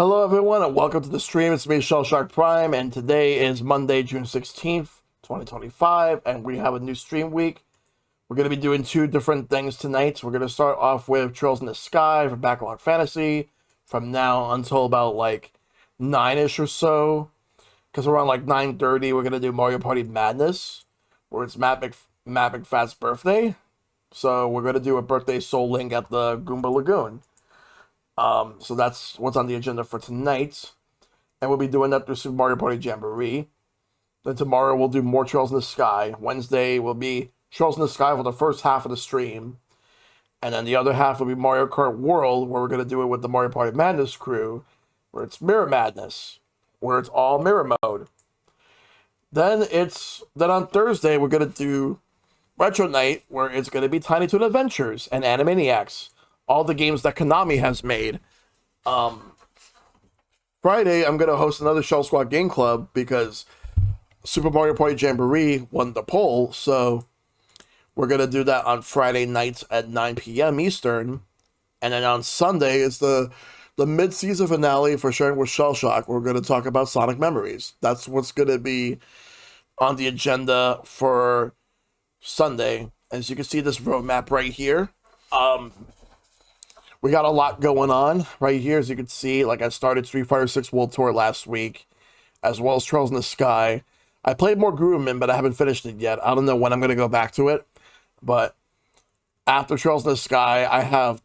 Hello everyone and welcome to the stream. It's me, ShellshockPrime, and today is Monday, June 16th, 2025, and we have a new stream week. We're going to be doing two different things tonight. We're going to start off with Trails in the Sky for Backlog Fantasy from now until about like 9-ish or so, because around like 9:30 we're going to do Mario Party Madness, where it's Matt McFat's birthday. So we're going to do a birthday Soul Link at the Goomba Lagoon. So that's what's on the agenda for tonight. And we'll be doing that through Super Mario Party Jamboree. Then tomorrow we'll do more Trails in the Sky. Wednesday will be Trails in the Sky for the first half of the stream. And then the other half will be Mario Kart World, where we're going to do it with the Mario Party Madness crew, where it's Mirror Madness, where it's all mirror mode. Then on Thursday we're going to do Retro Night, where it's going to be Tiny Toon Adventures and Animaniacs. All the games that Konami has made. Friday, I'm going to host another Shell Squad Game Club because Super Mario Party Jamboree won the poll. So we're going to do that on Friday nights at 9 p.m. Eastern. And then on Sunday is the mid-season finale for Sharing with Shell Shock. We're going to talk about Sonic Memories. That's what's going to be on the agenda for Sunday. As you can see, this roadmap right here. We got a lot going on right here, as you can see. Like, I started Street Fighter 6 World Tour last week, as well as Trails in the Sky. I played more Grooveman, but I haven't finished it yet. I don't know when I'm going to go back to it. But after Trails in the Sky, I have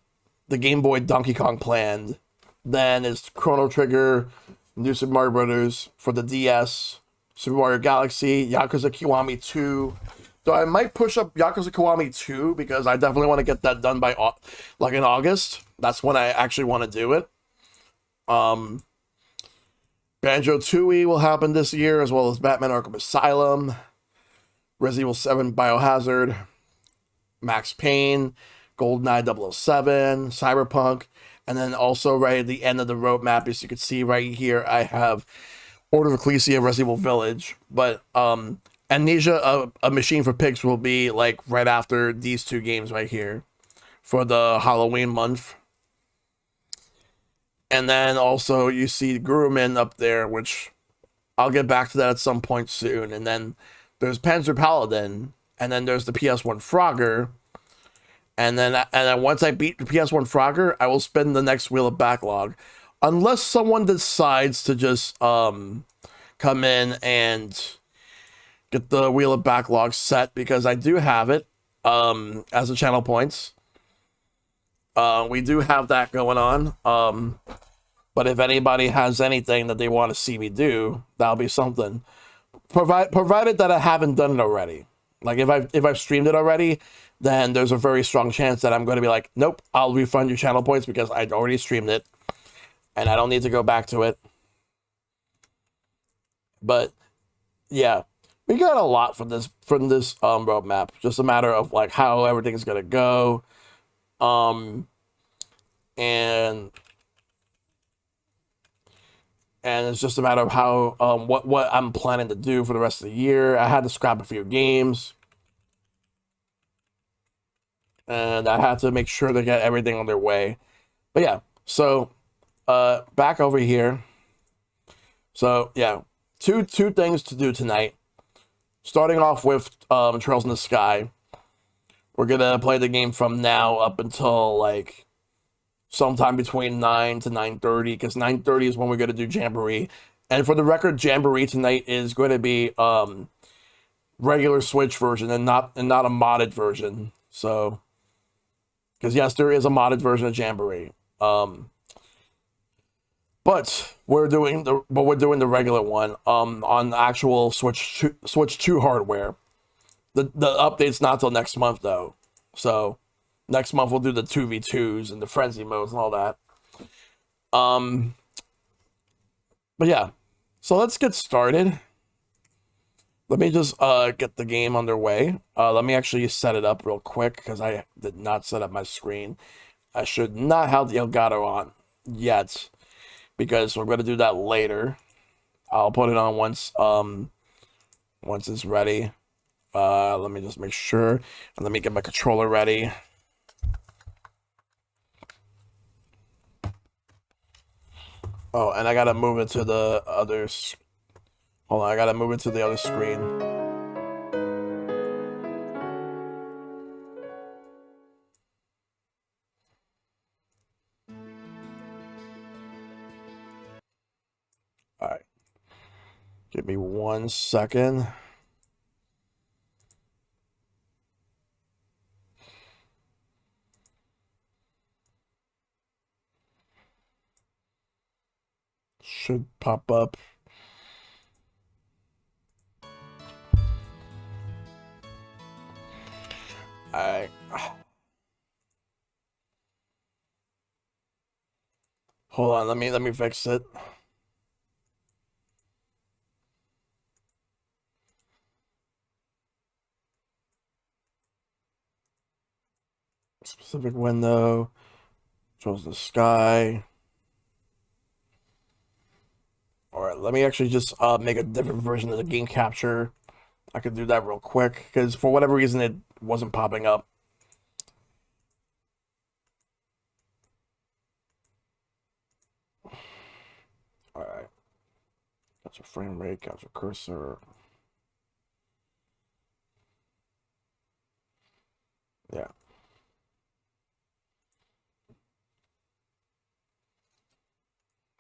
the Game Boy Donkey Kong planned. Then it's Chrono Trigger, New Super Mario Bros. For the DS, Super Mario Galaxy, Yakuza Kiwami 2. So I might push up Yakuza Kiwami 2 because I definitely want to get that done by like in August. That's when I actually want to do it. Banjo-Tooie will happen this year, as well as Batman Arkham Asylum, Resident Evil 7 Biohazard, Max Payne, GoldenEye 007, Cyberpunk, and then also right at the end of the roadmap, as you can see right here, I have Order of Ecclesia, Resident Evil Village, but Amnesia, a Machine for Pigs will be like right after these two games right here for the Halloween month. And then also you see Gurumin up there, which I'll get back to that at some point soon. And then there's Panzer Paladin, and then there's the PS1 Frogger. And then once I beat the PS1 Frogger, I will spin the next Wheel of Backlog. Unless someone decides to just come in and get the Wheel of Backlog set, because I do have it as a channel points. We do have that going on. But if anybody has anything that they want to see me do, that'll be something. Provided that I haven't done it already. Like if I've streamed it already, then there's a very strong chance that I'm going to be like, nope, I'll refund your channel points because I'd already streamed it and I don't need to go back to it. But yeah, we got a lot from this roadmap. Just a matter of like how everything's gonna go, and it's just a matter of how what I'm planning to do for the rest of the year. I had to scrap a few games, and I had to make sure to get everything on their way. But yeah, so back over here. So yeah, two things to do tonight. Starting off with Trails in the Sky. We're gonna play the game from now up until like sometime between 9 to 9:30, because 9:30 is when we're gonna do Jamboree. And for the record, Jamboree tonight is going to be regular Switch version and not a modded version. So, because yes, there is a modded version of Jamboree. But we're doing the regular one on actual Switch 2 hardware. The update's not till next month though. So next month we'll do the 2v2s and the frenzy modes and all that. But yeah. So let's get started. Let me just get the game underway. Let me actually set it up real quick because I did not set up my screen. I should not have the Elgato on yet, because we're going to do that later. I'll put it on once it's ready. Let me just make sure, and let me get my controller ready. Oh, and I gotta move it to the other. Hold on, I gotta move it to the other screen. All right, give me 1 second. Should pop up. Alright. Hold on, let me fix it. Specific window. Shows the sky. Alright, let me actually just make a different version of the game capture. I could do that real quick, because for whatever reason it wasn't popping up. Alright. Capture frame rate, capture cursor. Yeah.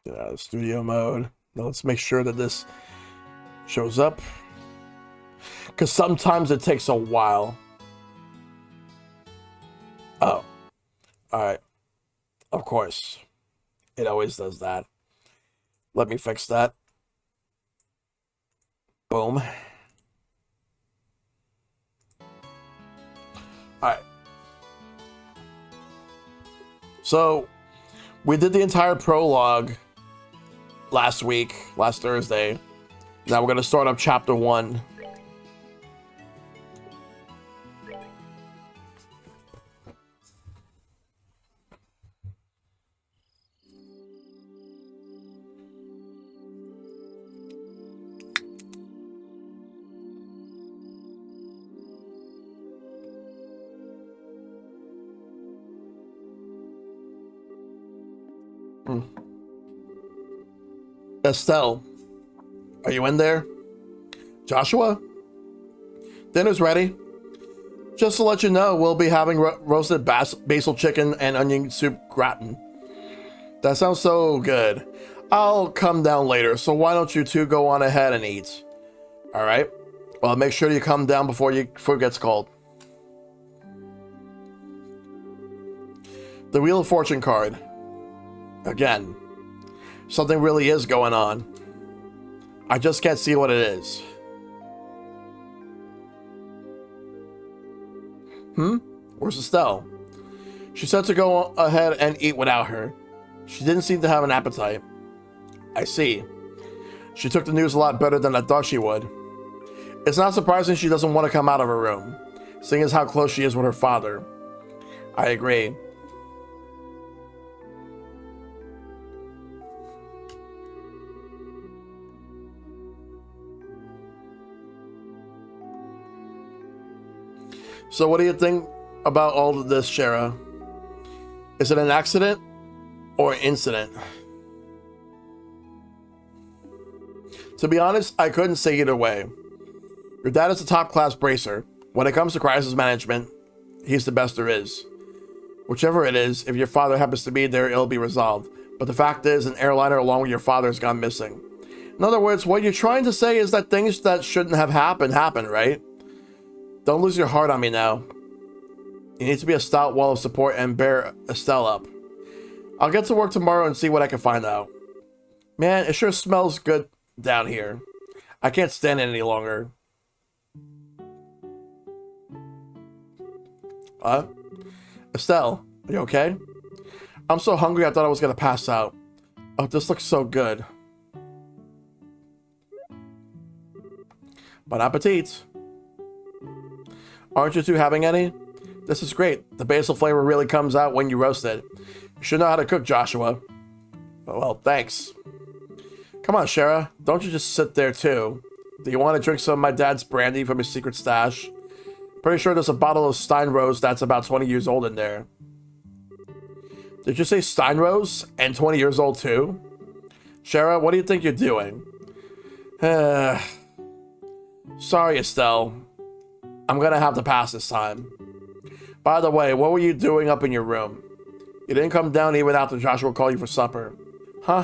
Get out of studio mode. Now let's make sure that this shows up, because sometimes it takes a while. Oh, all right. Of course, it always does that. Let me fix that. Boom. All right. So we did the entire prologue last Thursday. Now we're going to start up chapter 1. Estelle, are you in there? Joshua? Dinner's ready. Just to let you know, we'll be having roasted basil chicken and onion soup gratin. That sounds so good. I'll come down later, so why don't you two go on ahead and eat? All right? Well, make sure you come down before it gets cold. The Wheel of Fortune card. Again. Something really is going on. I just can't see what it is. Where's Estelle? She said to go ahead and eat without her. She didn't seem to have an appetite. I see. She took the news a lot better than I thought she would. It's not surprising she doesn't want to come out of her room, seeing as how close she is with her father. I agree. So what do you think about all of this, Shara? Is it an accident or incident? To be honest, I couldn't say either way. Your dad is a top-class bracer. When it comes to crisis management, he's the best there is. Whichever it is, if your father happens to be there, it'll be resolved. But the fact is, an airliner along with your father has gone missing. In other words, what you're trying to say is that things that shouldn't have happened, right? Don't lose your heart on me now. You need to be a stout wall of support and bear Estelle up. I'll get to work tomorrow and see what I can find out. Man, it sure smells good down here. I can't stand it any longer. Estelle, are you okay? I'm so hungry I thought I was gonna pass out. Oh, this looks so good. Bon appetit. Aren't you two having any? This is great. The basil flavor really comes out when you roast it. You should know how to cook, Joshua. Oh, well, thanks. Come on, Shara. Don't you just sit there, too. Do you want to drink some of my dad's brandy from his secret stash? Pretty sure there's a bottle of Steinrose that's about 20 years old in there. Did you say Steinrose? And 20 years old, too? Shara, what do you think you're doing? Sorry, Estelle. I'm gonna have to pass this time. By the way, what were you doing up in your room? You didn't come down even after Joshua called you for supper. Huh?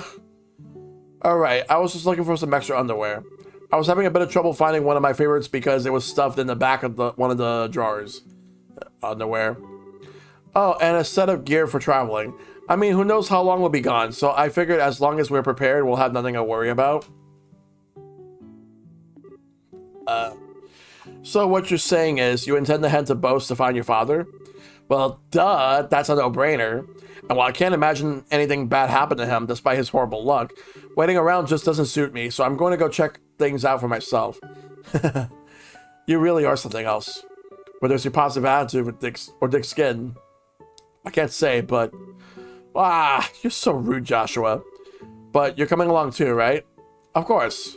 Alright, I was just looking for some extra underwear. I was having a bit of trouble finding one of my favorites because it was stuffed in the back of one of the drawers. Underwear. Oh, and a set of gear for traveling. I mean, who knows how long we'll be gone, so I figured as long as we're prepared, we'll have nothing to worry about. So what you're saying is you intend to head to Bose to find your father? Well, duh, that's a no-brainer. And while I can't imagine anything bad happened to him despite his horrible luck, waiting around just doesn't suit me, so I'm going to go check things out for myself. You really are something else. Whether it's your positive attitude with thick skin. I can't say, but... you're so rude, Joshua. But you're coming along too, right? Of course.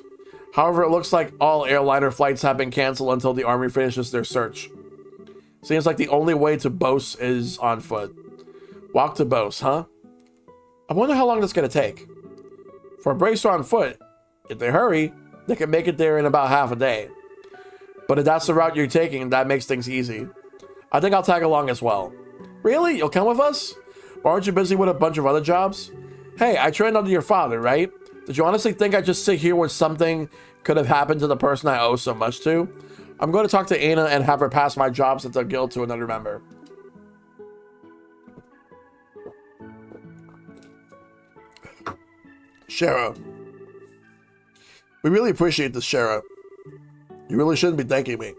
However, it looks like all airliner flights have been canceled until the Army finishes their search. Seems like the only way to Bose is on foot. Walk to Bose, huh? I wonder how long that's going to take. For a bracer on foot, if they hurry, they can make it there in about half a day. But if that's the route you're taking, that makes things easy. I think I'll tag along as well. Really? You'll come with us? Or aren't you busy with a bunch of other jobs? Hey, I trained under your father, right? Did you honestly think I'd just sit here when something could have happened to the person I owe so much to? I'm going to talk to Anna and have her pass my jobs at the guild to another member. Shara. We really appreciate this, Shara. You really shouldn't be thanking me.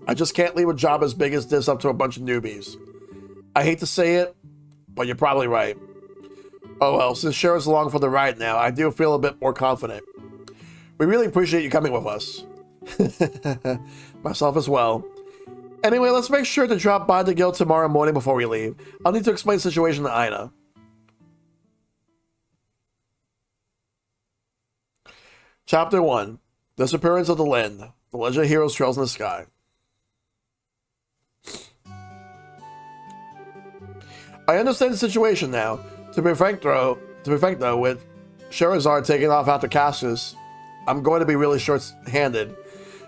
I just can't leave a job as big as this up to a bunch of newbies. I hate to say it, but you're probably right. Oh well, since Shara's along for the ride now, I do feel a bit more confident. We really appreciate you coming with us. Myself as well. Anyway, let's make sure to drop by the guild tomorrow morning before we leave. I'll need to explain the situation to Ina. Chapter 1. Disappearance of the Land. The Legend of Heroes Trails in the Sky. I understand the situation now. To be frank though, with Sherazard taking off after Cassius, I'm going to be really short-handed.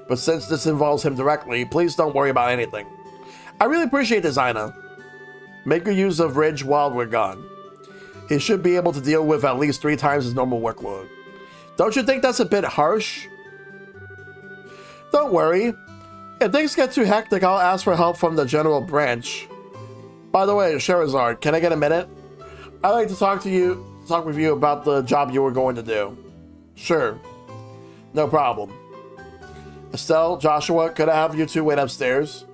But since this involves him directly, please don't worry about anything. I really appreciate this, Ina. Make good use of Ridge while we're gone. He should be able to deal with at least 3 times his normal workload. Don't you think that's a bit harsh? Don't worry. If things get too hectic, I'll ask for help from the General Branch. By the way, Sherazard, can I get a minute? I'd like to talk with you about the job you were going to do. Sure. No problem. Estelle, Joshua, could I have you two wait upstairs?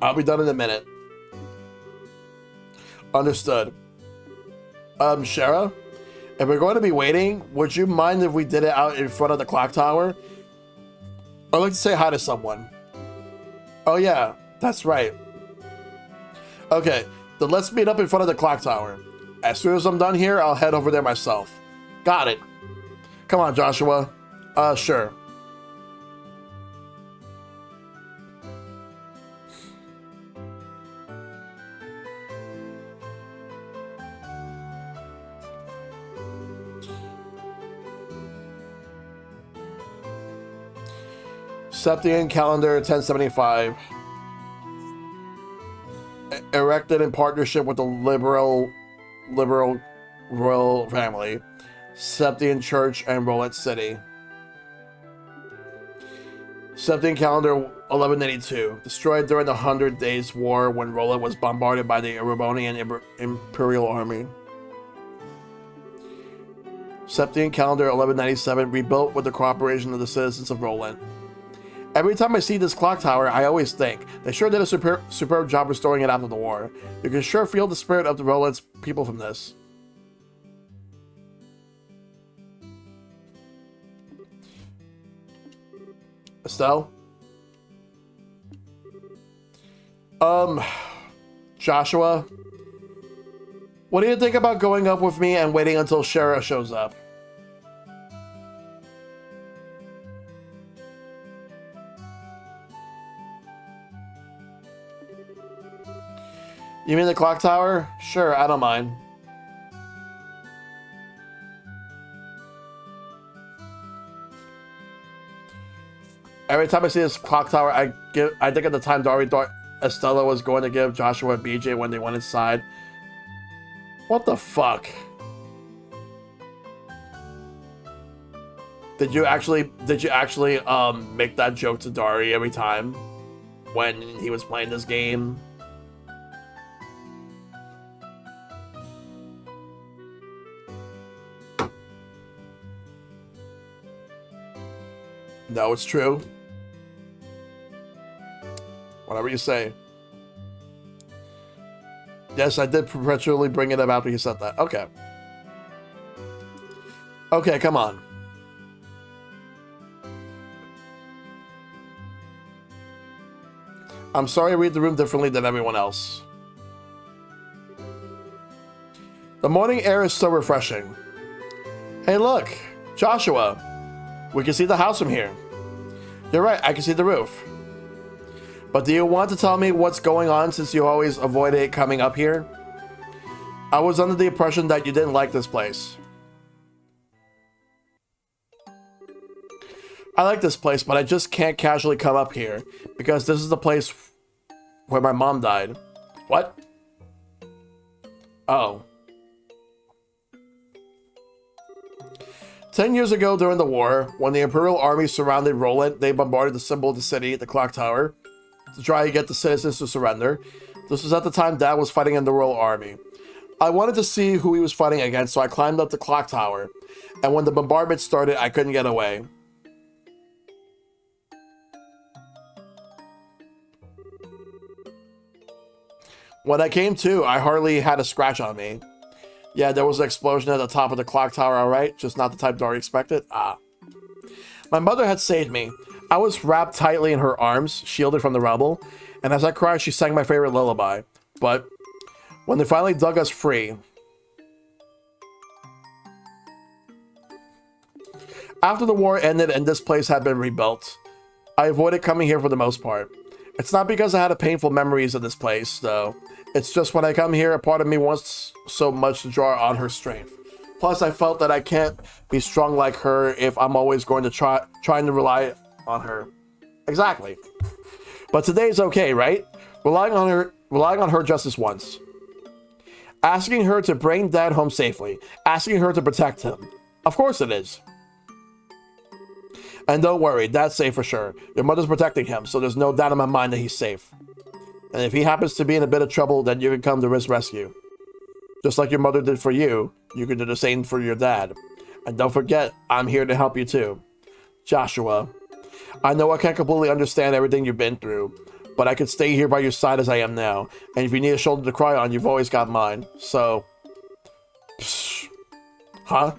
I'll be done in a minute. Understood. Shara? If we're going to be waiting, would you mind if we did it out in front of the clock tower? I'd like to say hi to someone. Oh yeah, that's right. Okay, then let's meet up in front of the clock tower. As soon as I'm done here, I'll head over there myself. Got it. Come on, Joshua. Sure. Septian calendar 1075. Erected in partnership with the liberal royal family. Septian Church and Roulette City. Septian calendar 1182. Destroyed during the 100 Days War when Roulette was bombarded by the Erebonian Imperial Army. Septian calendar 1197. Rebuilt with the cooperation of the citizens of Roulette. Every time I see this clock tower, I always think, they sure did a superb job restoring it after the war. You can sure feel the spirit of the Roulette people from this. Estelle? Joshua? What do you think about going up with me and waiting until Shara shows up? You mean the clock tower? Sure, I don't mind. Every time I see this clock tower, I think at the time Dari thought Estella was going to give Joshua a BJ when they went inside. What the fuck? Did you actually make that joke to Dari every time when he was playing this game? No, it's true. Whatever you say. Yes, I did perpetually bring it up after you said that. Okay. Okay, come on. I'm sorry I read the room differently than everyone else. The morning air is so refreshing. Hey, look. Joshua. We can see the house from here. You're right, I can see the roof. But do you want to tell me what's going on since you always avoided coming up here? I was under the impression that you didn't like this place. I like this place, but I just can't casually come up here because this is the place where my mom died. What? Oh. 10 years ago during the war, when the Imperial Army surrounded Roland, they bombarded the symbol of the city, the clock tower, to try to get the citizens to surrender. This was at the time Dad was fighting in the Royal Army. I wanted to see who he was fighting against, so I climbed up the clock tower. And when the bombardment started, I couldn't get away. When I came to, I hardly had a scratch on me. Yeah, there was an explosion at the top of the clock tower, alright? Just not the type Dari expected? Ah. My mother had saved me. I was wrapped tightly in her arms, shielded from the rubble, and as I cried, she sang my favorite lullaby. But when they finally dug us free... After the war ended and this place had been rebuilt, I avoided coming here for the most part. It's not because I had a painful memories of this place, though. It's just when I come here, a part of me wants so much to draw on her strength. Plus, I felt that I can't be strong like her if I'm always going to trying to rely on her. Exactly. But today's okay, right? Relying on her just this once. Asking her to bring Dad home safely. Asking her to protect him. Of course it is. And don't worry, Dad's safe for sure. Your mother's protecting him, so there's no doubt in my mind that he's safe. And if he happens to be in a bit of trouble, then you can come to his rescue. Just like your mother did for you, you can do the same for your dad. And don't forget, I'm here to help you too. Joshua. I know I can't completely understand everything you've been through, but I can stay here by your side as I am now. And if you need a shoulder to cry on, you've always got mine. So... Psh. Huh?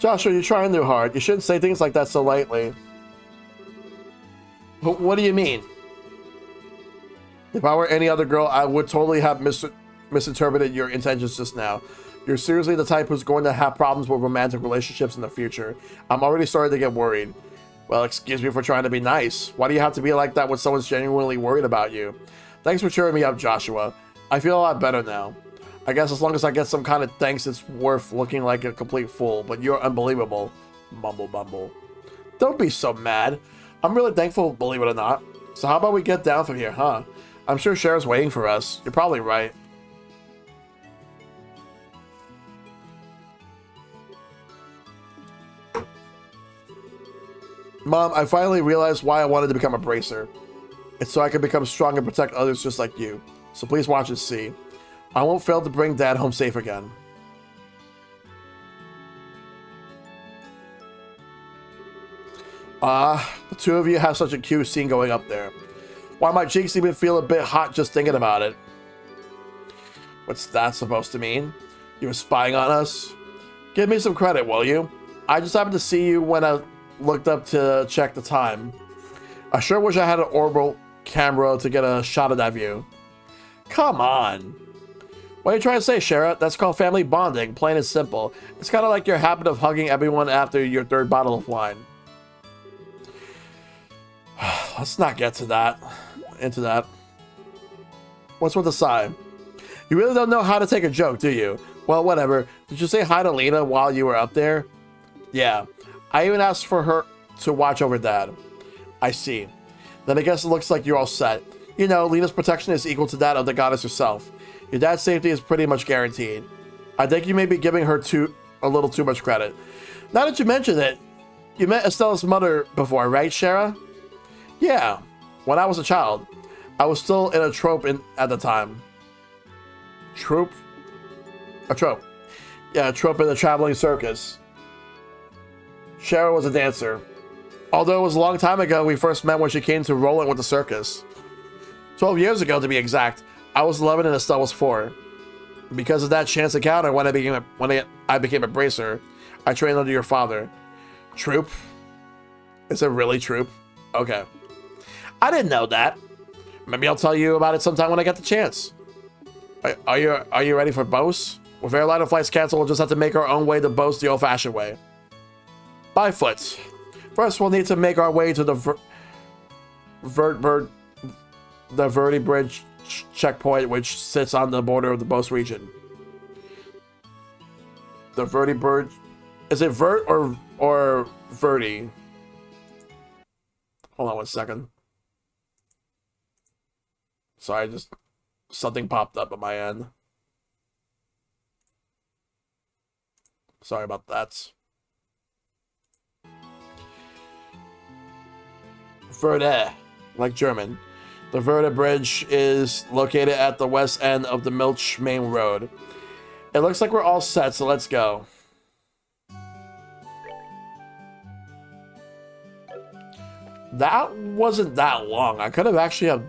Joshua, you're trying too hard. You shouldn't say things like that so lightly. What do you mean? If I were any other girl, I would totally have misinterpreted your intentions just now. You're seriously the type who's going to have problems with romantic relationships in the future. I'm already starting to get worried. Well, excuse me for trying to be nice. Why do you have to be like that when someone's genuinely worried about you? Thanks for cheering me up, Joshua. I feel a lot better now. I guess as long as I get some kind of thanks, it's worth looking like a complete fool, but you're unbelievable. Mumble bumble. Don't be so mad. I'm really thankful, believe it or not. So how about we get down from here, huh? I'm sure Cher's waiting for us. You're probably right. Mom, I finally realized why I wanted to become a bracer. It's so I can become strong and protect others just like you. So please watch and see. I won't fail to bring Dad home safe again. The two of you have such a cute scene going up there. Why, my cheeks even feel a bit hot just thinking about it. What's that supposed to mean? You were spying on us? Give me some credit, will you? I just happened to see you when I looked up to check the time. I sure wish I had an orbital camera to get a shot of that view. Come on. What are you trying to say, Shara? That's called family bonding, plain and simple. It's kind of like your habit of hugging everyone after your third bottle of wine. Let's not get to that. Into that. What's with the sigh? You really don't know how to take a joke, do you? Well, whatever. Did you say hi to Lena while you were up there? Yeah. I even asked for her to watch over Dad. I see. Then I guess it looks like you're all set. You know, Lena's protection is equal to that of the goddess herself. Your dad's safety is pretty much guaranteed. I think you may be giving her a little too much credit. Now that you mention it, you met Estella's mother before, right, Shara? Yeah, when I was a child. I was still in a trope at the time. Trope? A trope. Yeah, a trope in the traveling circus. Shara was a dancer. Although it was a long time ago, we first met when she came to rolling with the circus. 12 years ago, to be exact. I was 11 and Estelle was 4. Because of that chance encounter when I became a bracer, I trained under your father. Troop? Is it really troop? Okay. I didn't know that. Maybe I'll tell you about it sometime when I get the chance. Are you ready for Bose? With airliner flights canceled, we'll just have to make our own way to Bose the old-fashioned way. By foot. First, we'll need to make our way to the Verdi Bridge checkpoint, which sits on the border of the Bose region. The Verdi Bridge. Is it Vert or Verdi? Hold on one second. Sorry, just something popped up at my end. Sorry about that. Verde, like German. The Verde Bridge is located at the west end of the Milch Main Road. It looks like we're all set, so let's go. That wasn't that long. I could have actually have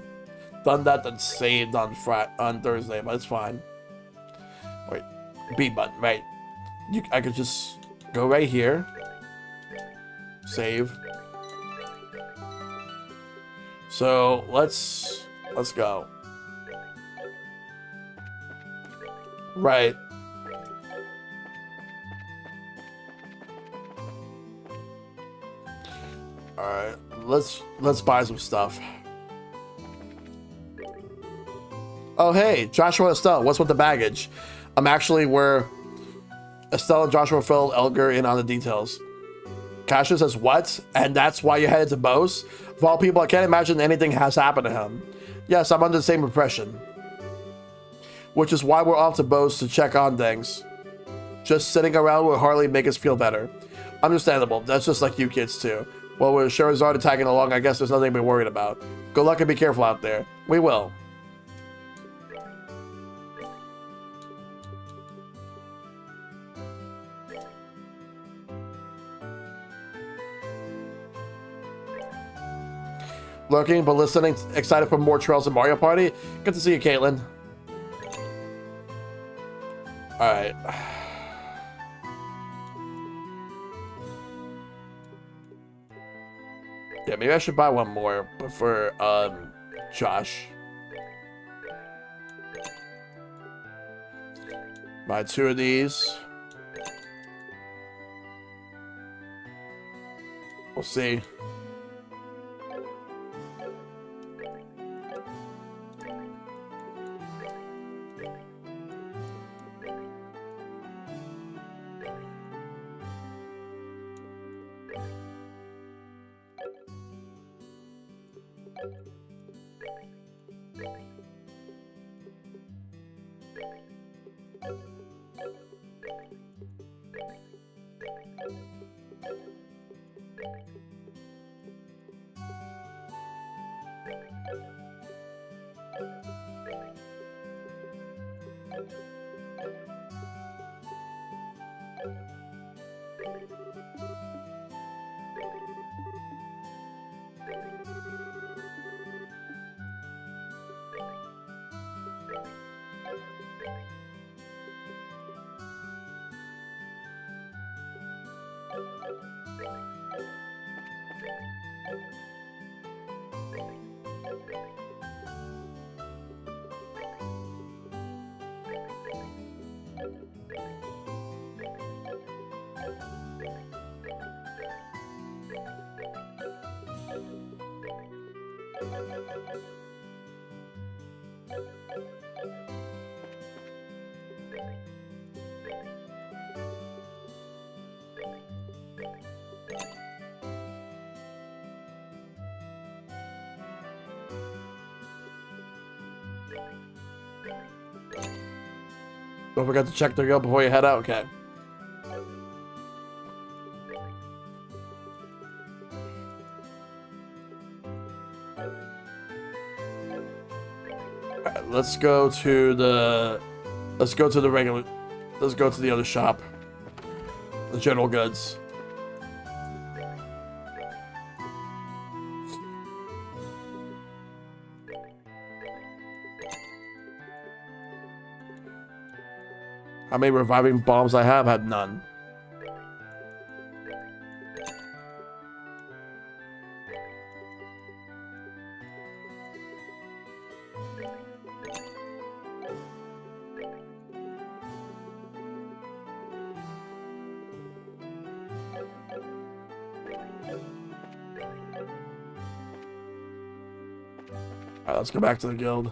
done that and saved on Thursday, but it's fine. Wait, B button, right? I could just go right here. Save. So let's go. Right. All right. Let's buy some stuff. Oh hey, Joshua and Estelle, what's with the baggage? I'm actually where Estelle and Joshua filled Elgar in on the details. Cassius says what? And that's why you headed to Bose? Of all people, I can't imagine anything has happened to him. Yes, I'm under the same impression. Which is why we're off to Bose to check on things. Just sitting around will hardly make us feel better. Understandable, that's just like you kids too. Well, with Charizard tagging along, I guess there's nothing to be worried about. Good luck and be careful out there. We will. Lurking but listening, excited for more Trails in Mario Party. Good to see you, Caitlin. Alright. Yeah, maybe I should buy one more, but for Josh. Buy 2 of these. We'll see. Don't forget to check the guild before you head out. Okay. Alright, let's go to the other shop. The general goods. How many reviving bombs I have? Had none. Alright, let's go back to the guild.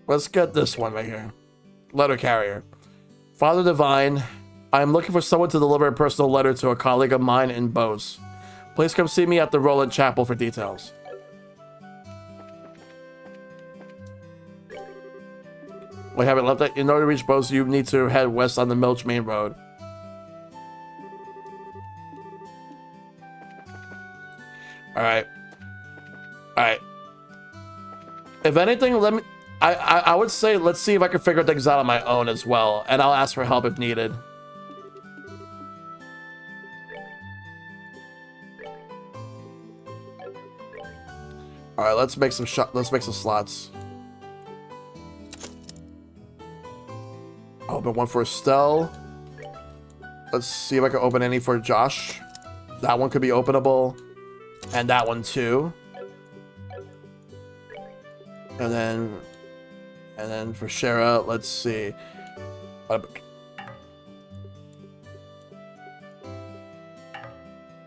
Let's get this one right here. Letter carrier. Father Divine, I am looking for someone to deliver a personal letter to a colleague of mine in Bose. Please come see me at the Roland Chapel for details. We haven't left that. In order to reach Bose, you need to head west on the Milch Main Road. Alright. Alright. If anything, let me... I would say let's see if I can figure things out on my own as well, and I'll ask for help if needed. All right, let's make some slots. Open one for Estelle. Let's see if I can open any for Josh. That one could be openable, and that one too. And then for Shara, let's see.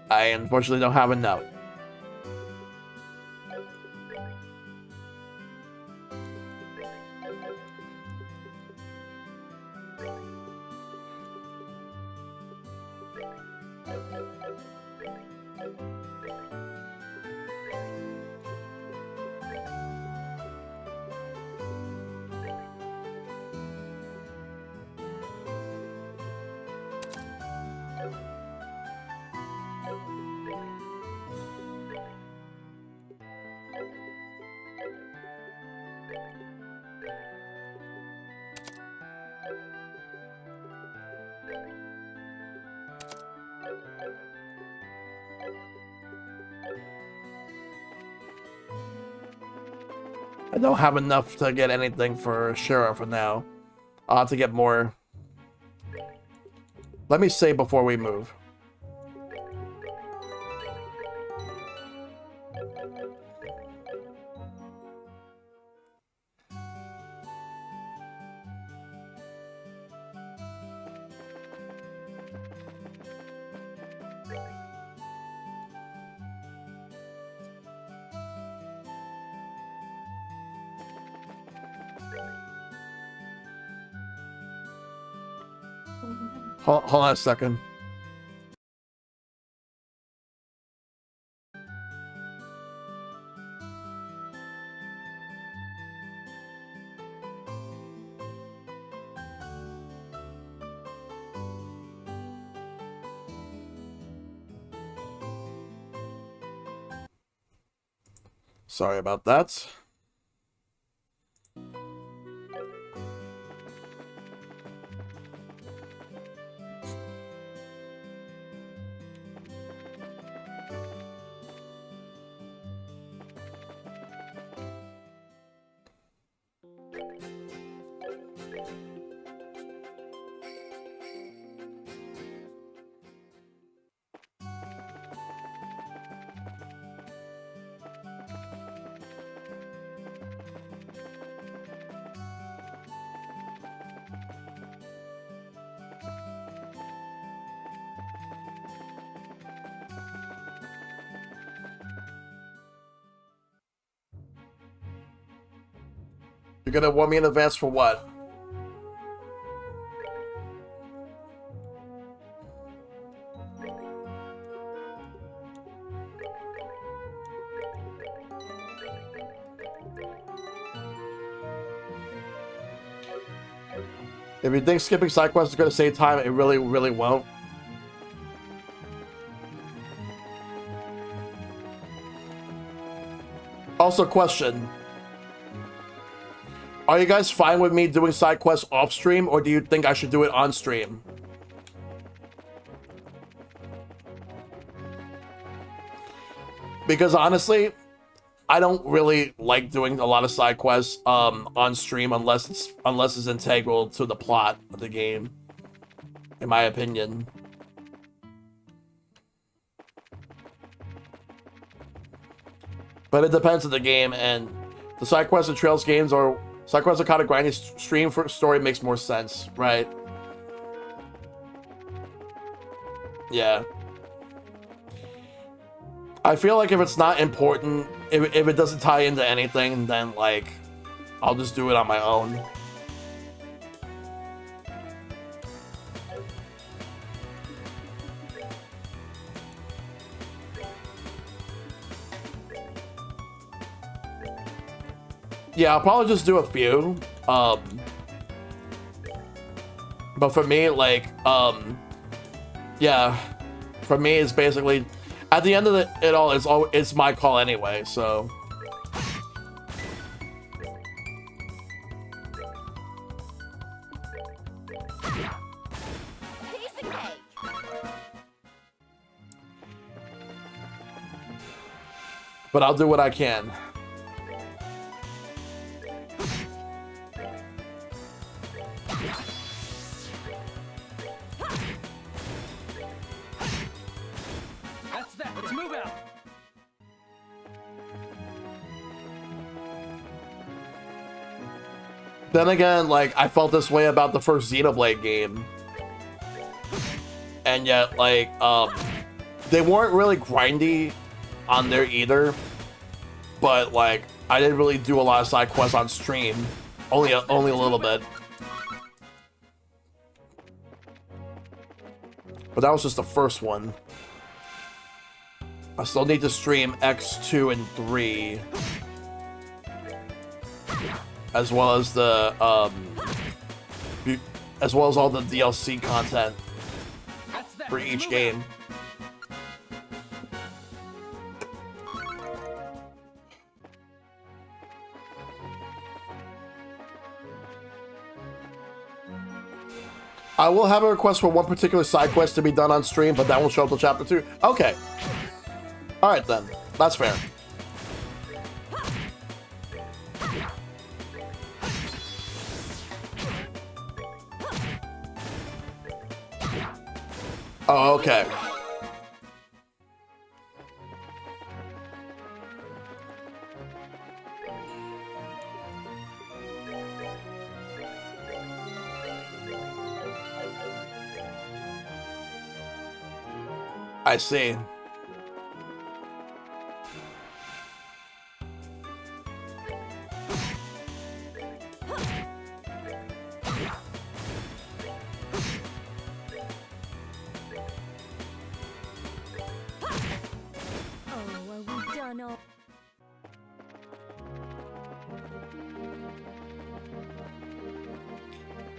I unfortunately don't have enough. I don't have enough to get anything for Shara for now. I'll have to get more. Let me save before we move. Hold on a second. Sorry about that. You're gonna want me in advance for what? If you think skipping side quests is gonna save time, it really, really won't. Also, question. Are you guys fine with me doing side quests off stream, or do you think I should do it on stream? Because honestly, I don't really like doing a lot of side quests on stream unless it's integral to the plot of the game, in my opinion. But it depends on the game, and the side quests and Trails games or side quests are kind of grindy. Stream for story makes more sense, right? Yeah. I feel like if it's not important, if it doesn't tie into anything, then like I'll just do it on my own. Yeah, I'll probably just do a few. But for me, like, yeah, for me, it's basically at the end of it all, it's my call anyway. So. But I'll do what I can. Then again, like, I felt this way about the first Xenoblade game. And yet, like, they weren't really grindy on there either. But, like, I didn't really do a lot of side quests on stream. Only a little bit. But that was just the first one. I still need to stream X, 2, and 3. As well as the, as well as all the DLC content for each game. I will have a request for one particular side quest to be done on stream, but that won't show up till chapter 2. Okay. Alright then. That's fair. Oh, okay. I see.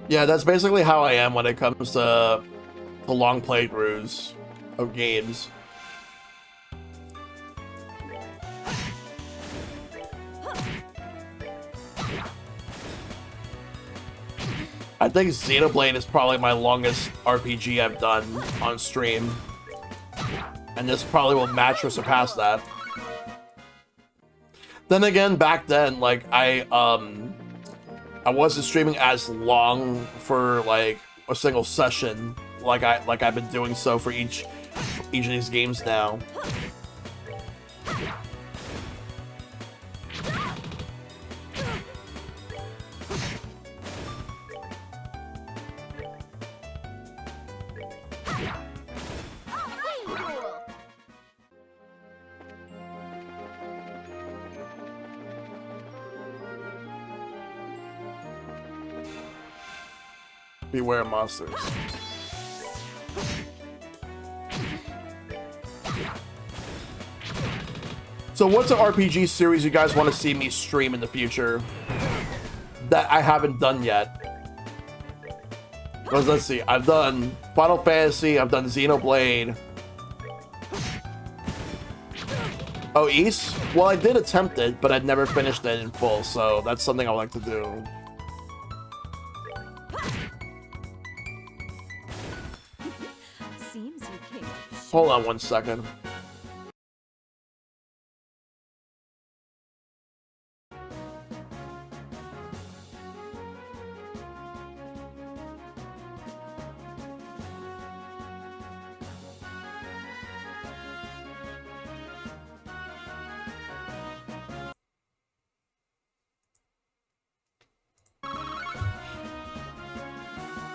Yeah, that's basically how I am when it comes to the long playthroughs of games. I think Xenoblade is probably my longest RPG I've done on stream. And this probably will match or surpass that. Then again, back then, like, I wasn't streaming as long for, like, a single session, like I've been doing so for each of these games now. Beware monsters. So what's an RPG series you guys want to see me stream in the future that I haven't done yet? Because let's see, I've done Final Fantasy, I've done Xenoblade. Oh, East? Well, I did attempt it, but I'd never finished it in full, so that's something I would like to do. Hold on one second.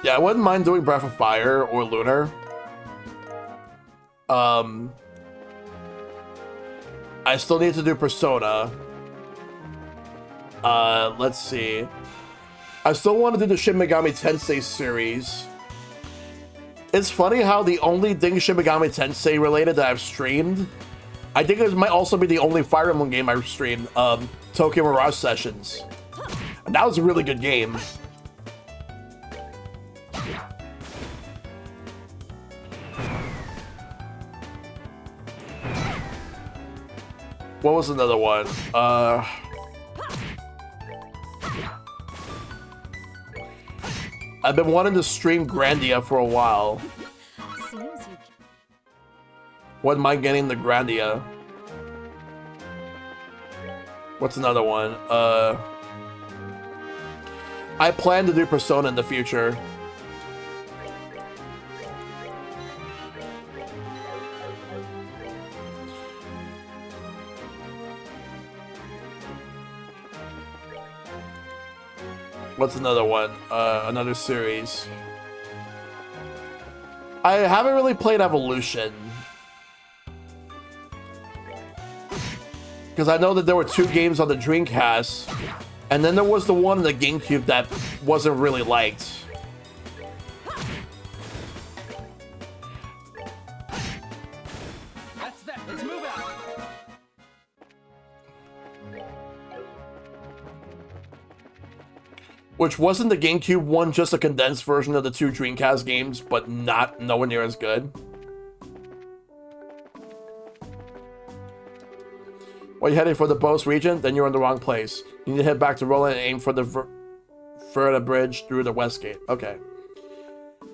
Yeah, I wouldn't mind doing Breath of Fire or Lunar. I still need to do Persona. Let's see. I still want to do the Shin Megami Tensei series. It's funny how the only thing Shin Megami Tensei related that I've streamed, I think it might also be the only Fire Emblem game I've streamed, Tokyo Mirage Sessions. And that was a really good game. What was another one? I've been wanting to stream Grandia for a while. Wouldn't mind getting the Grandia. What's another one? I plan to do Persona in the future. What's another one? Another series. I haven't really played Evolution. Because I know that there were 2 games on the Dreamcast. And then there was the one on the GameCube that wasn't really liked. That's that. Let's move out. Which wasn't the GameCube one just a condensed version of the 2 Dreamcast games, but nowhere near as good? Well, you're heading for the Boast region, then you're in the wrong place. You need to head back to Roland and aim for the Verda Bridge through the West Gate. Okay.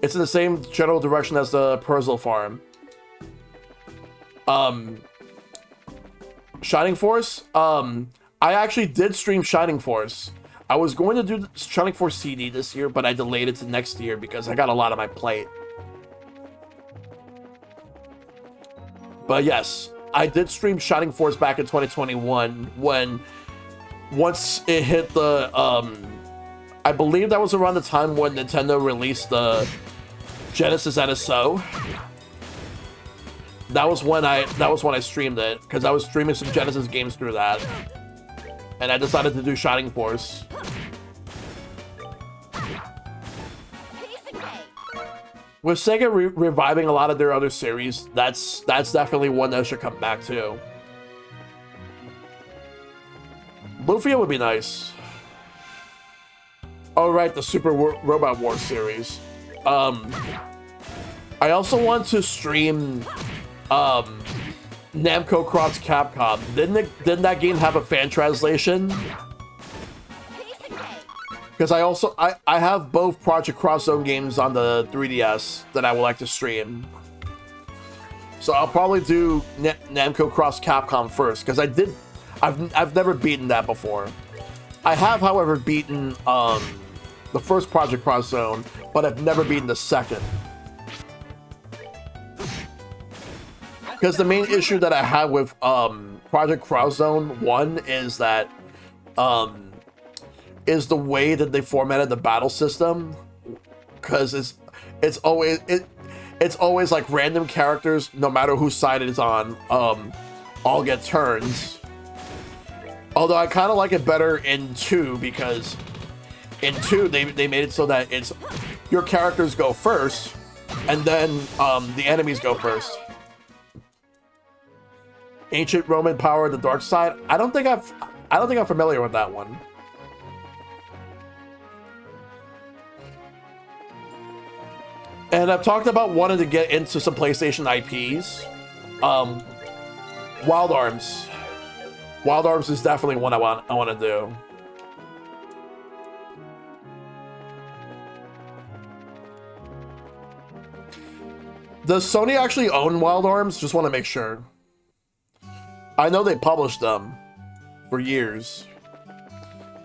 It's in the same general direction as the Persil Farm. Shining Force? I actually did stream Shining Force. I was going to do Shining Force CD this year, but I delayed it to next year because I got a lot on my plate. But yes, I did stream Shining Force back in 2021 when once it hit the I believe that was around the time when Nintendo released the Genesis NSO. That was when I streamed it, because I was streaming some Genesis games through that. And I decided to do Shining Force. With Sega reviving a lot of their other series, that's definitely one that should come back too. Lufia would be nice. Oh right, the Super Robot Wars series. I also want to stream Namco Cross Capcom. Didn't that game have a fan translation? Because I have both Project Cross Zone games on the 3DS that I would like to stream. So I'll probably do Namco Cross Capcom first, because I've never beaten that before. I have, however, beaten the first Project Cross Zone, but I've never beaten the second. Because the main issue that I have with Project Cross Zone 1 is that is the way that they formatted the battle system, because it's always like random characters, no matter whose side it's on, all get turns. Although I kind of like it better in 2, because in 2 they made it so that it's your characters go first, and then the enemies go first. Ancient Roman Power of the Dark Side. I don't think I'm familiar with that one. And I've talked about wanting to get into some PlayStation IPs. Wild Arms. Wild Arms is definitely one I want to do. Does Sony actually own Wild Arms? Just want to make sure. I know they published them for years,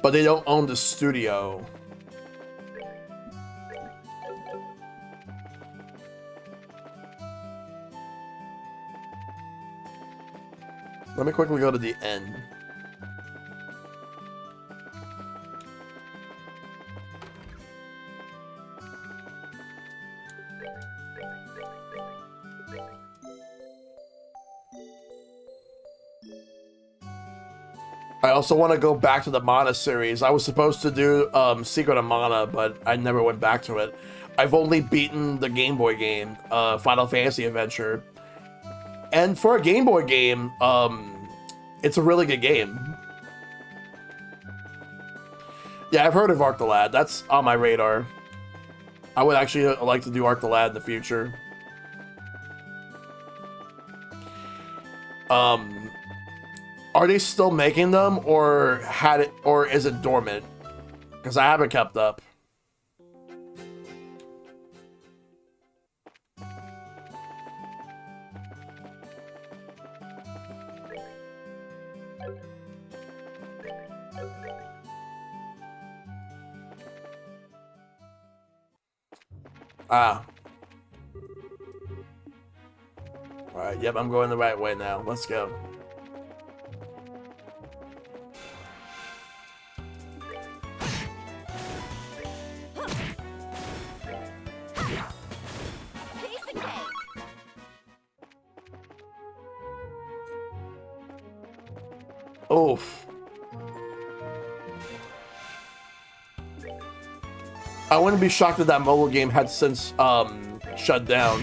but they don't own the studio. Let me quickly go to the end. I also want to go back to the Mana series. I was supposed to do Secret of Mana, but I never went back to it. I've only beaten the Game Boy game, Final Fantasy Adventure. And for a Game Boy game, it's a really good game. Yeah, I've heard of Arc the Lad. That's on my radar. I would actually like to do Arc the Lad in the future. Are they still making them, or is it dormant? Because I haven't kept up. Ah. Alright, yep, I'm going the right way now. Let's go. Oof. I wouldn't be shocked if that mobile game had since shut down.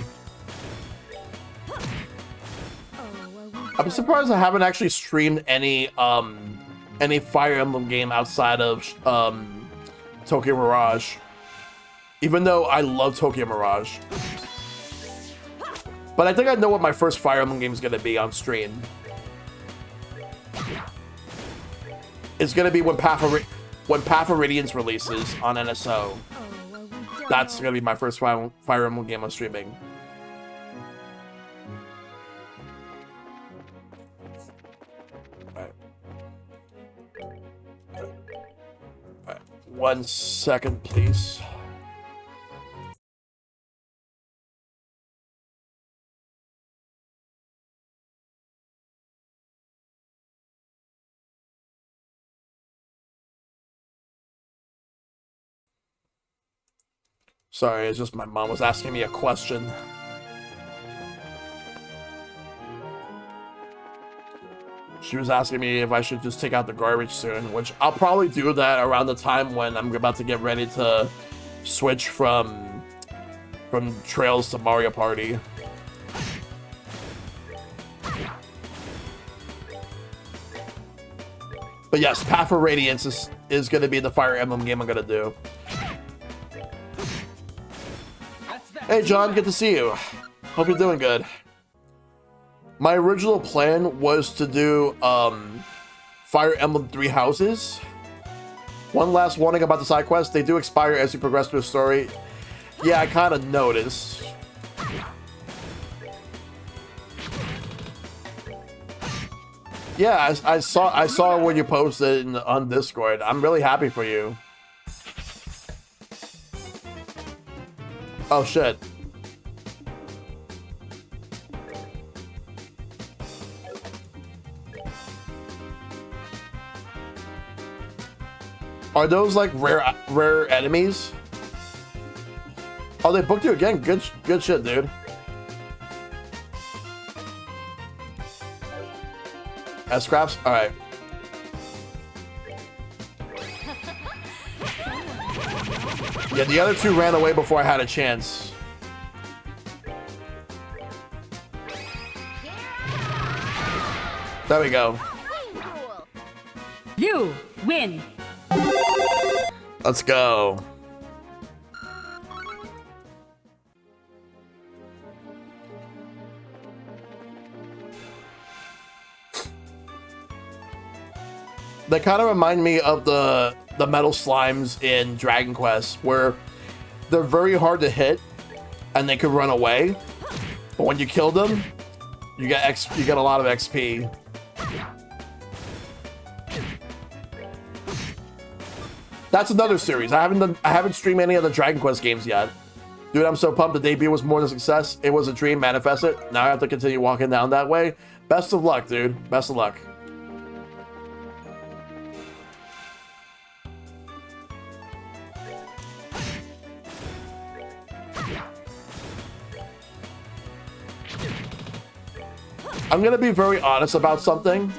I'm surprised I haven't actually streamed any Fire Emblem game outside of Tokyo Mirage. Even though I love Tokyo Mirage. But I think I know what my first Fire Emblem game is gonna be on stream. It's gonna be when Path of Radiance releases on NSO. That's gonna be my first Fire Emblem game on streaming. Alright. 1 second, please. Sorry, it's just my mom was asking me a question. She was asking me if I should just take out the garbage soon, which I'll probably do that around the time when I'm about to get ready to switch from Trails to Mario Party. But yes, Path of Radiance is going to be the Fire Emblem game I'm going to do. Hey John, good to see you. Hope you're doing good. My original plan was to do Fire Emblem 3 Houses. One last warning about the side quests. They do expire as you progress through the story. Yeah, I kind of noticed. Yeah, I saw when you posted on Discord. I'm really happy for you. Oh shit. Are those like rare enemies? Oh, they booked you again. Good shit, dude. As scraps? All right. Yeah, the other two ran away before I had a chance. There we go. You win. Let's go. They kind of remind me of the metal slimes in Dragon Quest, where they're very hard to hit and they could run away, but when you kill them, you get a lot of XP. That's another series. I haven't streamed any of the Dragon Quest games yet. Dude, I'm so pumped. The debut was more than a success. It was a dream, manifest it. Now I have to continue walking down that way. Best of luck, dude. Best of luck. I'm gonna be very honest about something.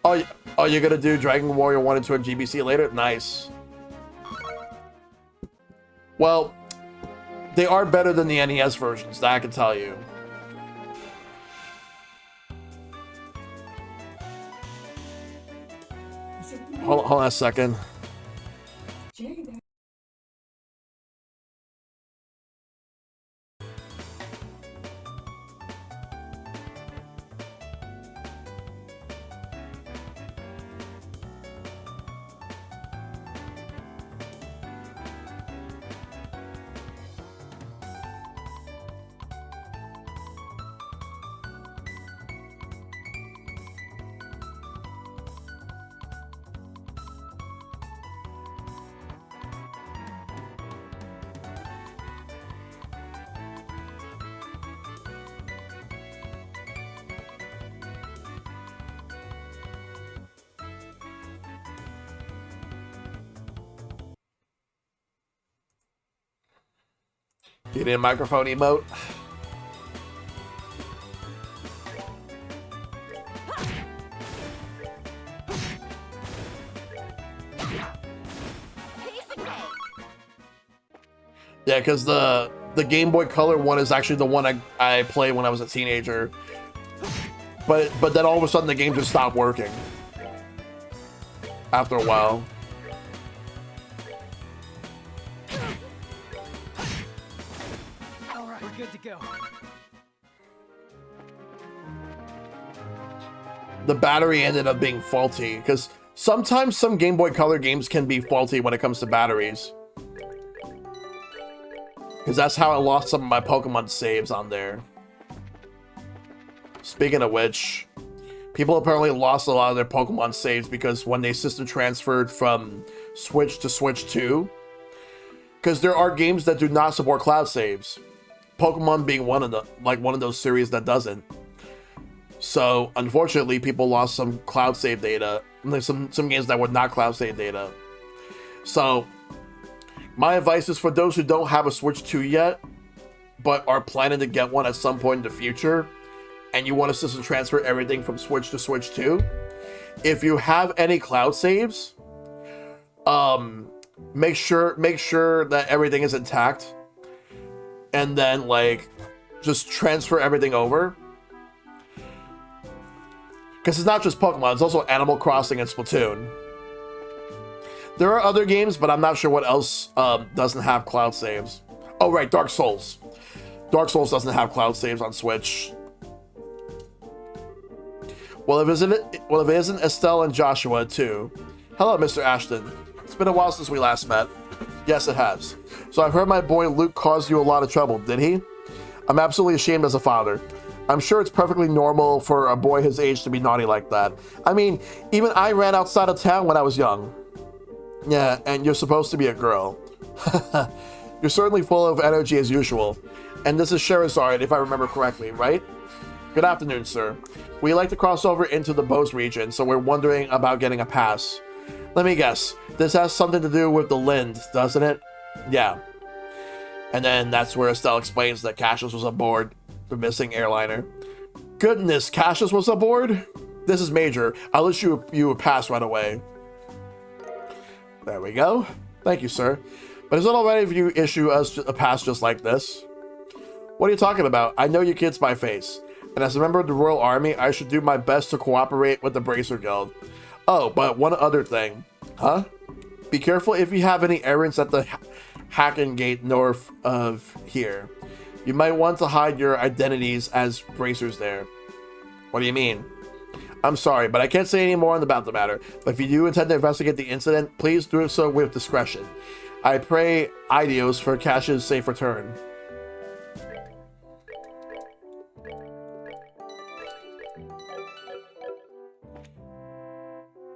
Oh, you're gonna do Dragon Warrior 1 and 2 on GBC later? Nice. Well, they are better than the NES versions, that I can tell you. Hold on a second. You need a microphone emote? Yeah, because the Game Boy Color one is actually the one I played when I was a teenager. But then all of a sudden the game just stopped working after a while. Good to go. The battery ended up being faulty because sometimes some Game Boy Color games can be faulty when it comes to batteries. Because that's how I lost some of my Pokemon saves on there. Speaking of which, people apparently lost a lot of their Pokemon saves because when they system transferred from Switch to Switch 2, because there are games that do not support cloud saves. Pokemon being one of those series that doesn't. So unfortunately, people lost some cloud save data. And there's some games that were not cloud save data. So My advice is for those who don't have a Switch 2 yet, but are planning to get one at some point in the future, and you want to system transfer everything from Switch to Switch 2, if you have any cloud saves, make sure that everything is intact, and then like just transfer everything over. Because it's not just Pokemon, it's also Animal Crossing and Splatoon. There are other games, but I'm not sure what else doesn't have cloud saves. Oh, right, Dark Souls. Dark Souls doesn't have cloud saves on Switch. Well, if it isn't Estelle and Joshua, too. Hello, Mr. Ashton. It's been a while since we last met. Yes, it has. So I've heard my boy Luke caused you a lot of trouble, did he? I'm absolutely ashamed as a father. I'm sure it's perfectly normal for a boy his age to be naughty like that. I mean, even I ran outside of town when I was young. Yeah, and you're supposed to be a girl. You're certainly full of energy as usual. And this is Charizard, if I remember correctly, right? Good afternoon, sir. We like to cross over into the Bose region, so we're wondering about getting a pass. Let me guess. This has something to do with the Lind, doesn't it? Yeah. And then that's where Estelle explains that Cassius was aboard the missing airliner. Goodness, Cassius was aboard? This is major. I'll issue you a pass right away. There we go. Thank you, sir. But is it alright if you issue us a pass just like this? What are you talking about? I know you kids by face. And as a member of the Royal Army, I should do my best to cooperate with the Bracer Guild. Oh, but one other thing. Huh? Be careful if you have any errands at the Hacken Gate north of here. You might want to hide your identities as bracers there. What do you mean? I'm sorry, but I can't say any more about the matter. But if you do intend to investigate the incident, please do so with discretion. I pray Ideos for Cash's safe return.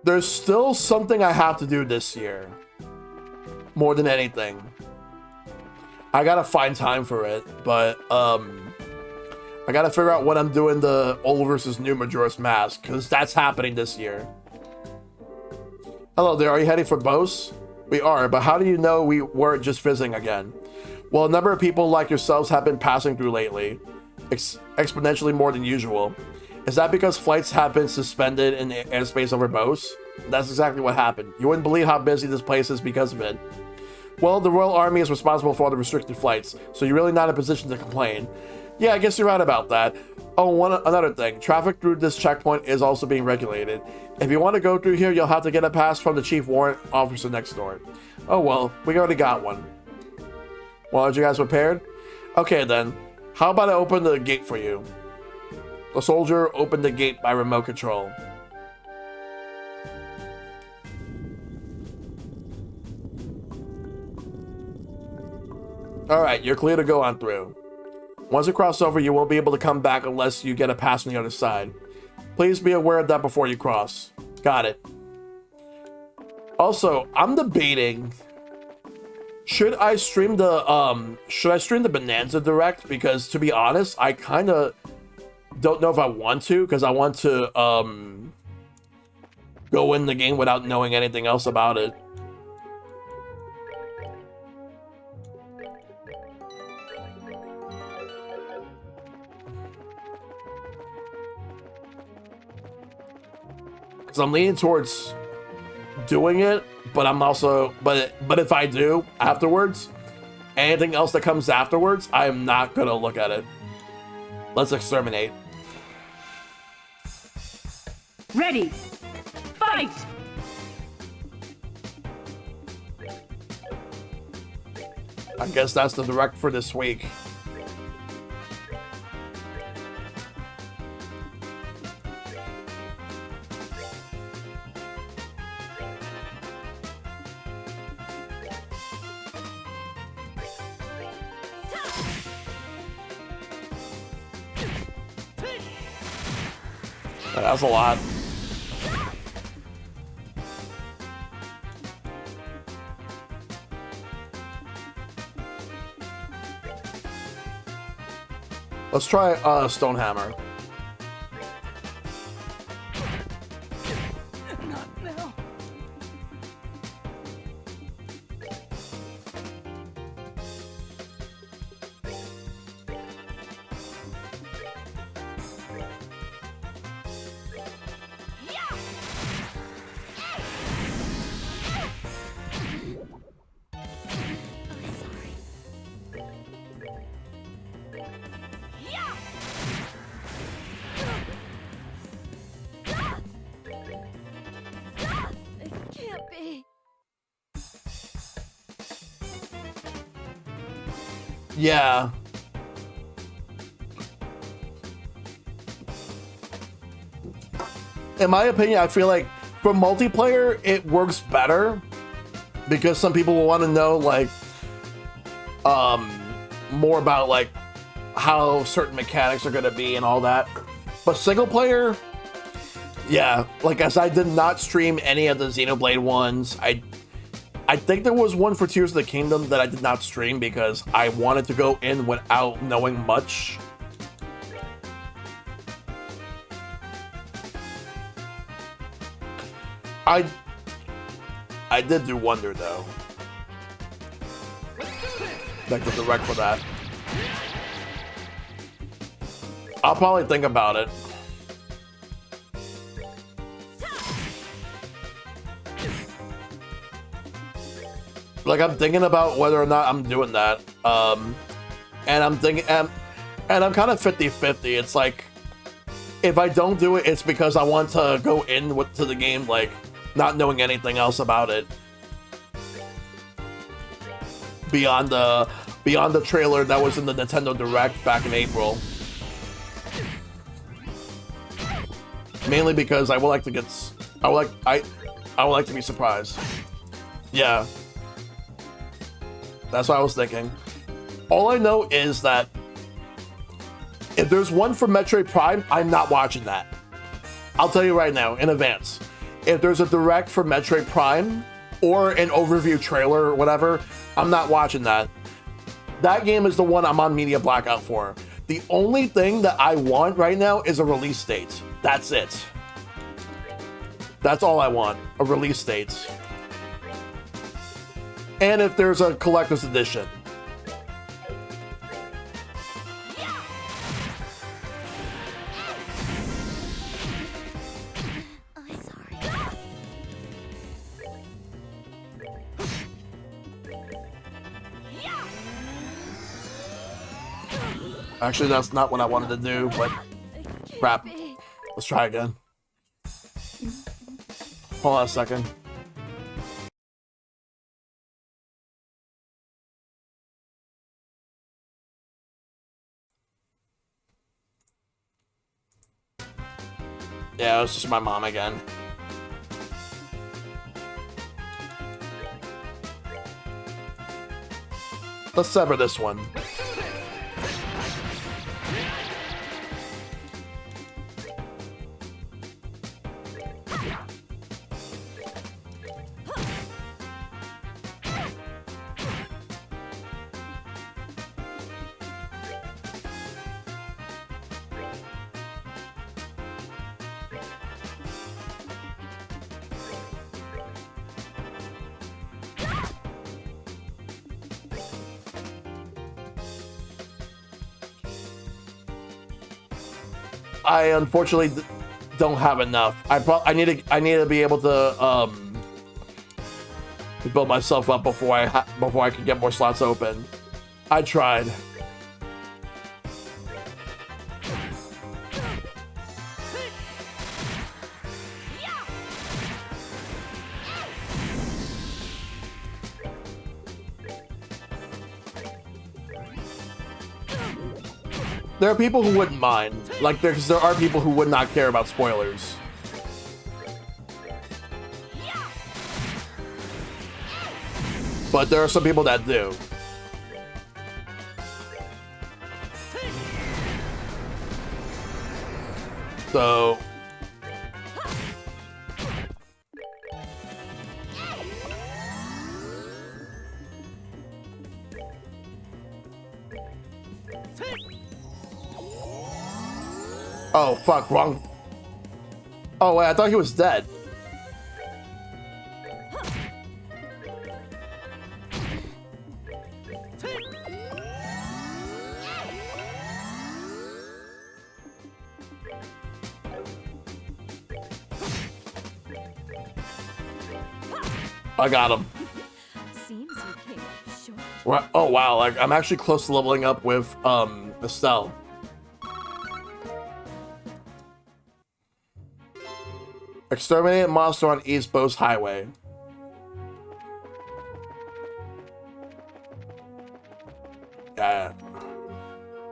There's still something I have to do this year. More than anything. I gotta find time for it, but I gotta figure out when I'm doing the old versus new Majora's Mask, because that's happening this year. Hello there, are you heading for Bose? We are, but how do you know we weren't just visiting again? Well, a number of people like yourselves have been passing through lately, exponentially more than usual. Is that because flights have been suspended in the airspace over Bose? That's exactly what happened. You wouldn't believe how busy this place is because of it. Well, the Royal Army is responsible for all the restricted flights, so you're really not in a position to complain. Yeah, I guess you're right about that. Oh, another thing. Traffic through this checkpoint is also being regulated. If you want to go through here, you'll have to get a pass from the chief warrant officer next door. Oh well, we already got one. Well, are you guys prepared? Okay then. How about I open the gate for you? The soldier opened the gate by remote control. Alright, you're clear to go on through. Once you cross over, you won't be able to come back unless you get a pass on the other side. Please be aware of that before you cross. Got it. Also, I'm debating, should I stream the Bonanza Direct? Because to be honest, I kind of don't know if I want to, because I want to go in the game without knowing anything else about it. Because I'm leaning towards doing it, but I'm also, but if I do afterwards, anything else that comes afterwards, I am not gonna look at it. Let's exterminate. Ready, fight! I guess that's the direct for this week. That's a lot. Let's try Stonehammer. Not now. Yeah. In my opinion, I feel like for multiplayer, it works better because some people will want to know like more about like how certain mechanics are going to be and all that. But single player, yeah, like as I did not stream any of the Xenoblade ones. I think there was one for Tears of the Kingdom that I did not stream because I wanted to go in without knowing much. I did do Wonder though. Like the direct for that. I'll probably think about it. Like I'm thinking about whether or not I'm doing that. And I'm thinking, and I'm kind of 50-50. It's like, if I don't do it, it's because I want to go in to the game like not knowing anything else about it. Beyond the trailer that was in the Nintendo Direct back in April. Mainly because I would like to get, I would like to be surprised. Yeah. That's what I was thinking. All I know is that if there's one for Metroid Prime, I'm not watching that. I'll tell you right now, in advance. If there's a direct for Metroid Prime or an overview trailer or whatever, I'm not watching that. That game is the one I'm on media blackout for. The only thing that I want right now is a release date. That's it. That's all I want, a release date. And if there's a collector's edition. Actually, that's not what I wanted to do, but crap. Let's try again. Hold on a second. Yeah, it's just my mom again. Let's sever this one. I unfortunately don't have enough. I need to be able to build myself up before I can get more slots open. I tried. There are people who wouldn't mind. Like, there are people who would not care about spoilers. But there are some people that do. So... Oh, fuck, wrong. Oh, wait, I thought he was dead. I got him. Seems you came up short. Oh, wow, like, I'm actually close to leveling up with, Estelle. Exterminate monster on East Bose Highway.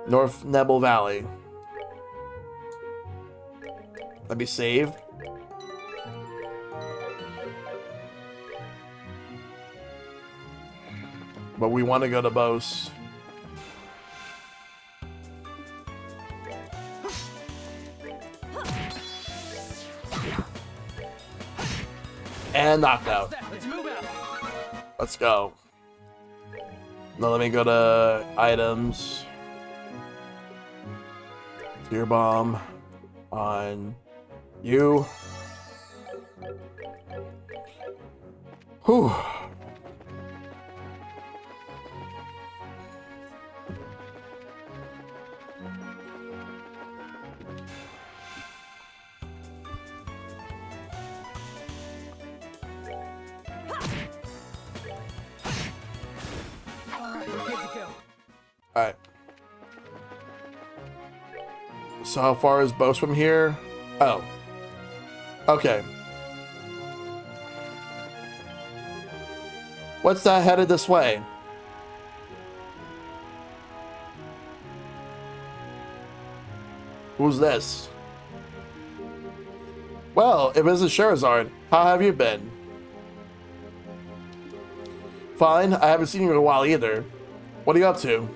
North Nebel Valley. Let me save. But we want to go to Bose. And knocked out. Let's go. Now let me go to items. Tear bomb on you. Whew. Alright. So how far is Bose from here? Oh. Okay. What's that headed this way? Who's this? Well, if this is Charizard, how have you been? Fine, I haven't seen you in a while either. What are you up to?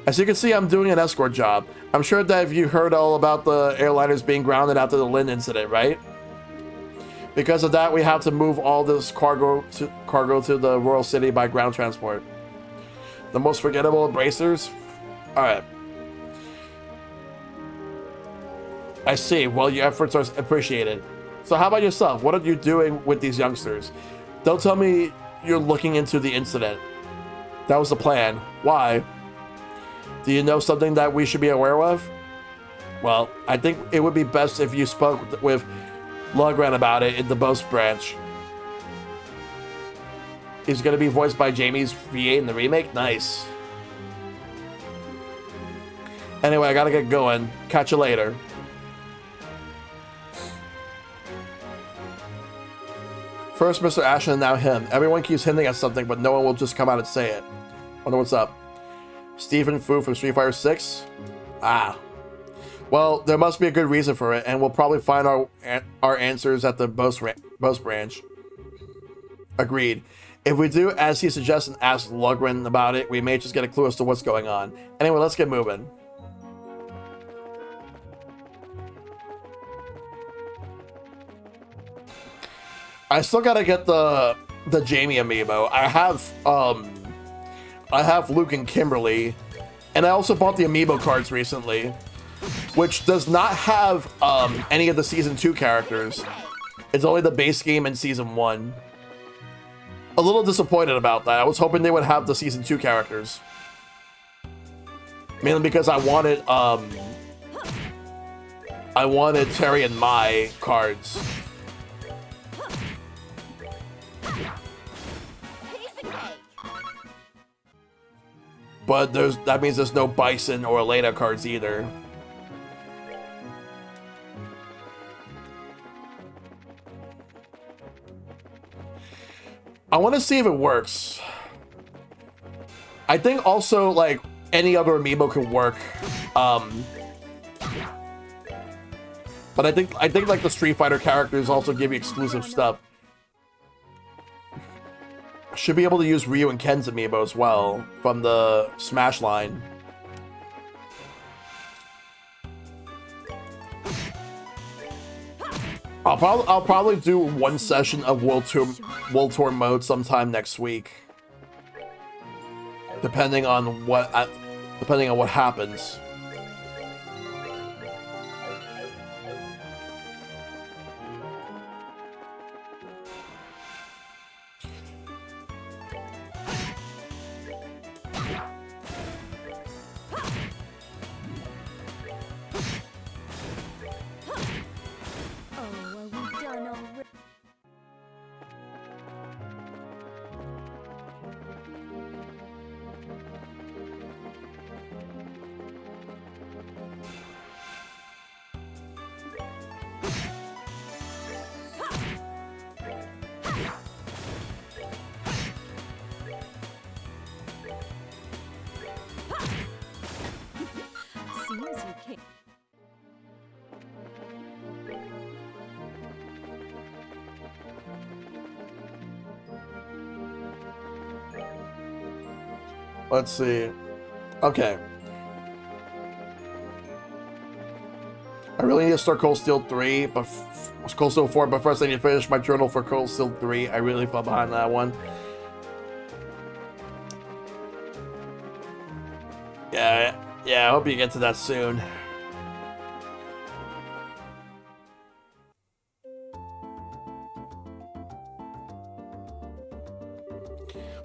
As you can see, I'm doing an escort job. I'm sure that you heard all about the airliners being grounded after the Lynn incident, right? Because of that, we have to move all this cargo to the Royal City by ground transport. The most forgettable embracers? Alright. I see. Well, your efforts are appreciated. So how about yourself? What are you doing with these youngsters? Don't tell me you're looking into the incident. That was the plan. Why? Do you know something that we should be aware of? Well, I think it would be best if you spoke with Logran about it in the Bose branch. He's going to be voiced by Jamie's VA in the remake? Nice. Anyway, I gotta get going. Catch you later. First Mr. Ashen and now him. Everyone keeps hinting at something, but no one will just come out and say it. Wonder what's up. Stephen Fu from Street Fighter 6? Ah. Well, there must be a good reason for it, and we'll probably find our answers at the Bose branch. Agreed. If we do as he suggests and ask Lugren about it, we may just get a clue as to what's going on. Anyway, let's get moving. I still gotta get the Jamie amiibo. I have Luke and Kimberly, and I also bought the amiibo cards recently, which does not have any of the Season 2 characters. It's only the base game and Season 1. A little disappointed about that. I was hoping they would have the Season 2 characters. Mainly because I wanted Terry and Mai cards. But that means there's no Bison or Elena cards either. I want to see if it works. I think also like any other amiibo could work. But I think like the Street Fighter characters also give you exclusive stuff. Should be able to use Ryu and Ken's amiibo as well from the Smash line. I'll probably do one session of World Tour mode sometime next week, depending on what happens. you came. Let's see. Okay. I really need to start Cold Steel 3, but Cold Steel 4, but first I need to finish my journal for Cold Steel 3. I really fell behind that one. Yeah, I hope you get to that soon.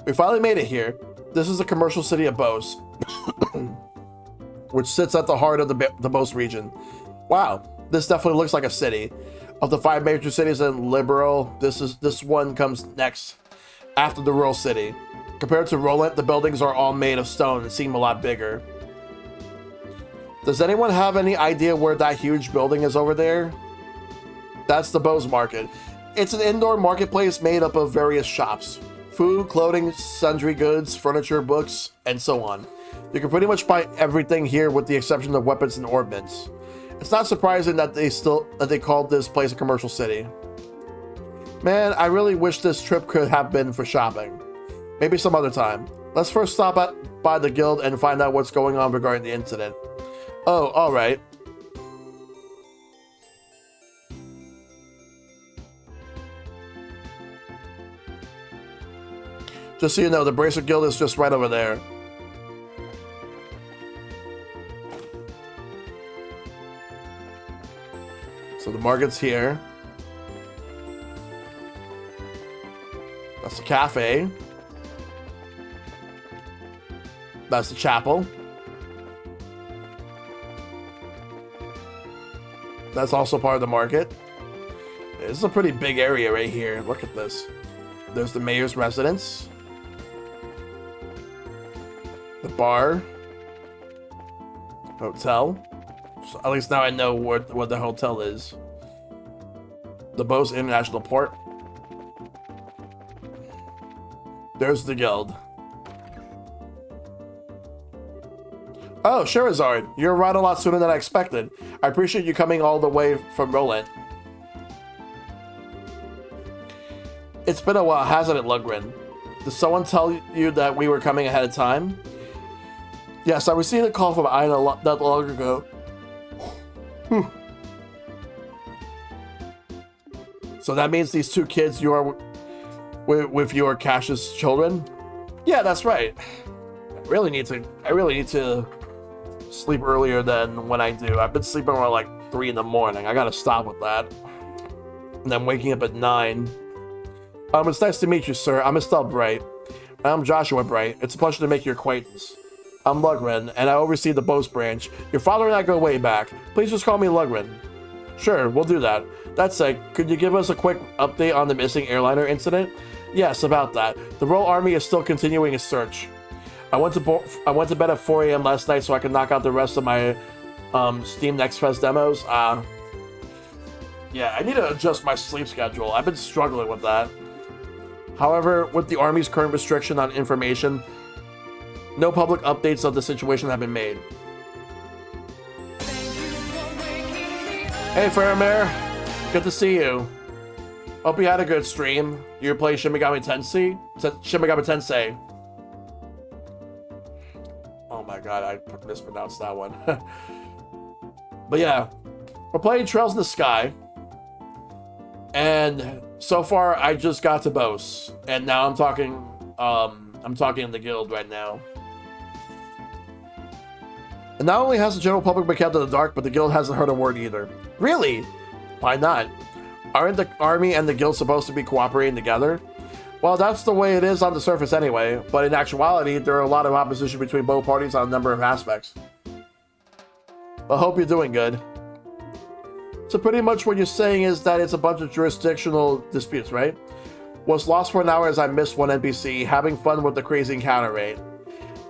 We finally made it here. This is the commercial city of Bose, which sits at the heart of the Bose region. Wow, this definitely looks like a city. Of the 5 major cities in Liberal, this one comes next, after the rural city. Compared to Roland, the buildings are all made of stone and seem a lot bigger. Does anyone have any idea where that huge building is over there? That's the Bose Market. It's an indoor marketplace made up of various shops. Food, clothing, sundry goods, furniture, books, and so on. You can pretty much buy everything here with the exception of weapons and ordnance. It's not surprising that they called this place a commercial city. Man, I really wish this trip could have been for shopping. Maybe some other time. Let's first stop by the guild and find out what's going on regarding the incident. Oh, alright. Just so you know, the Bracer Guild is just right over there. So the market's here. That's the cafe. That's the chapel. That's also part of the market. This is a pretty big area right here. Look at this. There's the mayor's residence. The bar. Hotel. So at least now I know what the hotel is. The Bose International Port. There's the guild. Oh, Sherazard, you arrived a lot sooner than I expected. I appreciate you coming all the way from Roland. It's been a while, hasn't it, Lugrin? Did someone tell you that we were coming ahead of time? Yes, I received a call from Ina not long ago. So that means these 2 kids you are with your Cash's children? Yeah, that's right. I really need to sleep earlier than when I do. I've been sleeping around like 3 in the morning. I gotta stop with that. And then waking up at 9. It's nice to meet you, sir. I'm Estelle Bright. I'm Joshua Bright. It's a pleasure to make your acquaintance. I'm Lugrin, and I oversee the Bose branch. Your father and I go way back. Please just call me Lugrin. Sure, we'll do that. That said, could you give us a quick update on the missing airliner incident? Yes, about that. The Royal Army is still continuing its search. I went to bed at 4 a.m. last night so I could knock out the rest of my Steam Next Fest demos. Yeah, I need to adjust my sleep schedule. I've been struggling with that. However, with the Army's current restriction on information, no public updates of the situation have been made. Hey, Faramir. Good to see you. Hope you had a good stream. You play Shin Megami Tensei. Oh my god, I mispronounced that one. But yeah, we're playing Trails in the Sky. And so far, I just got to Bose. And now I'm talking in the guild right now. And not only has the general public been kept in the dark, but the guild hasn't heard a word either. Really? Why not? Aren't the army and the guild supposed to be cooperating together? Well, that's the way it is on the surface anyway, but in actuality, there are a lot of opposition between both parties on a number of aspects. I hope you're doing good. So pretty much what you're saying is that it's a bunch of jurisdictional disputes, right? Was lost for an hour as I missed one NPC, having fun with the crazy encounter rate.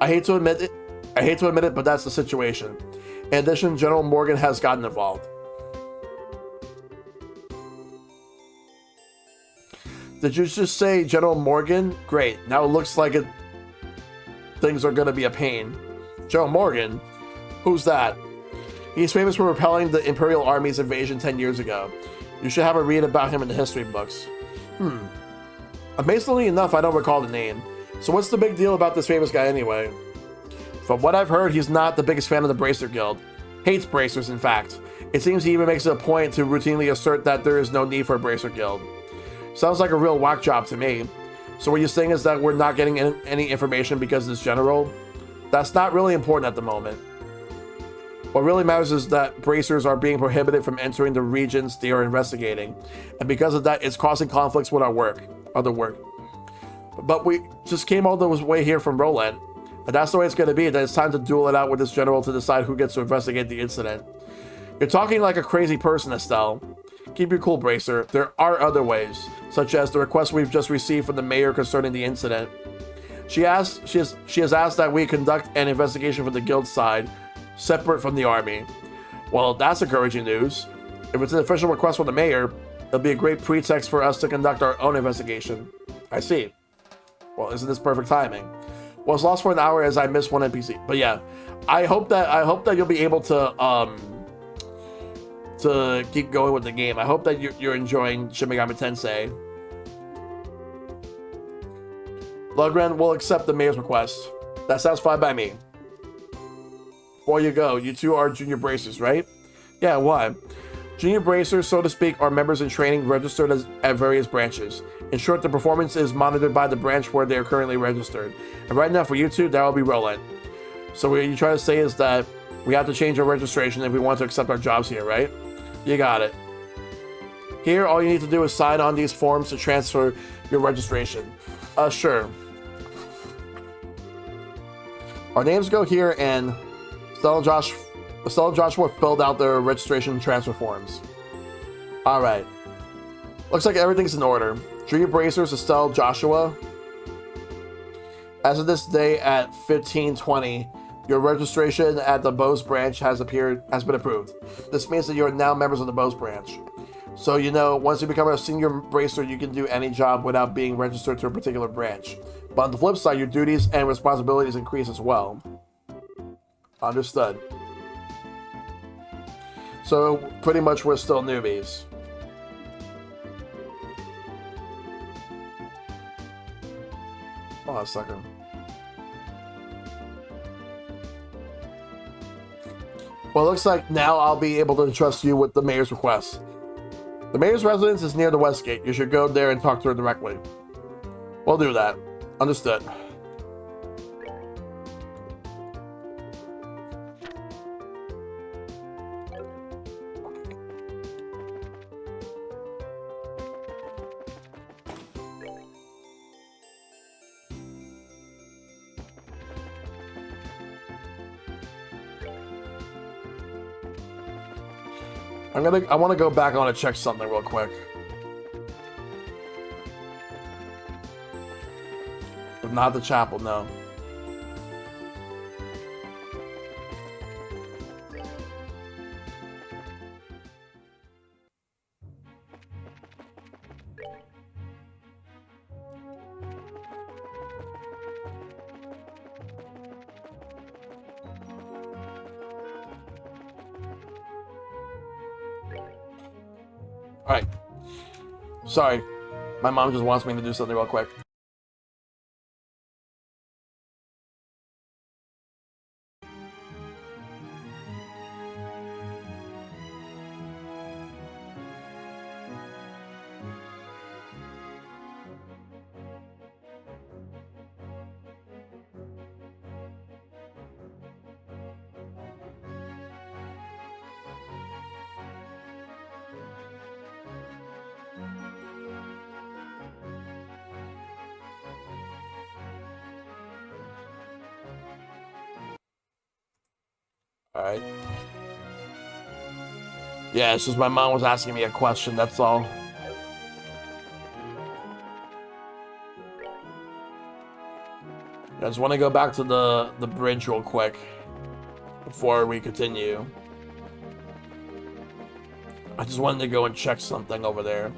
I hate to admit it, but that's the situation. In addition, General Morgan has gotten involved. Did you just say General Morgan? Great. Now it looks like things are going to be a pain. General Morgan? Who's that? He's famous for repelling the Imperial Army's invasion 10 years ago. You should have a read about him in the history books. Amazingly enough, I don't recall the name. So what's the big deal about this famous guy anyway? From what I've heard, he's not the biggest fan of the Bracer Guild. Hates Bracers, in fact. It seems he even makes it a point to routinely assert that there is no need for a Bracer Guild. Sounds like a real whack job to me. So what you're saying is that we're not getting any information because of this general? That's not really important at the moment. What really matters is that Bracers are being prohibited from entering the regions they are investigating. And because of that, it's causing conflicts with our other work. But we just came all the way here from Roland. And that's the way it's going to be, that it's time to duel it out with this general to decide who gets to investigate the incident. You're talking like a crazy person, Estelle. Keep your cool, Bracer. There are other ways, such as the request we've just received from the mayor concerning the incident. She has asked that we conduct an investigation from the guild side, separate from the army. Well, that's encouraging news. If it's an official request from the mayor, it'll be a great pretext for us to conduct our own investigation. I see. Well, isn't this perfect timing? Was lost for an hour as I missed one NPC. But yeah, I hope that you'll be able to keep going with the game. I hope that you're enjoying Shin Megami Tensei. Lugren will accept the mayor's request. That sounds fine by me. Before you go, you two are junior bracers, right? Yeah, why? Junior bracers, so to speak, are members in training registered at various branches. In short, the performance is monitored by the branch where they are currently registered. And right now for you two, that will be Roland. So what you try to say is that we have to change our registration if we want to accept our jobs here, right? You got it. Here, all you need to do is sign on these forms to transfer your registration. Sure. Our names go here, and Stella and Joshua filled out their registration transfer forms. Alright. Looks like everything's in order. Junior Bracers, Estelle, Joshua. As of this day at 15:20, your registration at the Bose branch has been approved. This means that you are now members of the Bose branch. So you know, once you become a senior bracer, you can do any job without being registered to a particular branch. But on the flip side, your duties and responsibilities increase as well. Understood. So pretty much we're still newbies. Hold on a second. Well, it looks like now I'll be able to trust you with the mayor's request. The mayor's residence is near the west gate. You should go there and talk to her directly. We'll do that. Understood. I want to go back. I want to check something real quick. But not the chapel, no. Alright. Sorry. My mom just wants me to do something real quick. Alright. Yeah, it's just my mom was asking me a question, that's all. I just want to go back to the bridge real quick before we continue. I just wanted to go and check something over there.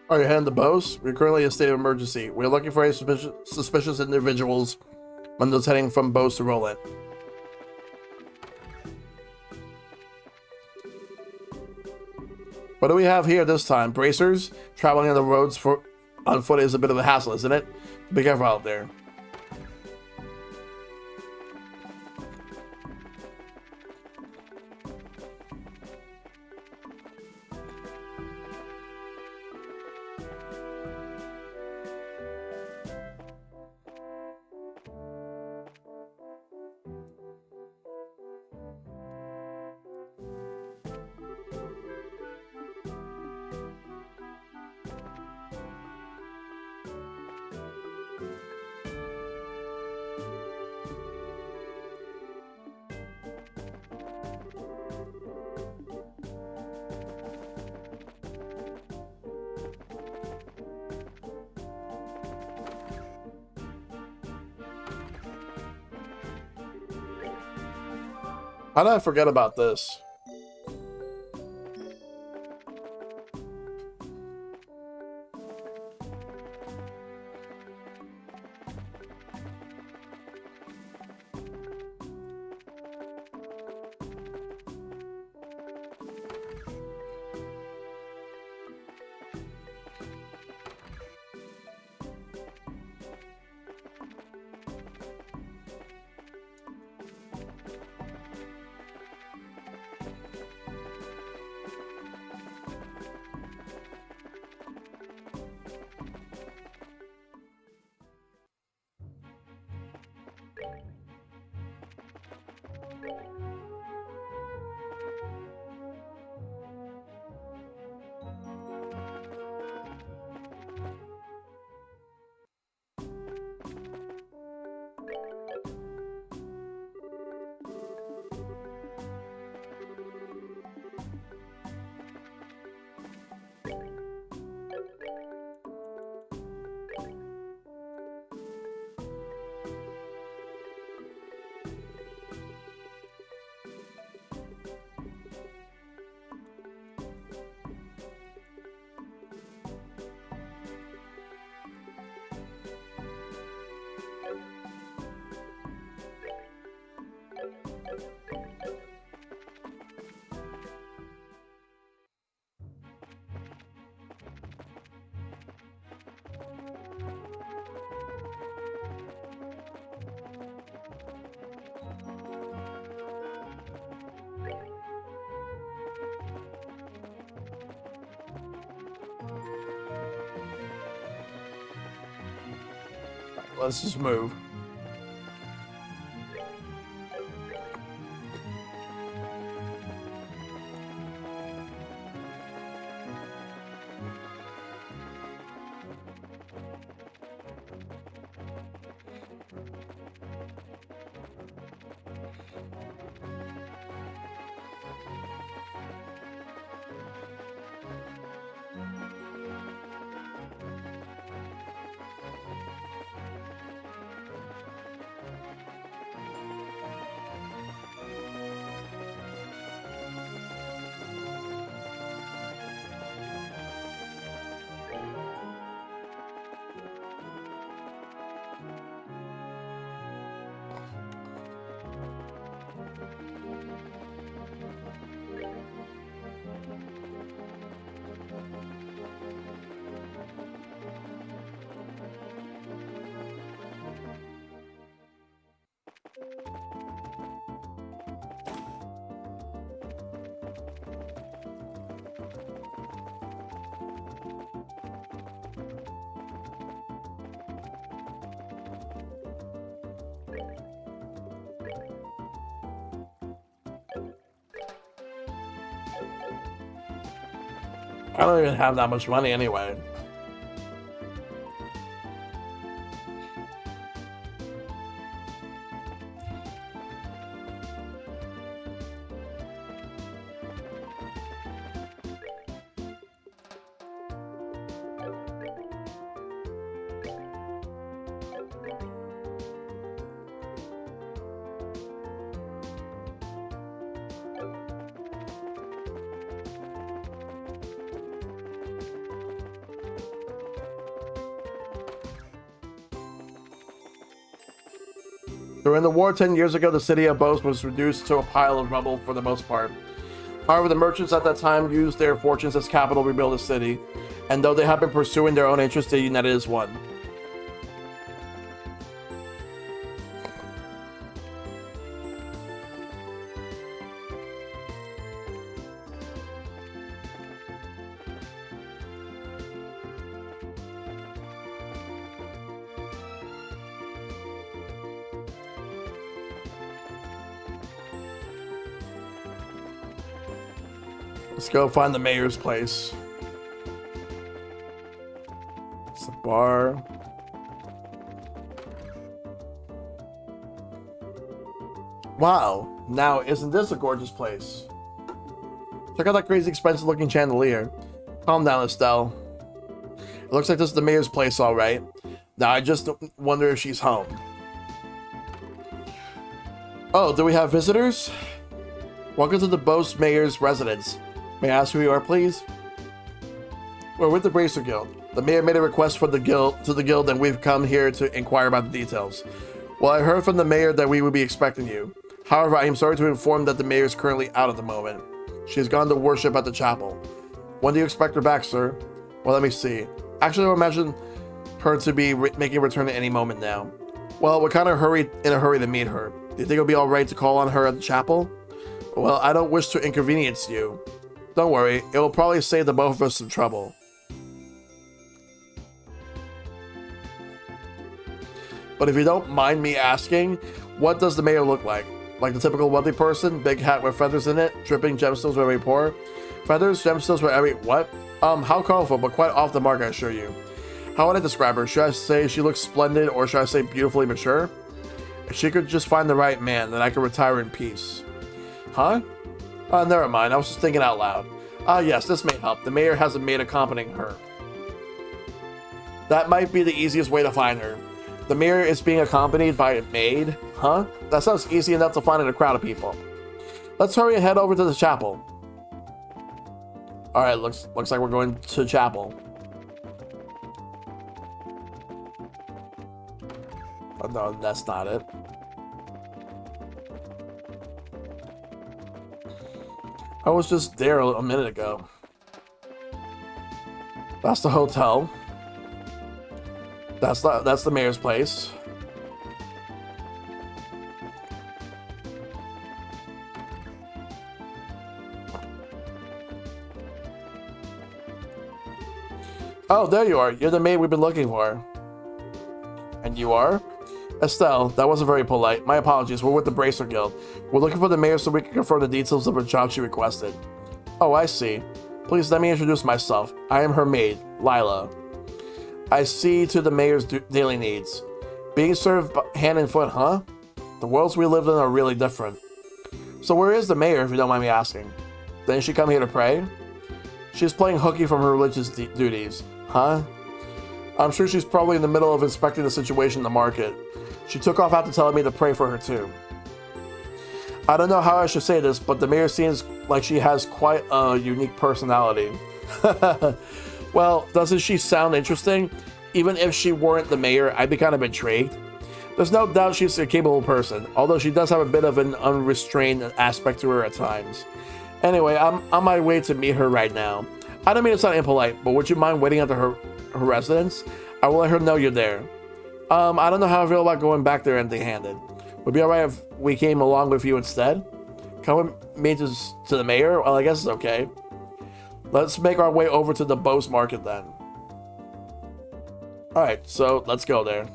Are you heading to Bose? We're currently in a state of emergency. We're looking for any suspicious individuals. Mundo's heading from Bose to Roland. What do we have here this time? Bracers? Traveling on the roads on foot is a bit of a hassle, isn't it? Be careful out there. How did I forget about this? Let's just move. I don't even have that much money anyway. During the war 10 years ago, the city of Bose was reduced to a pile of rubble for the most part. However, the merchants at that time used their fortunes as capital to rebuild the city, and though they have been pursuing their own interests, they united as one. Let's go find the mayor's place. It's a bar. Wow, now isn't this a gorgeous place? Check out that crazy expensive looking chandelier. Calm down, Estelle. It looks like this is the mayor's place, all right. Now I just wonder if she's home. Oh, do we have visitors? Welcome to the Bose Mayor's residence. May I ask who you are, please? We're with the Bracer Guild. The mayor made a request for the guild, and we've come here to inquire about the details. Well, I heard from the mayor that we would be expecting you. However, I am sorry to inform that the mayor is currently out at the moment. She has gone to worship at the chapel. When do you expect her back, sir? Well, let me see. Actually, I would imagine her to be making a return at any moment now. Well, we're kind of in a hurry to meet her. Do you think it'll be alright to call on her at the chapel? Well, I don't wish to inconvenience you. Don't worry, it will probably save the both of us some trouble. But if you don't mind me asking, what does the mayor look like? Like the typical wealthy person? Big hat with feathers in it? Dripping gemstones wherever you pour? Feathers, gemstones wherever what? How colorful, but quite off the mark, I assure you. How would I describe her? Should I say she looks splendid, or should I say beautifully mature? If she could just find the right man, then I could retire in peace. Huh? Never mind, I was just thinking out loud. Yes, this may help. The mayor has a maid accompanying her. That might be the easiest way to find her. The mayor is being accompanied by a maid? Huh? That sounds easy enough to find in a crowd of people. Let's hurry and head over to the chapel. Alright, looks like we're going to chapel. Oh, no, that's not it. I was just there a minute ago. That's the hotel. That's the mayor's place. Oh, there you are. You're the maid we've been looking for. And you are? Estelle, that wasn't very polite. My apologies. We're with the Bracer Guild. We're looking for the mayor so we can confirm the details of her job she requested. Oh, I see. Please let me introduce myself. I am her maid, Lila. I see to the mayor's daily needs. Being served hand and foot, huh? The worlds we live in are really different. So where is the mayor, if you don't mind me asking? Didn't she come here to pray? She's playing hooky from her religious duties, huh? I'm sure she's probably in the middle of inspecting the situation in the market. She took off after telling me to pray for her too. I don't know how I should say this, but the mayor seems like she has quite a unique personality. Well, doesn't she sound interesting? Even if she weren't the mayor, I'd be kind of intrigued. There's no doubt she's a capable person, although she does have a bit of an unrestrained aspect to her at times. Anyway, I'm on my way to meet her right now. I don't mean to sound impolite, but would you mind waiting at her residence? I will let her know you're there. I don't know how I feel about going back there empty-handed. Would it be alright if we came along with you instead? Come with me to the mayor? Well, I guess it's okay. Let's make our way over to the Bose Market then. Alright, so let's go there.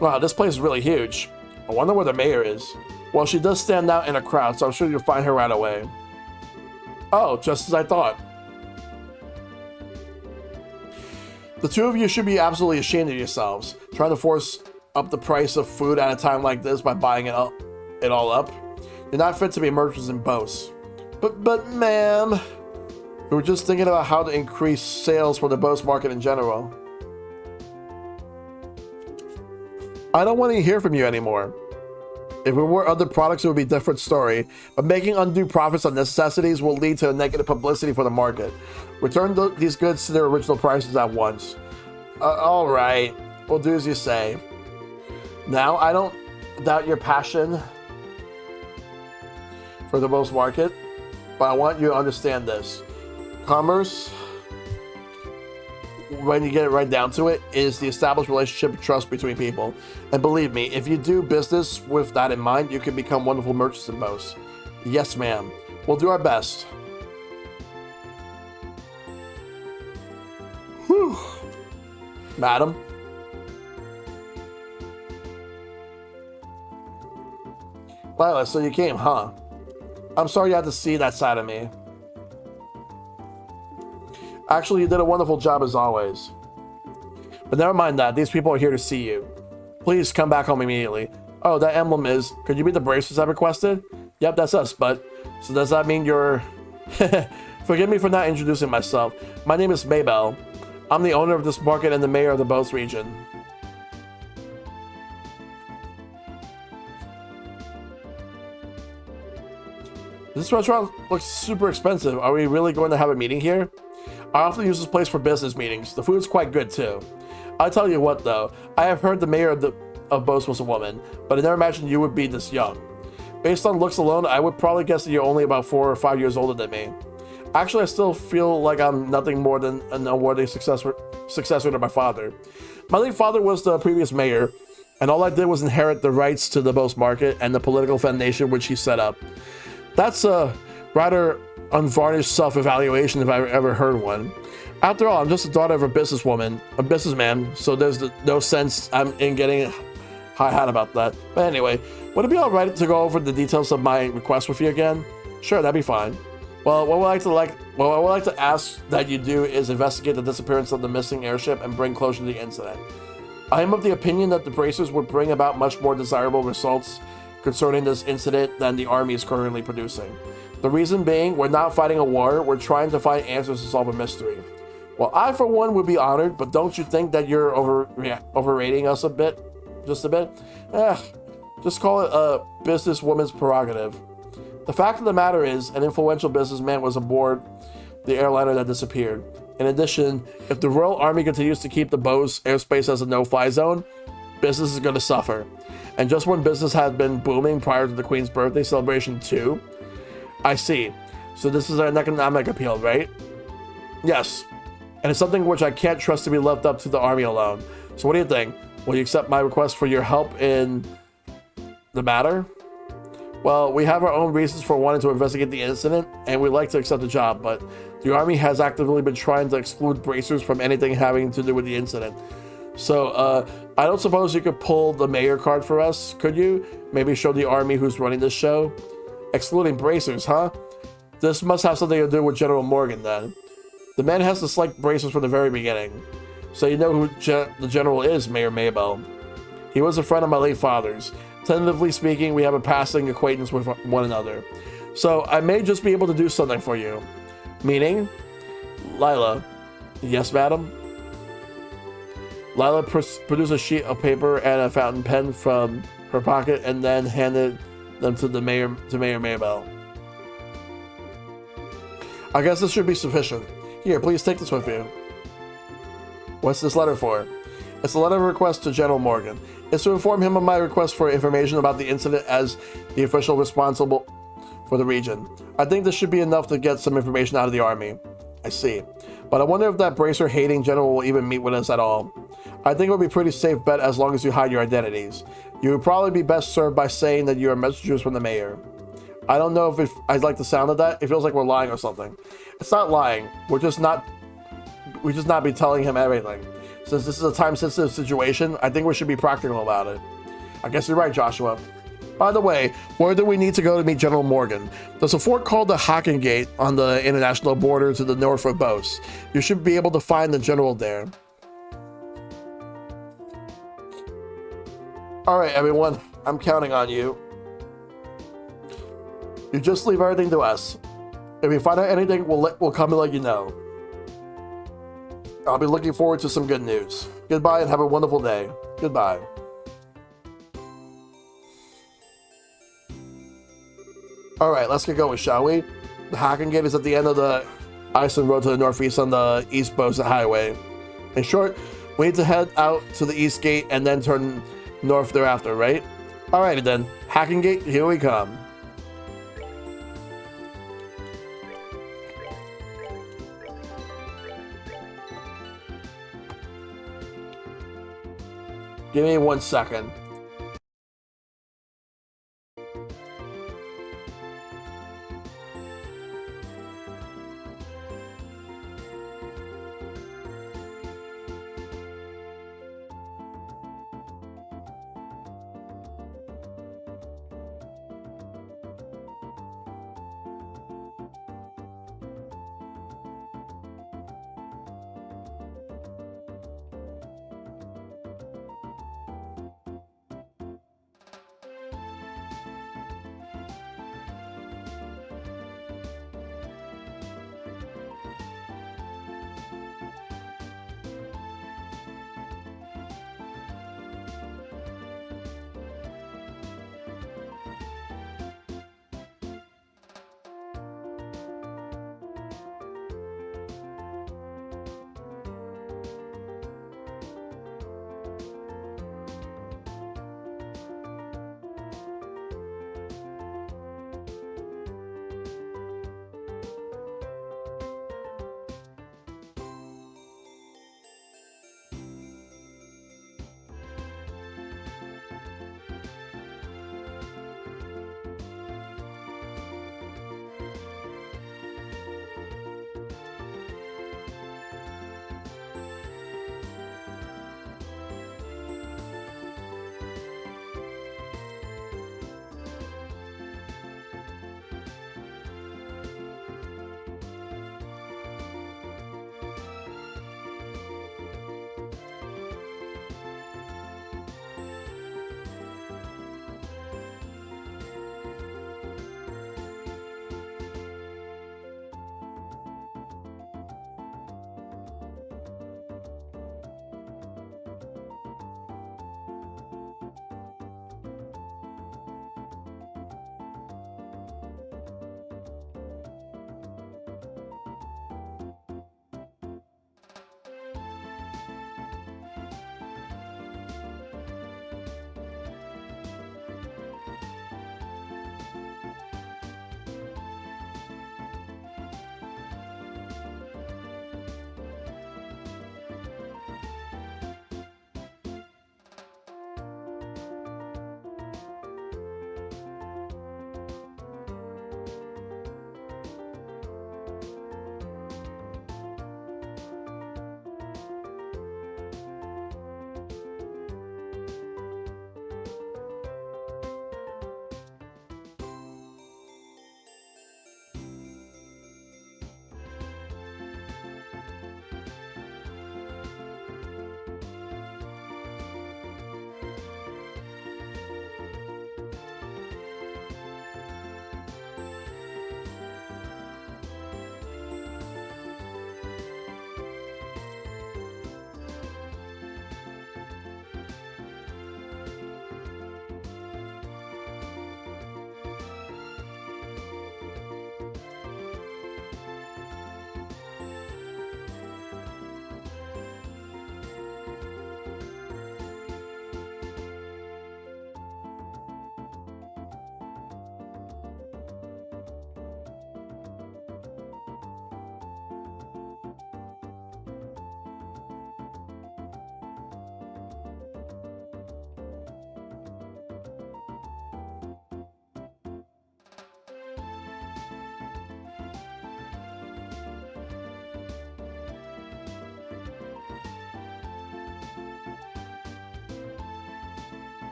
Wow, this place is really huge. I wonder where the mayor is. Well, she does stand out in a crowd, so I'm sure you'll find her right away. Oh, just as I thought. The two of you should be absolutely ashamed of yourselves, trying to force up the price of food at a time like this by buying it all up. You're not fit to be merchants in Bose. But ma'am, we were just thinking about how to increase sales for the Bose market in general. I don't want to hear from you anymore. If it were other products, it would be a different story. But making undue profits on necessities will lead to negative publicity for the market. Return these goods to their original prices at once. All right. We'll do as you say. Now, I don't doubt your passion for the most market, but I want you to understand this. Commerce, when you get it right down to it, is the established relationship and trust between people. And believe me, if you do business with that in mind, you can become wonderful merchants in most. Yes, ma'am. We'll do our best. Whew. Madam. Lila, so you came, huh? I'm sorry you had to see that side of me. Actually, you did a wonderful job as always. But never mind that. These people are here to see you. Please come back home immediately. Oh, that emblem is... Could you be the bracelets I requested? Yep, that's us, bud. So does that mean you're... Forgive me for not introducing myself. My name is Maybell. I'm the owner of this market and the mayor of the Boats region. This restaurant looks super expensive. Are we really going to have a meeting here? I often use this place for business meetings. The food's quite good too. I'll tell you what though, I have heard the mayor of Boats was a woman, but I never imagined you would be this young. Based on looks alone, I would probably guess that you're only about 4 or 5 years older than me. Actually, I still feel like I'm nothing more than an unworthy successor to my father. My late father was the previous mayor, and all I did was inherit the rights to the Boats market and the political foundation which he set up. That's a rather unvarnished self-evaluation if I've ever heard one. After all, I'm just the daughter of a businessman, so there's no sense I'm in getting high-hat about that. But anyway, would it be alright to go over the details of my request with you again? Sure, that'd be fine. Well, what I would like to ask that you do is investigate the disappearance of the missing airship and bring closure to the incident. I am of the opinion that the bracers would bring about much more desirable results concerning this incident than the army is currently producing. The reason being, we're not fighting a war, we're trying to find answers to solve a mystery. Well, I for one would be honored, but don't you think that you're overrating us a bit? Just a bit? Just call it a businesswoman's prerogative. The fact of the matter is, an influential businessman was aboard the airliner that disappeared. In addition, if the Royal Army continues to keep the Bows airspace as a no-fly zone, business is going to suffer. And just when business had been booming prior to the Queen's birthday celebration too? I see. So this is an economic appeal, right? Yes. And it's something which I can't trust to be left up to the army alone. So what do you think? Will you accept my request for your help in the matter? Well, we have our own reasons for wanting to investigate the incident, and we'd like to accept the job, but the army has actively been trying to exclude bracers from anything having to do with the incident. So, I don't suppose you could pull the mayor card for us, could you? Maybe show the army who's running this show? Excluding bracers, huh? This must have something to do with General Morgan, then. The man has disliked bracers from the very beginning. So you know who the general is, Mayor Maybell. He was a friend of my late father's. Tentatively speaking, we have a passing acquaintance with one another. So I may just be able to do something for you. Meaning? Lila. Yes, madam? Lila produced a sheet of paper and a fountain pen from her pocket and then handed them to Mayor Maybell. I guess this should be sufficient. Here, please take this with you. What's this letter for? It's a letter of request to General Morgan. It's to inform him of my request for information about the incident as the official responsible for the region. I think this should be enough to get some information out of the army. I see. But I wonder if that bracer-hating general will even meet with us at all. I think it would be a pretty safe bet as long as you hide your identities. You would probably be best served by saying that you are messengers from the mayor. I don't know if I'd like the sound of that. It feels like we're lying or something. It's not lying. We just not be telling him everything. Since this is a time-sensitive situation, I think we should be practical about it. I guess you're right, Joshua. By the way, where do we need to go to meet General Morgan? There's a fort called the Hocken Gate on the international border to the north of Bose. You should be able to find the general there. Alright, everyone. I'm counting on you. You just leave everything to us. If we find out anything, we'll come and let you know. I'll be looking forward to some good news. Goodbye and have a wonderful day. Goodbye. All right, let's get going, shall we? The Hacking Gate is at the end of the Iceland Road to the northeast on the East Bosa Highway. In short, we need to head out to the East Gate and then turn north thereafter, right? Alrighty then, Hacking Gate, here we come. Give me 1 second.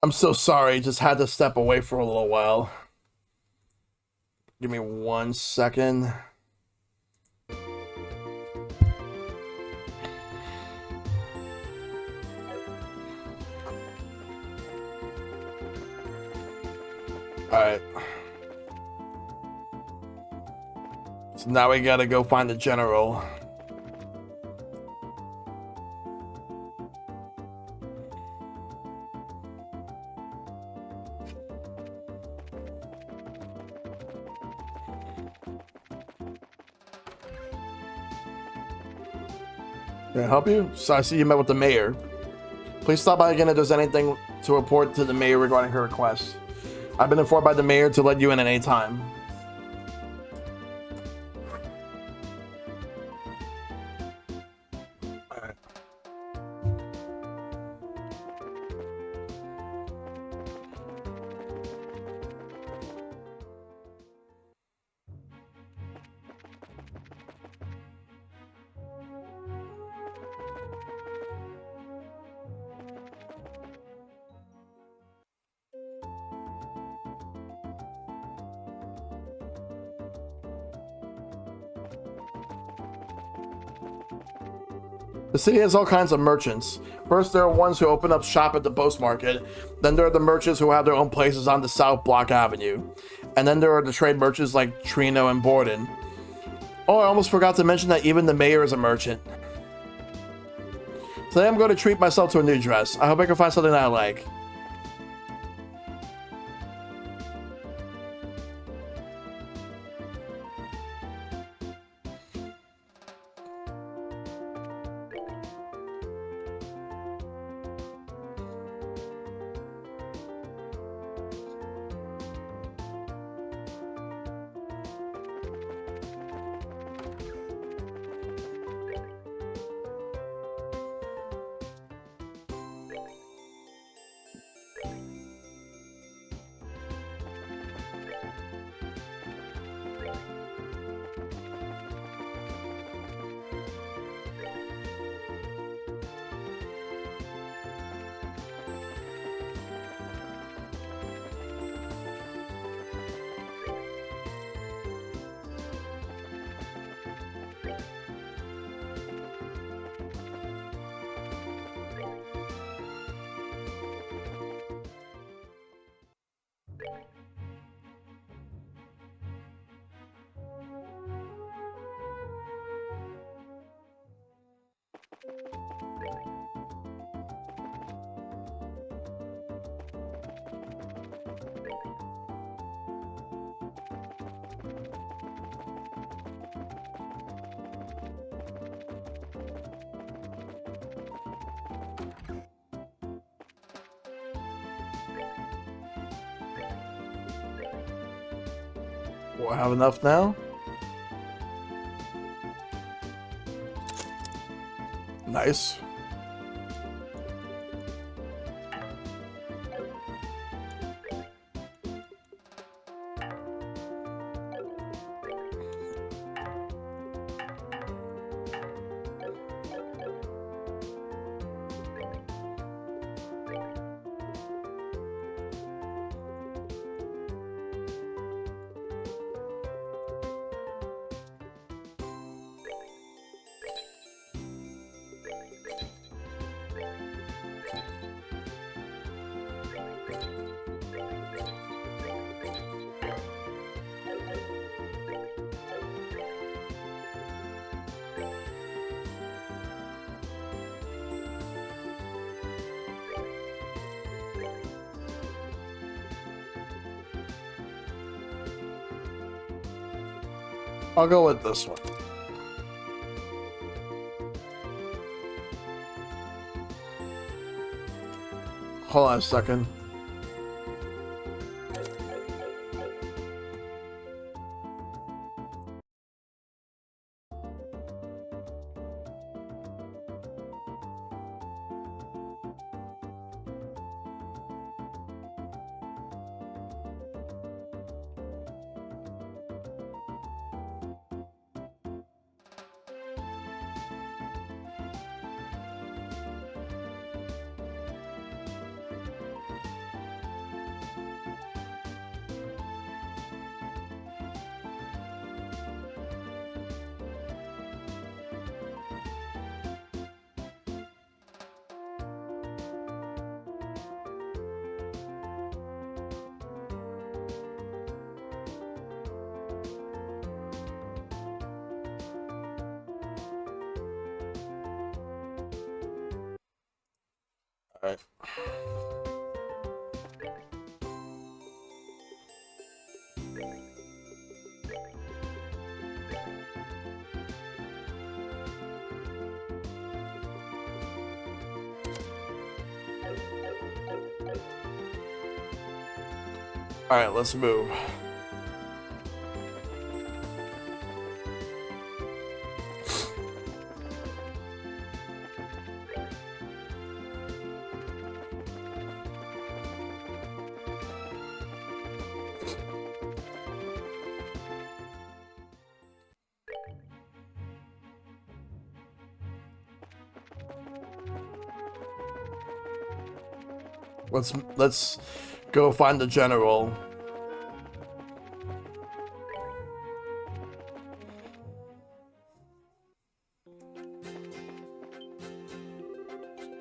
I'm so sorry. Just had to step away for a little while. Give me 1 second. Alright. So now we gotta go find the general. Can I help you? So I see you met with the mayor. Please stop by again if there's anything to report to the mayor regarding her request. I've been informed by the mayor to let you in at any time. The city has all kinds of merchants. First, there are ones who open up shop at the Post Market. Then there are the merchants who have their own places on the South Block Avenue. And then there are the trade merchants like Trino and Borden. Oh, I almost forgot to mention that even the mayor is a merchant. Today I'm going to treat myself to a new dress. I hope I can find something that I like. Will I have enough now? Nice. I'll go with this one. Hold on a second. Alright. Alright, let's move. Let's go find the general.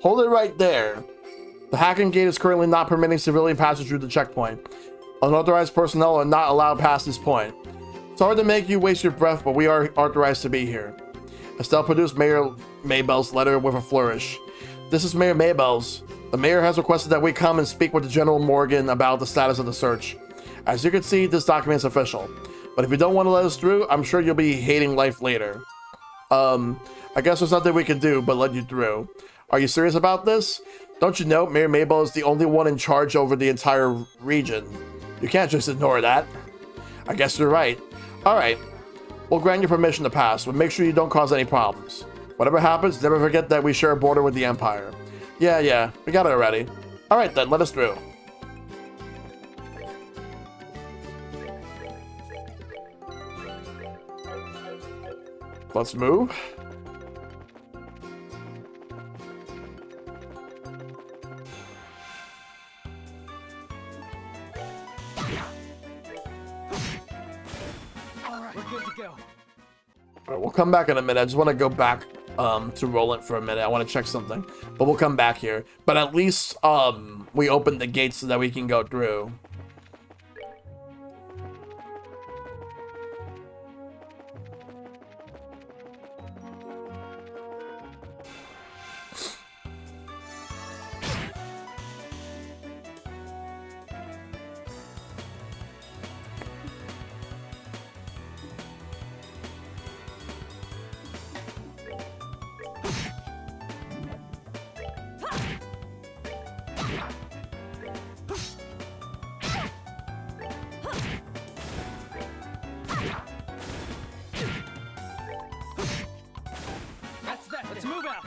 Hold it right there. The hacking gate is currently not permitting civilian passage through the checkpoint. Unauthorized personnel are not allowed past this point. Sorry to make you waste your breath, but we are authorized to be here. Estelle produced Mayor Maybell's letter with a flourish. This is Mayor Maybell's. The mayor has requested that we come and speak with General Morgan about the status of the search. As you can see, this document is official. But if you don't want to let us through, I'm sure you'll be hating life later. I guess there's nothing we can do but let you through. Are you serious about this? Don't you know Mayor Maybell is the only one in charge over the entire region? You can't just ignore that. I guess you're right. Alright, we'll grant you permission to pass, but make sure you don't cause any problems. Whatever happens, never forget that we share a border with the Empire. Yeah, we got it already. Alright then, let us through. Let's move. Alright, we'll come back in a minute. I just want to go back to Roland for a minute. I want to check something, but we'll come back here. But at least we opened the gates so that we can go through. Let's move out.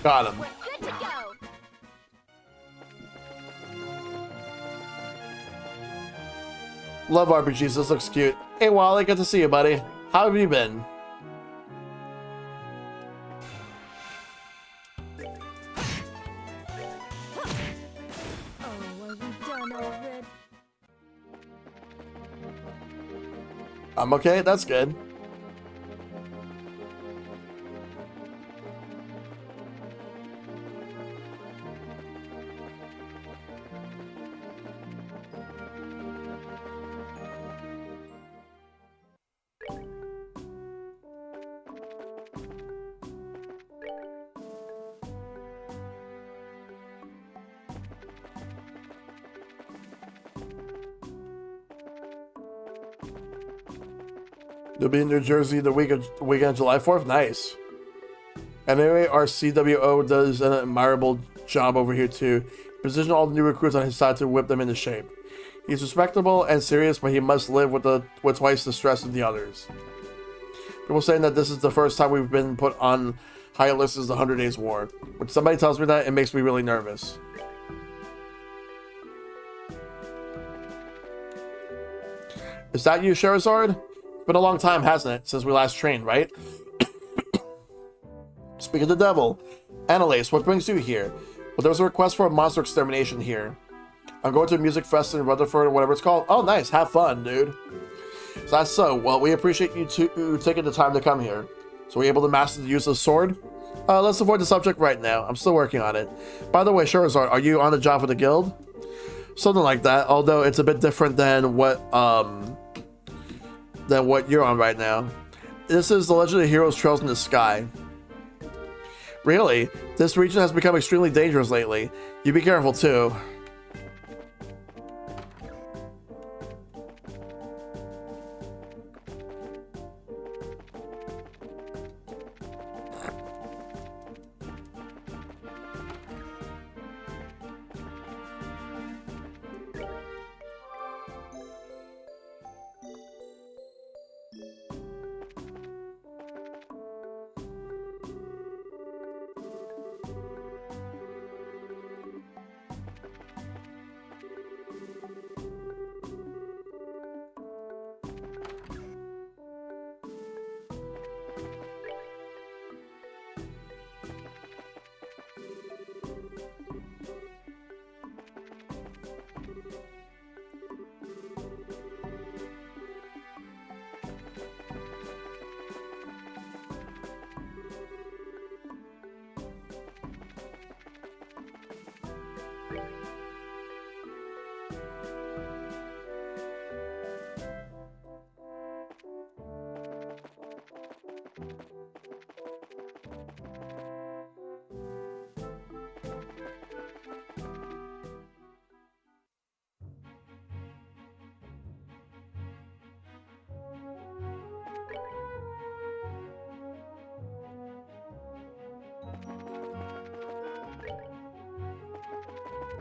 Got him. We're good to go. Love RPGs. This looks cute. Hey, Wally, good to see you, buddy. How have you been? Oh, are we done already? I'm okay. That's good. You'll be in New Jersey the weekend of July 4th? Nice. Anyway, our CWO does an admirable job over here too. Position all the new recruits on his side to whip them into shape. He's respectable and serious, but he must live with twice the stress of the others. People saying that this is the first time we've been put on high list as the 100 Days War. When somebody tells me that, it makes me really nervous. Is that you, Sherazard? It's been a long time, hasn't it, since we last trained, right? Speak of the devil. Annalise, what brings you here? Well, there was a request for a monster extermination here. I'm going to a music fest in Rutherford or whatever it's called. Oh, nice. Have fun, dude. So that's so. Well, we appreciate you taking the time to come here. So we're able to master the use of the sword? Let's avoid the subject right now. I'm still working on it. By the way, Sherazard, are you on the job for the guild? Something like that, although it's a bit different than what you're on right now. This is the Legend of Heroes Trails in the Sky. Really? This region has become extremely dangerous lately. You be careful too.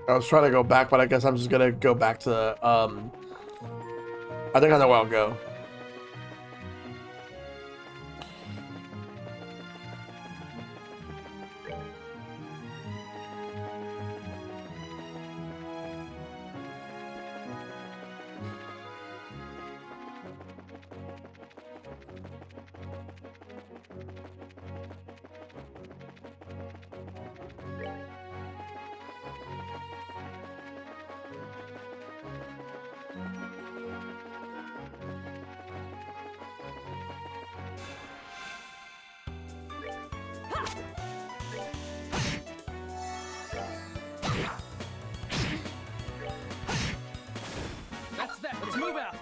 I was trying to go back, but I guess I'm just gonna go back to I think I know where I'll go. That's that. Let's move out.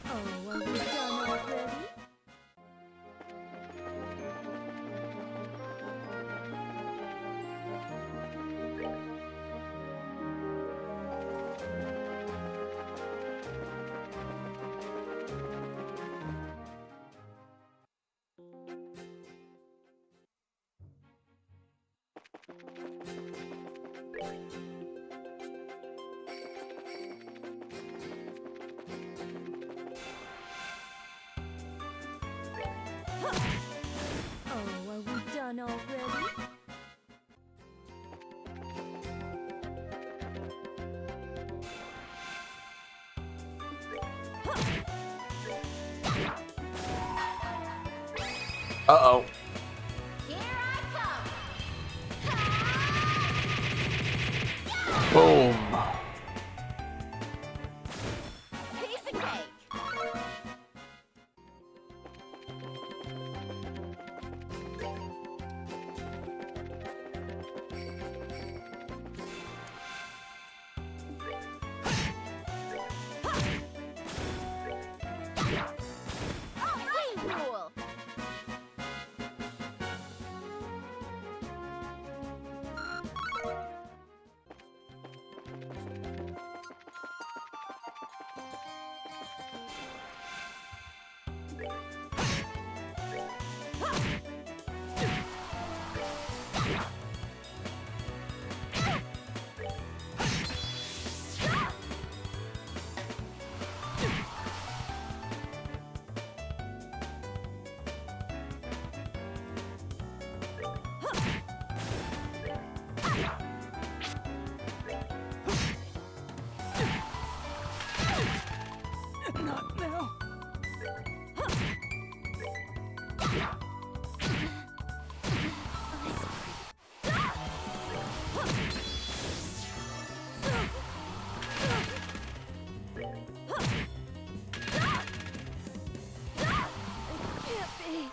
Oh, are we done already? Oh, are we done already? Uh-oh. Here I come. Boom. Piece of cake. All right, rule. Not now. Can't be.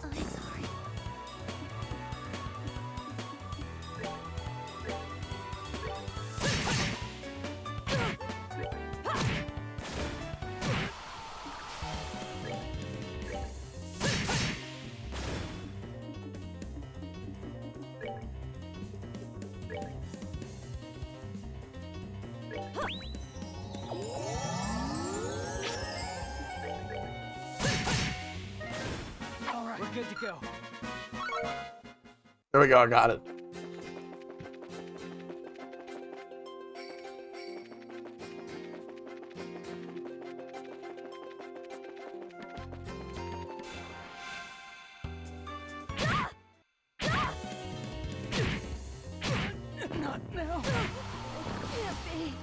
I'm sorry. All right, we're good to go. There we go, I got it. Not now. Can't be.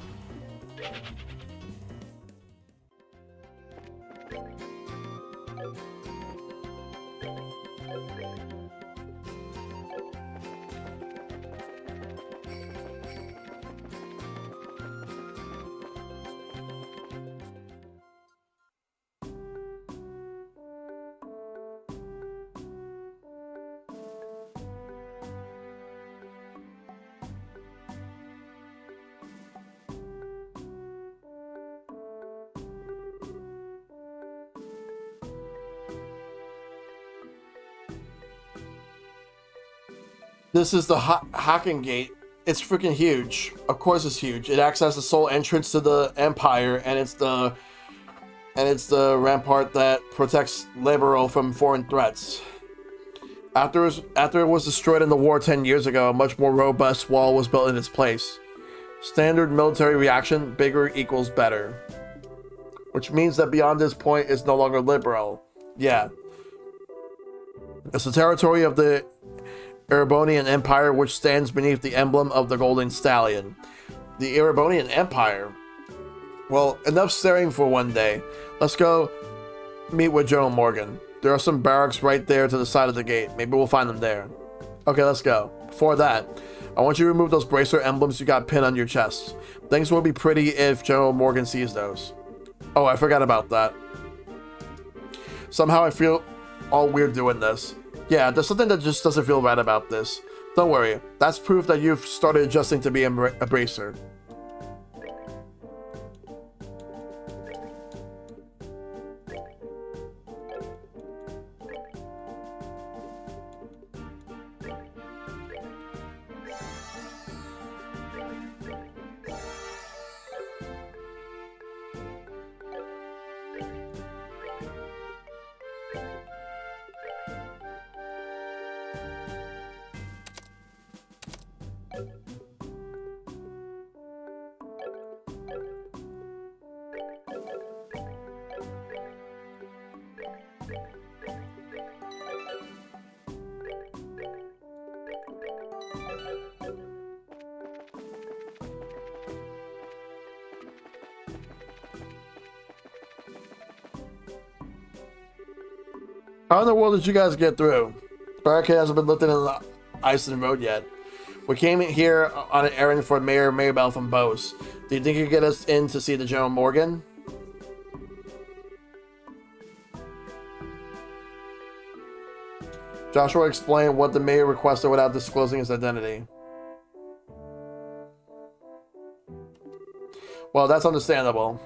This is the Hacking Gate. It's freaking huge. Of course it's huge. It acts as the sole entrance to the Empire, and it's the rampart that protects Liberal from foreign threats. After it was destroyed in the war 10 years ago, a much more robust wall was built in its place. Standard military reaction, bigger equals better. Which means that beyond this point is no longer Liberal. Yeah. It's the territory of the Erebonian Empire, which stands beneath the emblem of the Golden Stallion. The Erebonian Empire? Well, enough staring for one day. Let's go meet with General Morgan. There are some barracks right there to the side of the gate. Maybe we'll find them there. Okay, let's go. Before that, I want you to remove those bracer emblems you got pinned on your chest. Things will be pretty if General Morgan sees those. Oh, I forgot about that. Somehow I feel all weird doing this. Yeah, there's something that just doesn't feel right about this. Don't worry, that's proof that you've started adjusting to be a bracer. How in the world did you guys get through? The barricade hasn't been lifted in the ice in the road yet. We came here on an errand for Mayor Maribel from Bose. Do you think you could get us in to see the General Morgan? Joshua explained what the mayor requested without disclosing his identity. Well, that's understandable.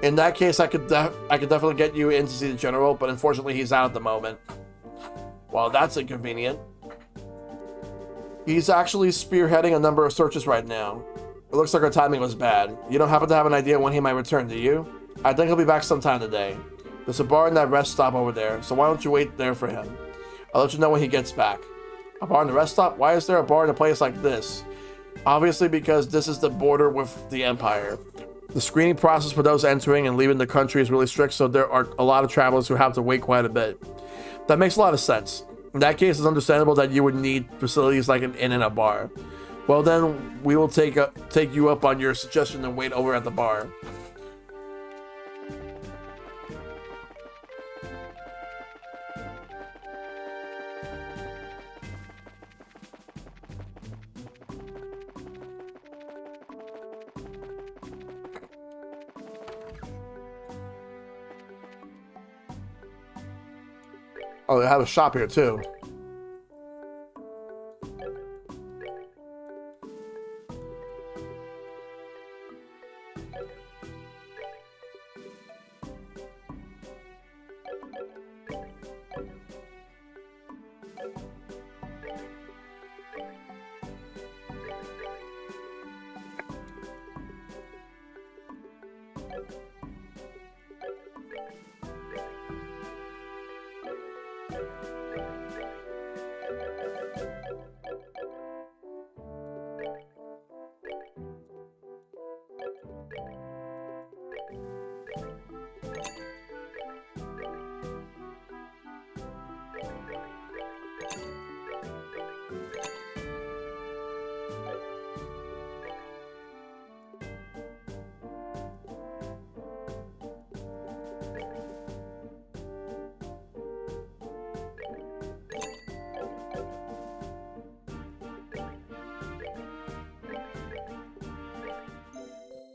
In that case, I could definitely get you in to see the general, but unfortunately he's out at the moment. Well, that's inconvenient. He's actually spearheading a number of searches right now. It looks like our timing was bad. You don't happen to have an idea when he might return, do you? I think he'll be back sometime today. There's a bar in that rest stop over there, so why don't you wait there for him? I'll let you know when he gets back. A bar in the rest stop? Why is there a bar in a place like this? Obviously because this is the border with the Empire. The screening process for those entering and leaving the country is really strict, so there are a lot of travelers who have to wait quite a bit. That makes a lot of sense. In that case, it's understandable that you would need facilities like an inn and a bar. Well then, we will take you up on your suggestion and wait over at the bar. Oh, they have a shop here too.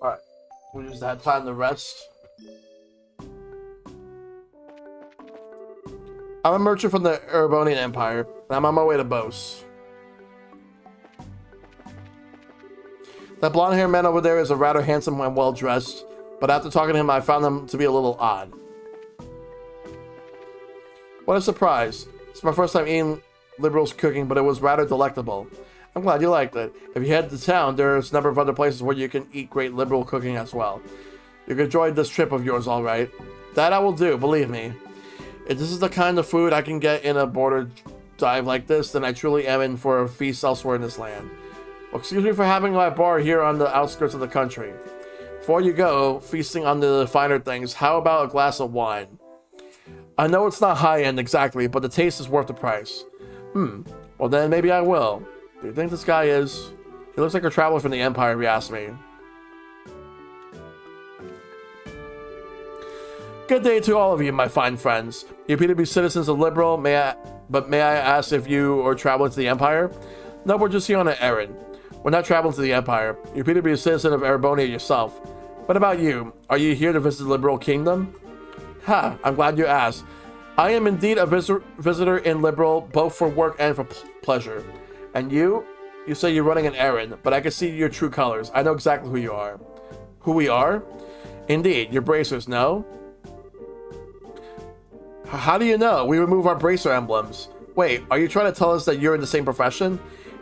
Alright, we just had time to rest. I'm a merchant from the Erebonian Empire, and I'm on my way to Bose. That blonde-haired man over there is a rather handsome and well-dressed, but after talking to him, I found him to be a little odd. What a surprise. It's my first time eating Liberal's cooking, but it was rather delectable. I'm glad you liked it. If you head to town, there's a number of other places where you can eat great Liberal cooking as well. You can enjoy this trip of yours, all right. That I will do, believe me. If this is the kind of food I can get in a border dive like this, then I truly am in for a feast elsewhere in this land. Well, excuse me for having my bar here on the outskirts of the country. Before you go, feasting on the finer things, how about a glass of wine? I know it's not high-end exactly, but the taste is worth the price. Well then maybe I will. Do you think this guy is? He looks like a traveler from the Empire, if you ask me. Good day to all of you, my fine friends. You appear to be citizens of Liberal, may I ask if you are traveling to the Empire? No, we're just here on an errand. We're not traveling to the Empire. You appear to be a citizen of Erebonia yourself. What about you? Are you here to visit the Liberal Kingdom? Ha, I'm glad you asked. I am indeed a visitor in Liberal, both for work and for pleasure. And you? You say you're running an errand, but I can see your true colors. I know exactly who you are. Who we are? Indeed, you're bracers, no? How do you know? We remove our bracer emblems. Wait, are you trying to tell us that you're in the same profession?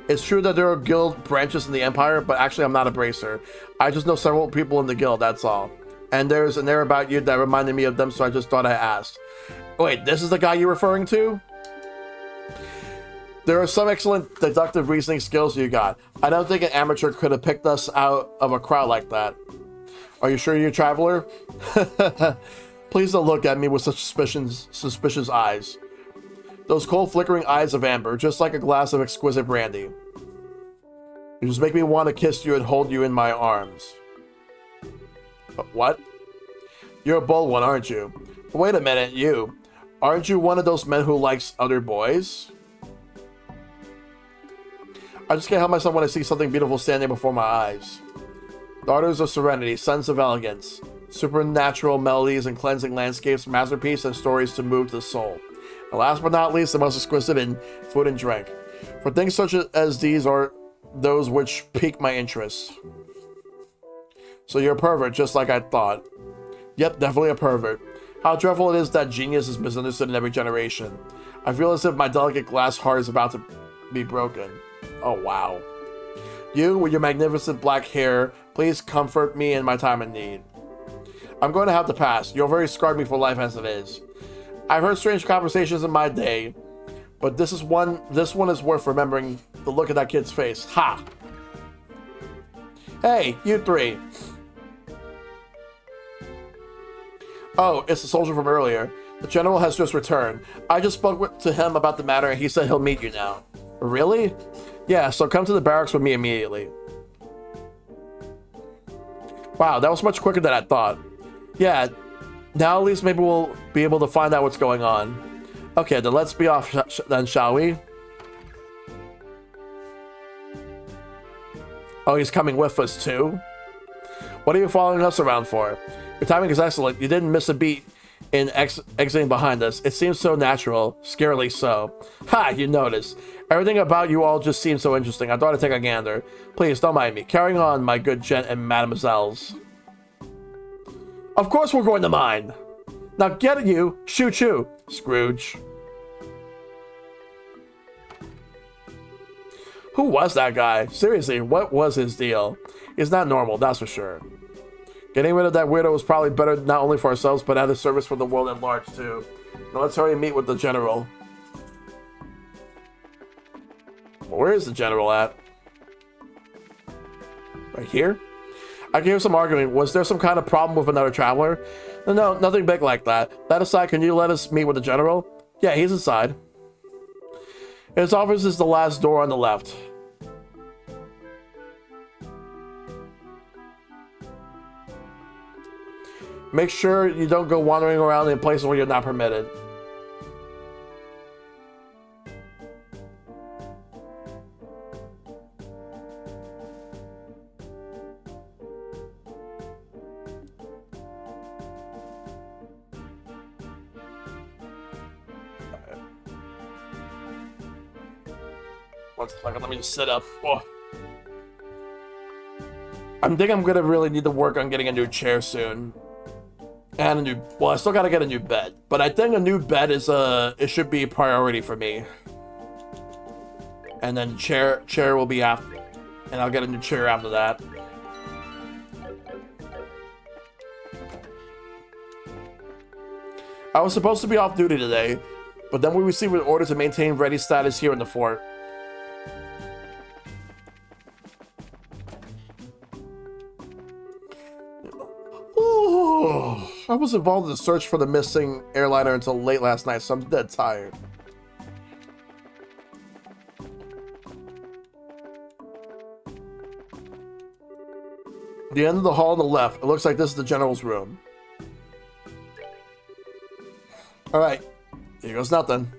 It's true that there are guild branches in the Empire, but actually I'm not a bracer. I just know several people in the guild, that's all. And there's an air about you that reminded me of them, so I just thought I asked. Wait, this is the guy you're referring to? There are some excellent deductive reasoning skills you got. I don't think an amateur could have picked us out of a crowd like that. Are you sure you're a traveler? Please don't look at me with such suspicious eyes. Those cold flickering eyes of amber, just like a glass of exquisite brandy. You just make me want to kiss you and hold you in my arms. What? You're a bold one, aren't you? Wait a minute, you. Aren't you one of those men who likes other boys? I just can't help myself when I see something beautiful standing before my eyes. Daughters of serenity, sons of elegance, supernatural melodies and cleansing landscapes, masterpiece and stories to move the soul. And last but not least, the most exquisite in food and drink. For things such as these are those which pique my interest. So you're a pervert, just like I thought. Yep, definitely a pervert. How dreadful it is that genius is misunderstood in every generation. I feel as if my delicate glass heart is about to be broken. Oh, wow. You, with your magnificent black hair, please comfort me in my time of need. I'm going to have to pass. You've already scarred me for life as it is. I've heard strange conversations in my day, but this one is worth remembering. The look at that kid's face. Ha! Hey, you three. Oh, it's the soldier from earlier. The general has just returned. I just spoke to him about the matter and he said he'll meet you now. Really? Yeah, so come to the barracks with me immediately. Wow, that was much quicker than I thought. Yeah, now at least maybe we'll be able to find out what's going on. Okay, then let's be off then, shall we? Oh, he's coming with us too? What are you following us around for? Your timing is excellent. You didn't miss a beat in exiting behind us. It seems so natural, scarily so. Ha, you noticed. Everything about you all just seems so interesting. I thought I'd take a gander. Please, don't mind me. Carrying on, my good gent and mademoiselles. Of course we're going to mind. Now get at you. Shoo-choo, Scrooge. Who was that guy? Seriously, what was his deal? He's not normal, that's for sure. Getting rid of that weirdo was probably better not only for ourselves, but out of service for the world at large, too. Now let's hurry and meet with the general. Well, where is the general at? Right here? I can hear some arguing. Was there some kind of problem with another traveler? No, nothing big like that. That aside, can you let us meet with the general? Yeah, he's inside. His office is the last door on the left. Make sure you don't go wandering around in places where you're not permitted. One second, let me just sit up. Oh. I think I'm gonna really need to work on getting a new chair soon. And a new, well, I still gotta get a new bed, but I think a new bed is it should be a priority for me. And then chair will be after, and I'll get a new chair after that. I was supposed to be off duty today, but then we received an order to maintain ready status here in the fort. I was involved in the search for the missing airliner until late last night, so I'm dead tired. The end of the hall on the left. It looks like this is the general's room. Alright, here goes nothing.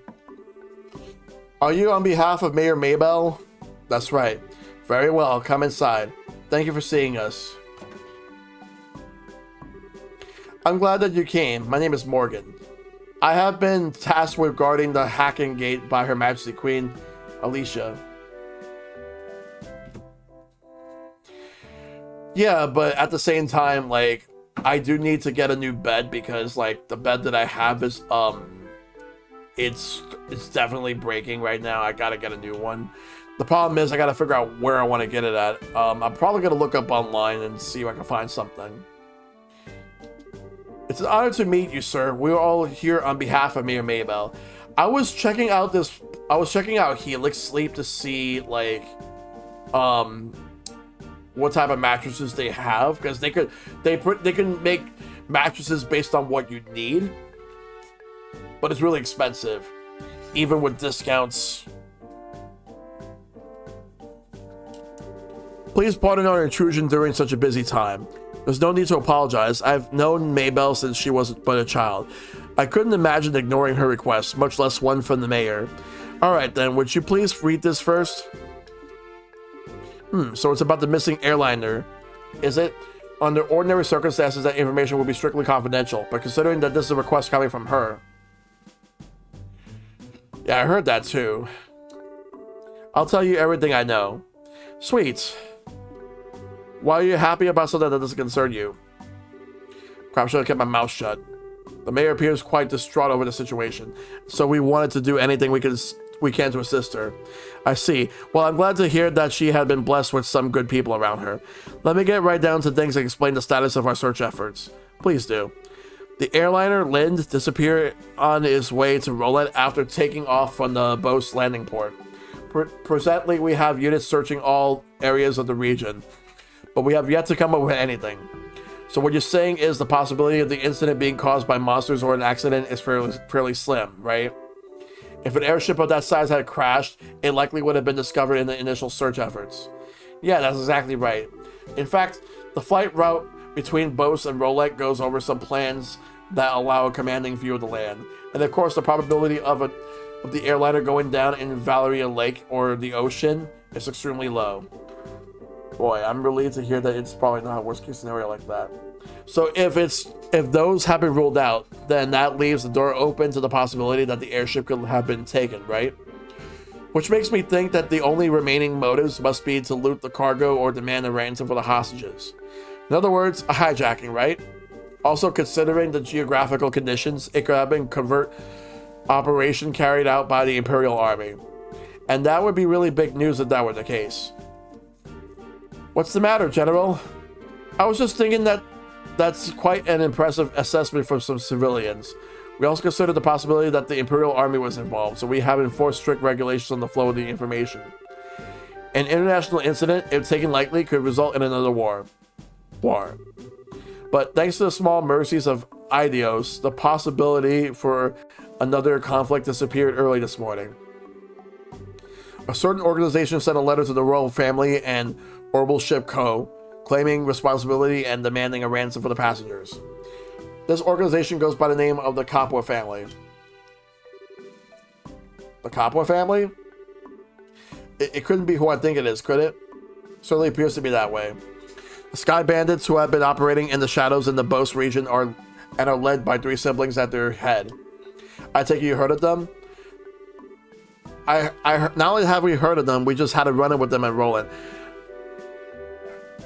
Are you on behalf of Mayor Maybell? That's right. Very well, come inside. Thank you for seeing us. I'm glad that you came. My name is Morgan. I have been tasked with guarding the hacking gate by Her Majesty Queen Alicia. Yeah, but at the same time, like, I do need to get a new bed because, like, the bed that I have is, it's definitely breaking right now. I gotta get a new one. The problem is I gotta figure out where I want to get it at. I'm probably gonna look up online and see if I can find something. It's an honor to meet you, sir. We're all here on behalf of Mayor Maybell. I was checking out Helix Sleep to see, like, what type of mattresses they have, because they can make mattresses based on what you need, but it's really expensive, even with discounts. Please pardon our intrusion during such a busy time. There's no need to apologize. I've known Maybell since she was but a child. I couldn't imagine ignoring her request, much less one from the mayor. Alright then, would you please read this first? So it's about the missing airliner, is it? Under ordinary circumstances, that information will be strictly confidential, but considering that this is a request coming from her... Yeah, I heard that too. I'll tell you everything I know. Sweet. Why are you happy about something that doesn't concern you? Perhaps I should have kept my mouth shut. The mayor appears quite distraught over the situation, so we wanted to do anything we can to assist her. I see. Well, I'm glad to hear that she had been blessed with some good people around her. Let me get right down to things and explain the status of our search efforts. Please do. The airliner Lind disappeared on his way to Roulette after taking off from the Bose landing port. Presently, we have units searching all areas of the region, but we have yet to come up with anything. So what you're saying is the possibility of the incident being caused by monsters or an accident is fairly slim, right? If an airship of that size had crashed, it likely would have been discovered in the initial search efforts. Yeah, that's exactly right. In fact, the flight route between Bose and Roulette goes over some plans that allow a commanding view of the land. And of course, the probability of the airliner going down in Valeria Lake or the ocean is extremely low. Boy, I'm relieved to hear that it's probably not a worst case scenario like that. So if those have been ruled out, then that leaves the door open to the possibility that the airship could have been taken, right? Which makes me think that the only remaining motives must be to loot the cargo or demand a ransom for the hostages. In other words, a hijacking, right? Also, considering the geographical conditions, it could have been a covert operation carried out by the Imperial Army. And that would be really big news if that were the case. What's the matter, General? I was just thinking that that's quite an impressive assessment from some civilians. We also consider the possibility that the Imperial Army was involved, so we have enforced strict regulations on the flow of the information. An international incident, if taken lightly, could result in another war. But thanks to the small mercies of Idios, the possibility for another conflict disappeared early this morning. A certain organization sent a letter to the royal family and Orbital Ship Co., claiming responsibility and demanding a ransom for the passengers. This organization goes by the name of the Capua family. The Capua family? It couldn't be who I think it is, could it? Certainly appears to be that way. The Sky Bandits, who have been operating in the shadows in the Bose region, are led by 3 siblings at their head. I take it you heard of them? Not only have we heard of them, we just had a run-in with them at Roland.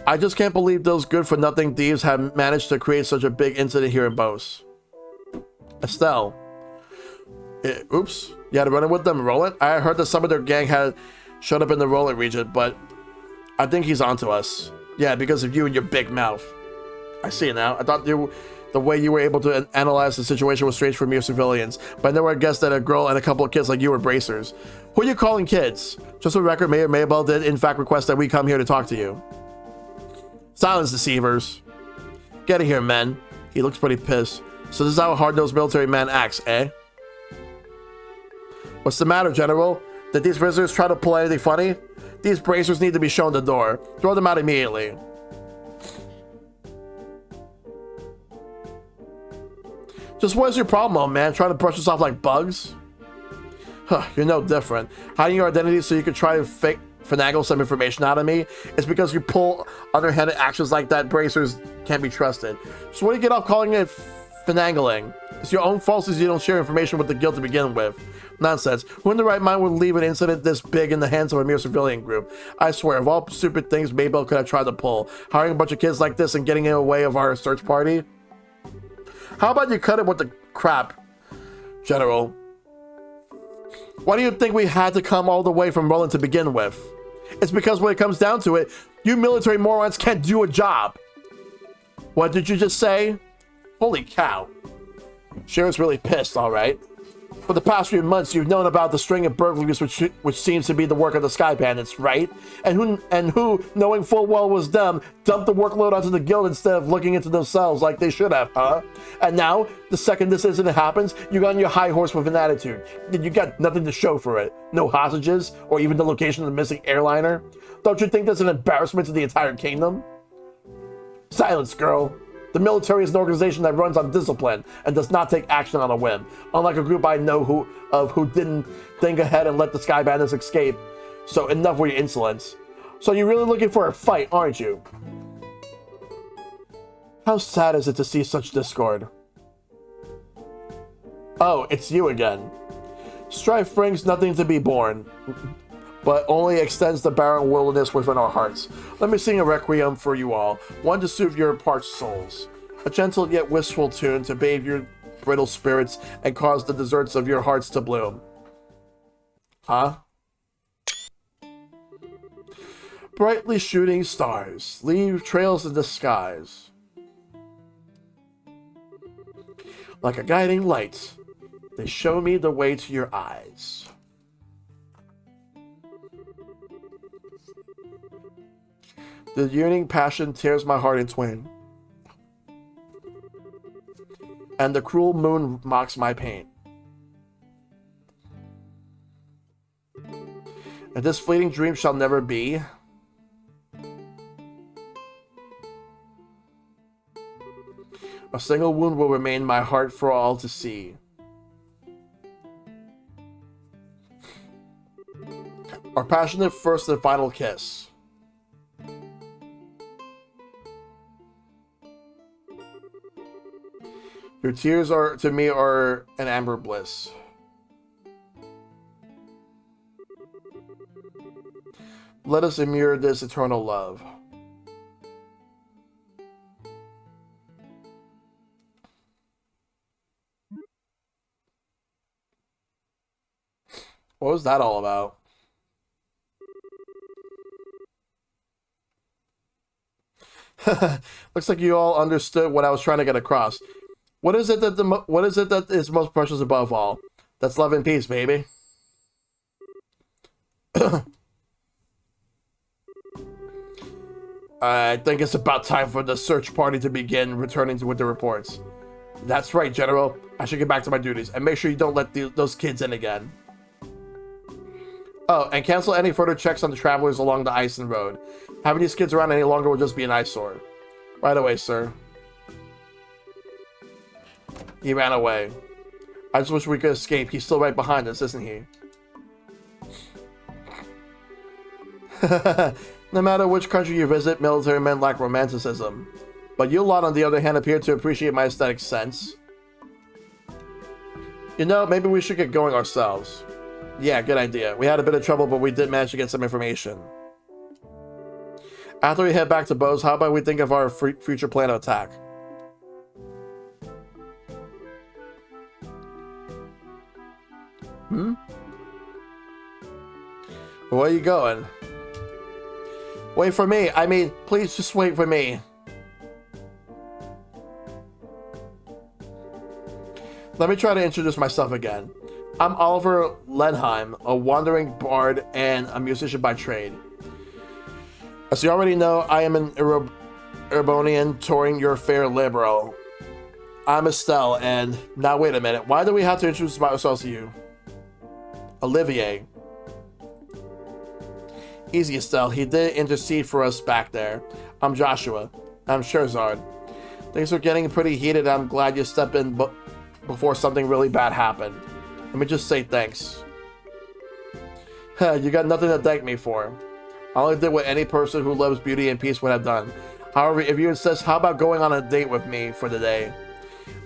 I just can't believe those good-for-nothing thieves have managed to create such a big incident here in Bose. Estelle. Oops. You had a run-in with them, Roland? I heard that some of their gang had showed up in the Roland region, but I think he's onto us. Yeah, because of you and your big mouth. I see it now. I thought the way you were able to analyze the situation was strange for mere civilians, but I never guessed that a girl and a couple of kids like you were bracers. Who are you calling kids? Just for the record, Mayor Maybell did in fact request that we come here to talk to you. Silence, deceivers. Get in here, men. He looks pretty pissed. So this is how a hard-nosed military man acts, eh? What's the matter, General? Did these visitors try to pull anything funny? These bracers need to be shown the door. Throw them out immediately. Just what is your problem, old man? Trying to brush us off like bugs? Huh, you're no different. Hiding your identity so you could try to finagle some information out of me, it's because you pull underhanded actions like that. Bracers can't be trusted. So what do you get off calling it finagling? It's your own fault since you don't share information with the guild to begin with. Nonsense. Who in the right mind would leave an incident this big in the hands of a mere civilian group? I swear, of all stupid things Maybell could have tried to pull, hiring a bunch of kids like this and getting in the way of our search party. How about you cut it with the crap, General? Why do you think we had to come all the way from Roland to begin with? It's because when it comes down to it, you military morons can't do a job. What did you just say? Holy cow. Sheriff's really pissed, all right. For the past few months, you've known about the string of burglaries which seems to be the work of the Sky Bandits, right? And who, knowing full well was them, dumped the workload onto the guild instead of looking into themselves like they should have, huh? And now, the second this incident happens, you got on your high horse with an attitude. You got nothing to show for it. No hostages, or even the location of the missing airliner. Don't you think that's an embarrassment to the entire kingdom? Silence, girl. The military is an organization that runs on discipline and does not take action on a whim. Unlike a group I know who didn't think ahead and let the Sky Bandits escape. So enough with your insolence. So you're really looking for a fight, aren't you? How sad is it to see such discord? Oh, it's you again. Strife brings nothing to be born, but only extends the barren wilderness within our hearts. Let me sing a requiem for you all, one to soothe your parched souls. A gentle yet wistful tune to bathe your brittle spirits and cause the deserts of your hearts to bloom. Huh? Brightly shooting stars, leave trails in the skies. Like a guiding light, they show me the way to your eyes. The yearning passion tears my heart in twain, and the cruel moon mocks my pain. And this fleeting dream shall never be. A single wound will remain my heart for all to see. Our passionate first and final kiss. Your tears are to me are an amber bliss. Let us immure this eternal love. What was that all about? Looks like you all understood what I was trying to get across. What is it that is most precious above all? That's love and peace, baby. I think it's about time for the search party to begin returning with the reports. That's right, General. I should get back to my duties and make sure you don't let those kids in again. Oh, and cancel any further checks on the travelers along the Ison Road. Having these kids around any longer will just be an eyesore. Right away, sir. He ran away. I just wish we could escape. He's still right behind us, isn't he? No matter which country you visit, military men lack romanticism. But you lot, on the other hand, appear to appreciate my aesthetic sense. You know, maybe we should get going ourselves. Yeah, good idea. We had a bit of trouble, but we did manage to get some information. After we head back to Bose, how about we think of our future plan of attack? Where are you going? Wait for me. I mean, please just wait for me. Let me try to introduce myself again. I'm Oliver Lenheim, a wandering bard and a musician by trade. As you already know, I am an Erebonian touring your fair liberal. I'm Estelle, and now wait a minute. Why do we have to introduce ourselves to you? Olivier. Easy, Estelle. He did intercede for us back there. I'm Joshua. I'm Sherzard. Things are getting pretty heated. I'm glad you stepped in before something really bad happened. Let me just say thanks. You got nothing to thank me for. I only did what any person who loves beauty and peace would have done. However, if you insist, how about going on a date with me for the day?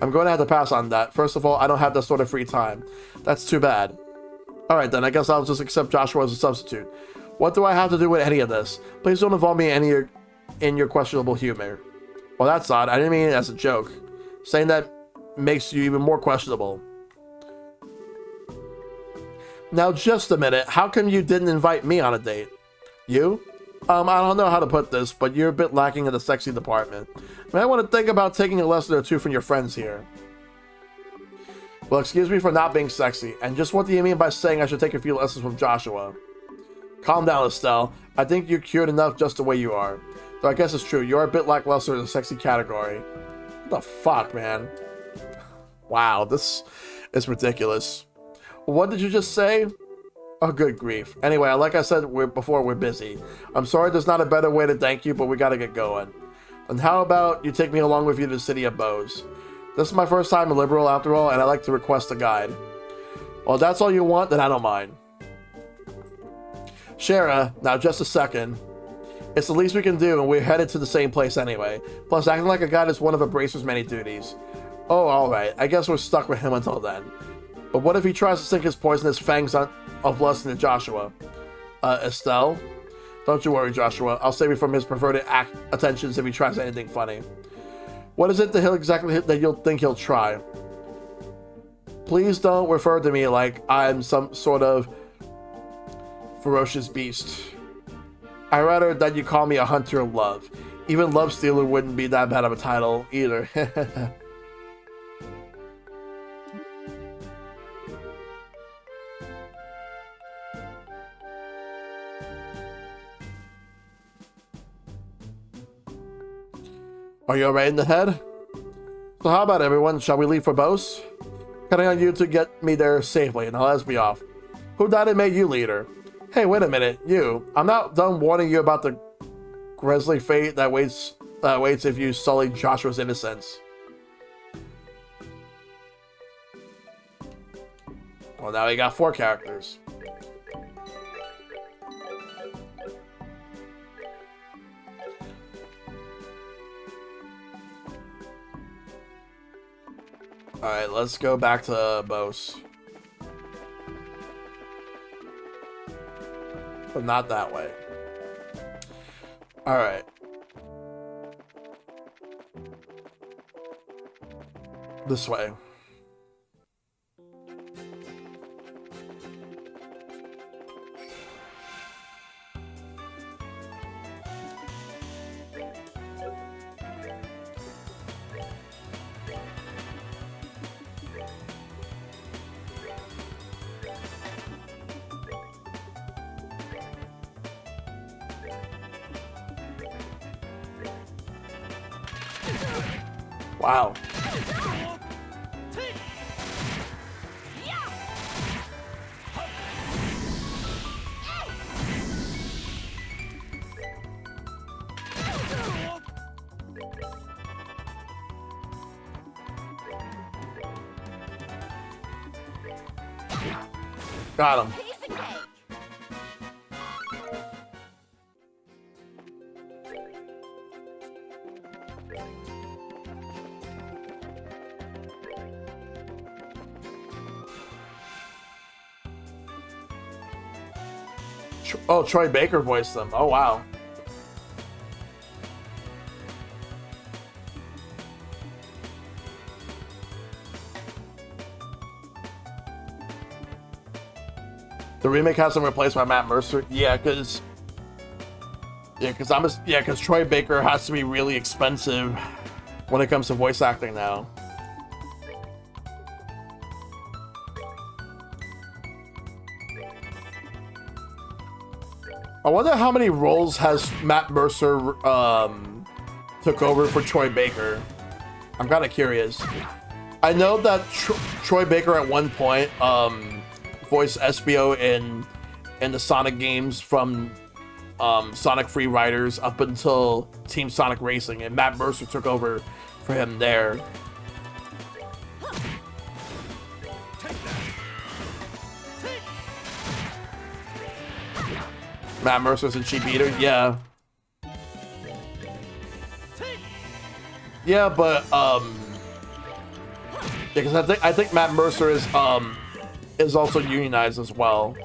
I'm going to have to pass on that. First of all, I don't have that sort of free time. That's too bad. Alright then, I guess I'll just accept Joshua as a substitute. What do I have to do with any of this? Please don't involve me in your questionable humor. Well, that's odd. I didn't mean it as a joke. Saying that makes you even more questionable. Now, just a minute. How come you didn't invite me on a date? You? I don't know how to put this, but you're a bit lacking in the sexy department. I might want to think about taking a lesson or two from your friends here. Well, excuse me for not being sexy. And just what do you mean by saying I should take a few lessons from Joshua? Calm down, Estelle. I think you're cute enough just the way you are. Though I guess it's true, you're a bit lackluster in the sexy category. What the fuck, man? Wow, this is ridiculous. What did you just say? Oh, good grief. Anyway, like I said before, we're busy. I'm sorry there's not a better way to thank you, but we gotta get going. And how about you take me along with you to the city of Bows? This is my first time in Liberal, after all, and I'd like to request a guide. Well, if that's all you want, then I don't mind. Shara, now just a second. It's the least we can do, and we're headed to the same place anyway. Plus, acting like a guide is one of Abracer's many duties. Oh, alright. I guess we're stuck with him until then. But what if he tries to sink his poisonous fangs of lust into Joshua? Estelle? Don't you worry, Joshua. I'll save you from his perverted attentions if he tries anything funny. What is it that you'll think he'll try? Please don't refer to me like I'm some sort of ferocious beast. I'd rather that you call me a hunter of love. Even love stealer wouldn't be that bad of a title either. Are you alright in the head? So how about everyone? Shall we leave for Bows? Counting on you to get me there safely. Now let's be off. Who died and made you leader? Hey, wait a minute. You. I'm not done warning you about the grisly fate that waits if you sully Joshua's innocence. Well, now we got 4 characters. Alright, let's go back to Bows. But not that way. Alright. This way. Wow. Got him. Piece of cake. Oh, Troy Baker voiced them. Oh, wow. The remake has them replaced by Matt Mercer. Yeah, because Troy Baker has to be really expensive when it comes to voice acting now. I wonder how many roles has Matt Mercer took over for Troy Baker. I'm kind of curious. I know that Troy Baker at one point voiced Espio in the Sonic games from Sonic Free Riders up until Team Sonic Racing, and Matt Mercer took over for him there. Matt Mercer's a cheap eater? Yeah. Yeah, but because I think Matt Mercer is also unionized as well.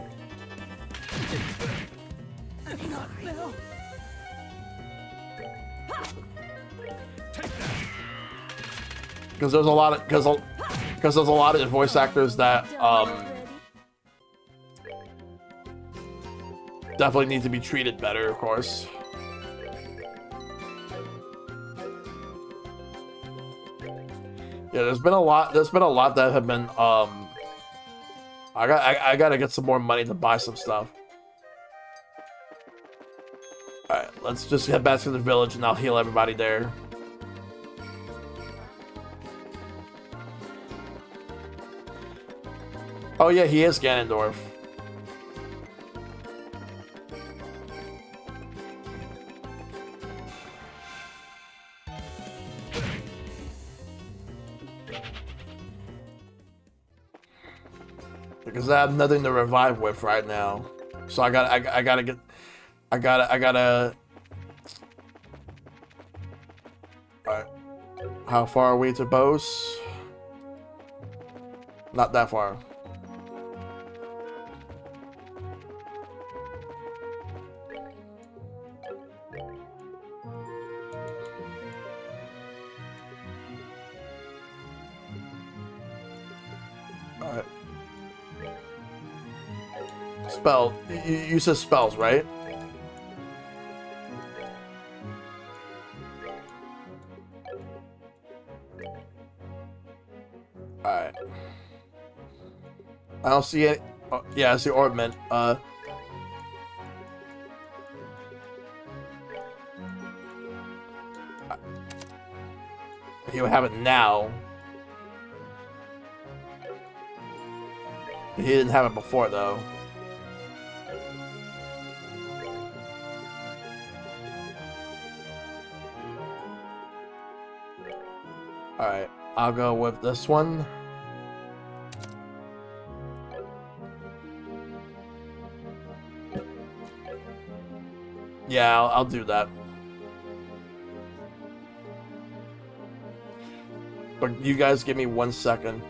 Because there's a lot of because there's a lot of voice actors that definitely need to be treated better, of course. Yeah, there's been a lot that have been I gotta get some more money to buy some stuff. Alright, let's just head back to the village and I'll heal everybody there. Oh yeah, he is Ganondorf. Because I have nothing to revive with right now. So I gotta Alright. How far are we to Bose? Not that far. Alright. Spell. You said spells, right? Alright. I don't see any. Oh, yeah, I see ornament. He would have it now. He didn't have it before, though. Alright, I'll go with this one. Yeah, I'll do that. But you guys give me 1 second.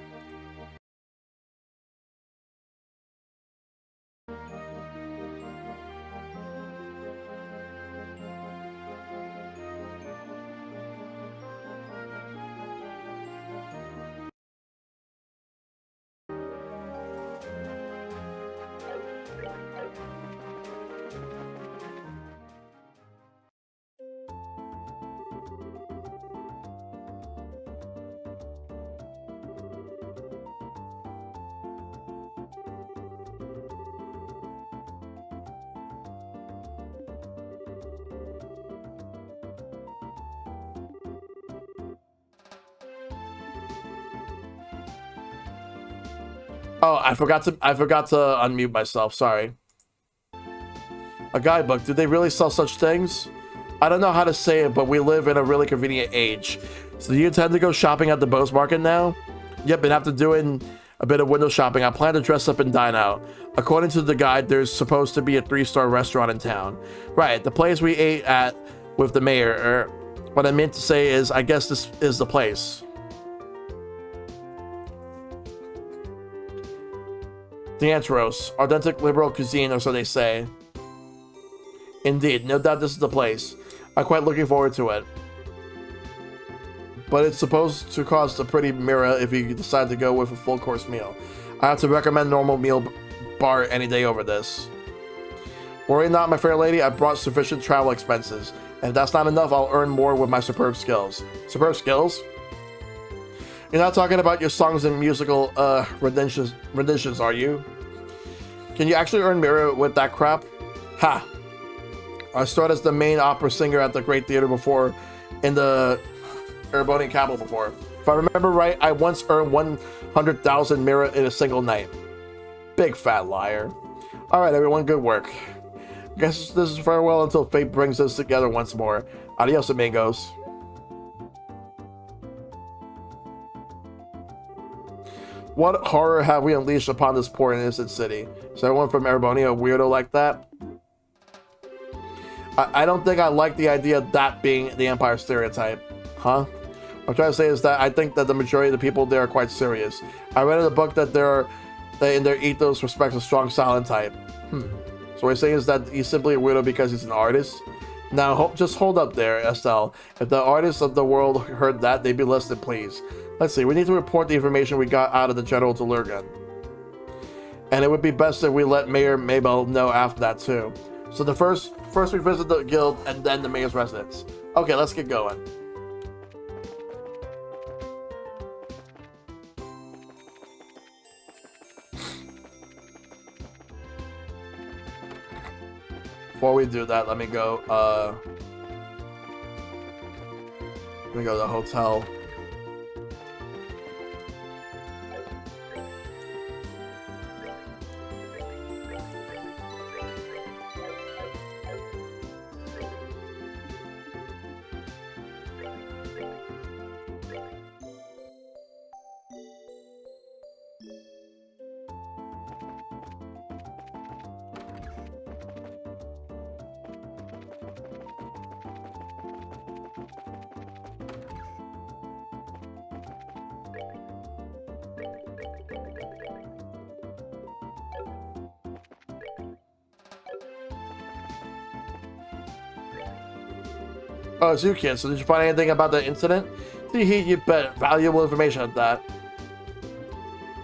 Oh, I forgot to unmute myself. Sorry. A guidebook. Do they really sell such things? I don't know how to say it, but we live in a really convenient age. So do you intend to go shopping at the Bose Market now? Yep, and after doing a bit of window shopping, I plan to dress up and dine out. According to the guide, there's supposed to be a 3-star restaurant in town. Right, the place we ate at with the mayor. What I meant to say is, I guess this is the place. Diantros, authentic liberal cuisine, or so they say. Indeed, no doubt this is the place. I'm quite looking forward to it. But it's supposed to cost a pretty mirror if you decide to go with a full course meal. I have to recommend normal meal bar any day over this. Worry not, my fair lady, I brought sufficient travel expenses. And if that's not enough, I'll earn more with my superb skills. Superb skills? You're not talking about your songs and musical renditions, are you? Can you actually earn mirror with that crap? Ha! I started as the main opera singer at the Great Theater before, in the Erebonian capital before. If I remember right, I once earned 100,000 mirror in a single night. Big fat liar. Alright everyone, good work. Guess this is farewell until fate brings us together once more. Adios amigos. What horror have we unleashed upon this poor innocent city? Is everyone from Erebonia a weirdo like that? I don't think I like the idea of that being the Empire stereotype. Huh? What I'm trying to say is that I think that the majority of the people there are quite serious. I read in the book that they in their ethos respects a strong silent type. So what he's saying is that he's simply a weirdo because he's an artist. Now, just hold up there, Estelle. If the artists of the world heard that, they'd be less than pleased. Let's see, we need to report the information we got out of the General to Lurgan. And it would be best if we let Mayor Mabel know after that, too. So first we visit the guild, and then the mayor's residence. Okay, let's get going. Before we do that, let me go to the hotel. Oh, it's you, kid. So did you find anything about the incident? You bet. Valuable information at that.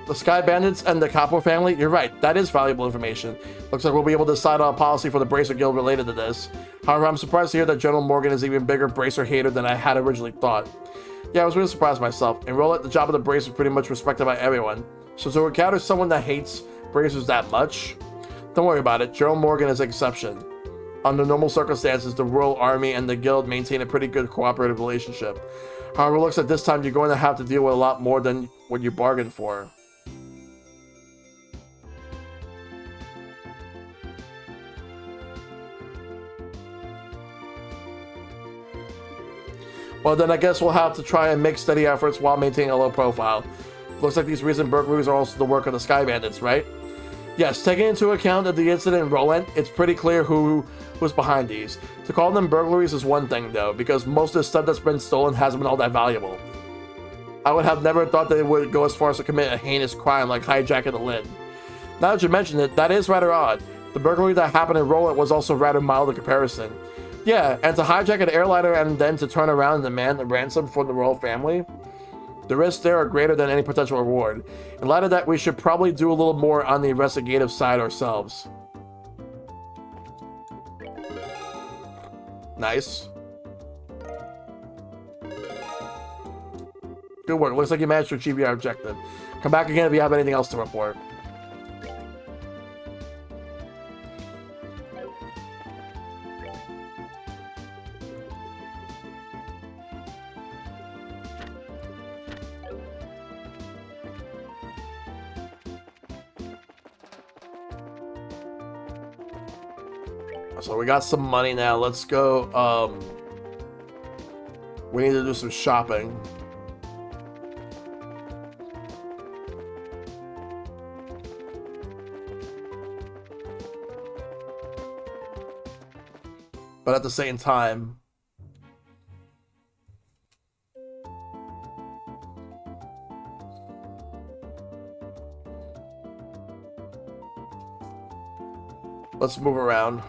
The Sky Bandits and the Capo family? You're right. That is valuable information. Looks like we'll be able to decide on a policy for the Bracer Guild related to this. However, I'm surprised to hear that General Morgan is an even bigger Bracer hater than I had originally thought. Yeah, I was really surprised myself. In Roulette, the job of the Bracer is pretty much respected by everyone. So to encounter someone that hates Bracers that much? Don't worry about it. General Morgan is an exception. Under normal circumstances, the Royal Army and the Guild maintain a pretty good cooperative relationship. However, it looks like this time you're going to have to deal with a lot more than what you bargained for. Well, then I guess we'll have to try and make steady efforts while maintaining a low profile. Looks like these recent burglaries are also the work of the Sky Bandits, right? Yes, taking into account of the incident in Roland, it's pretty clear who was behind these. To call them burglaries is one thing, though, because most of the stuff that's been stolen hasn't been all that valuable. I would have never thought they would go as far as to commit a heinous crime like hijacking the lid. Now that you mention it, that is rather odd. The burglary that happened in Roland was also rather mild in comparison. Yeah, and to hijack an airliner and then to turn around and demand a ransom for the royal family? The risks there are greater than any potential reward. In light of that, we should probably do a little more on the investigative side ourselves. Nice. Good work. Looks like you managed to achieve your objective. Come back again if you have anything else to report. So we got some money now. Let's go. We need to do some shopping. But at the same time, let's move around.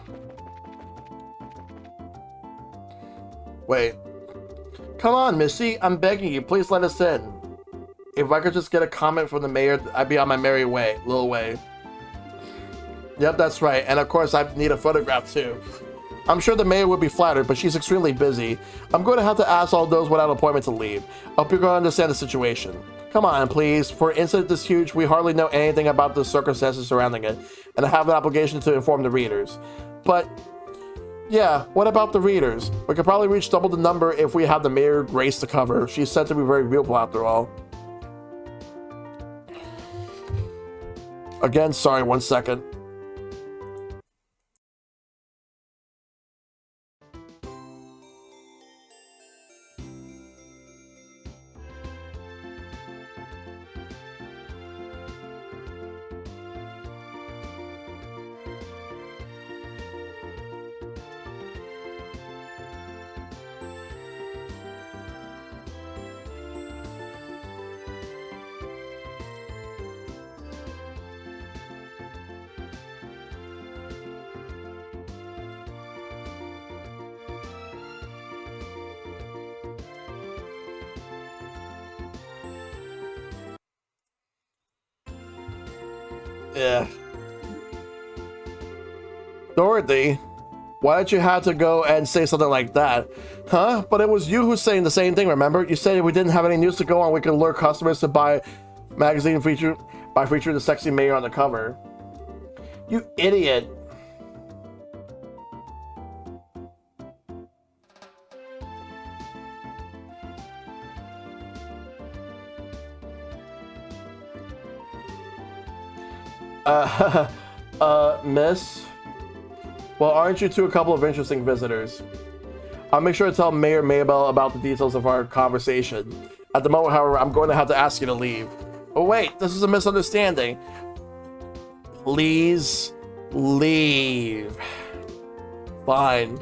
Wait. Come on, Missy. I'm begging you. Please let us in. If I could just get a comment from the mayor, I'd be on my merry way. Little way. Yep, that's right. And of course, I need a photograph too. I'm sure the mayor would be flattered, but she's extremely busy. I'm going to have to ask all those without appointment to leave. I hope you're going to understand the situation. Come on, please. For an incident this huge, we hardly know anything about the circumstances surrounding it, and I have an obligation to inform the readers. But yeah, what about the readers? We could probably reach double the number if we have the mayor grace to cover. She's said to be very beautiful after all. Again, sorry, 1 second. Yeah. Dorothy, why did you have to go and say something like that? Huh? But it was you who's saying the same thing, remember? You said if we didn't have any news to go on, we could lure customers to buy magazine featuring the sexy mayor on the cover. You idiot. Miss? Well, aren't you two a couple of interesting visitors? I'll make sure to tell Mayor Maybell about the details of our conversation. At the moment, however, I'm going to have to ask you to leave. Oh wait, this is a misunderstanding. Please leave. Fine.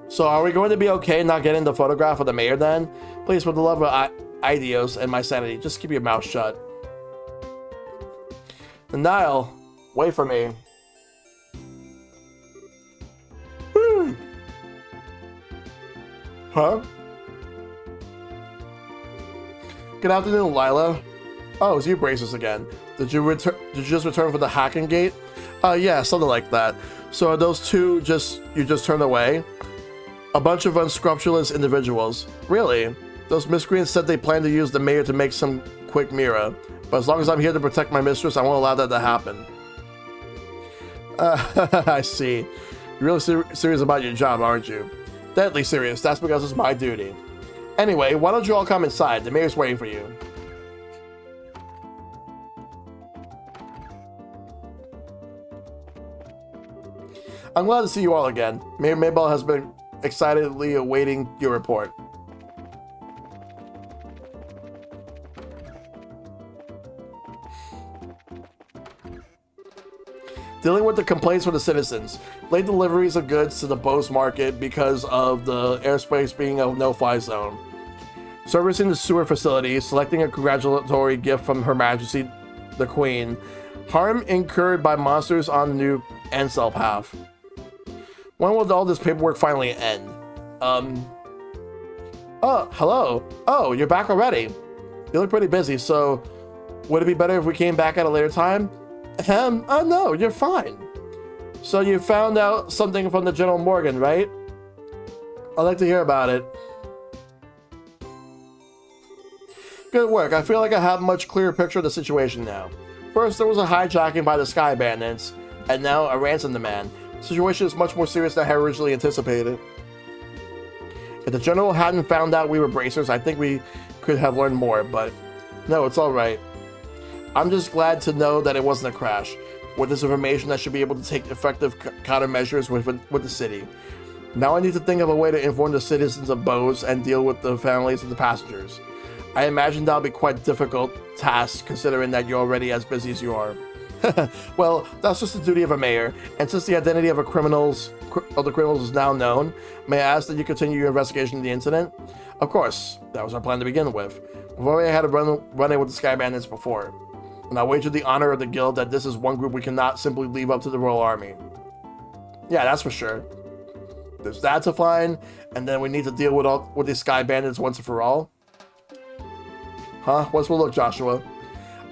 So are we going to be okay not getting the photograph of the mayor then? Please, for the love of ideas and my sanity, just keep your mouth shut. Niall, wait for me. Huh? Good afternoon, Lila. Oh, it's you, Braces, again. Did you just return from the hacking gate? Yeah, something like that. So are those two you just turned away? A bunch of unscrupulous individuals. Really? Those miscreants said they plan to use the mayor to make some quick mirror. But as long as I'm here to protect my mistress, I won't allow that to happen. I see. You're really serious about your job, aren't you? Deadly serious. That's because it's my duty. Anyway, why don't you all come inside? The mayor's waiting for you. I'm glad to see you all again. Mayor Maybell has been excitedly awaiting your report. Dealing with the complaints from the citizens. Late deliveries of goods to the Bose market because of the airspace being a no-fly zone. Servicing the sewer facility, selecting a congratulatory gift from Her Majesty the Queen. Harm incurred by monsters on the new Encel path. When will all this paperwork finally end? Oh, hello. Oh, you're back already. You look pretty busy, so would it be better if we came back at a later time? Oh no, you're fine. So you found out something from the General Morgan, right? I'd like to hear about it. Good work. I feel like I have a much clearer picture of the situation now. First, there was a hijacking by the Sky Bandits, and now a ransom demand. The situation is much more serious than I had originally anticipated. If the General hadn't found out we were bracers, I think we could have learned more, but no, it's alright. I'm just glad to know that it wasn't a crash. With this information, I should be able to take effective countermeasures with the city. Now I need to think of a way to inform the citizens of Bose and deal with the families of the passengers. I imagine that'll be quite a difficult task, considering that you're already as busy as you are. Well, that's just the duty of a mayor, and since the identity of the criminals is now known, may I ask that you continue your investigation of the incident? Of course, that was our plan to begin with. We've already had a run-in with the Sky Bandits before. And I wager the honor of the guild that this is one group we cannot simply leave up to the Royal Army. Yeah, that's for sure. There's that to find, and then we need to deal with these Sky Bandits once and for all. Huh? What's the look, Joshua?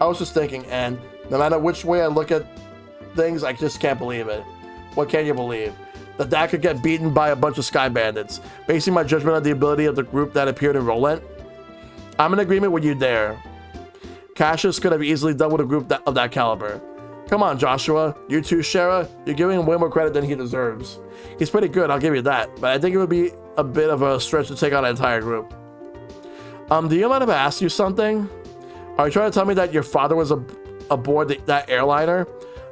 I was just thinking, and no matter which way I look at things, I just can't believe it. What can you believe? That could get beaten by a bunch of Sky Bandits. Basing my judgment on the ability of the group that appeared in Roland? I'm in agreement with you there. Cassius could have easily done with a group of that caliber. Come on, Joshua. You too, Shara. You're giving him way more credit than he deserves. He's pretty good, I'll give you that, but I think it would be a bit of a stretch to take on an entire group. Do you mind if I ask you something? Are you trying to tell me that your father was aboard that airliner?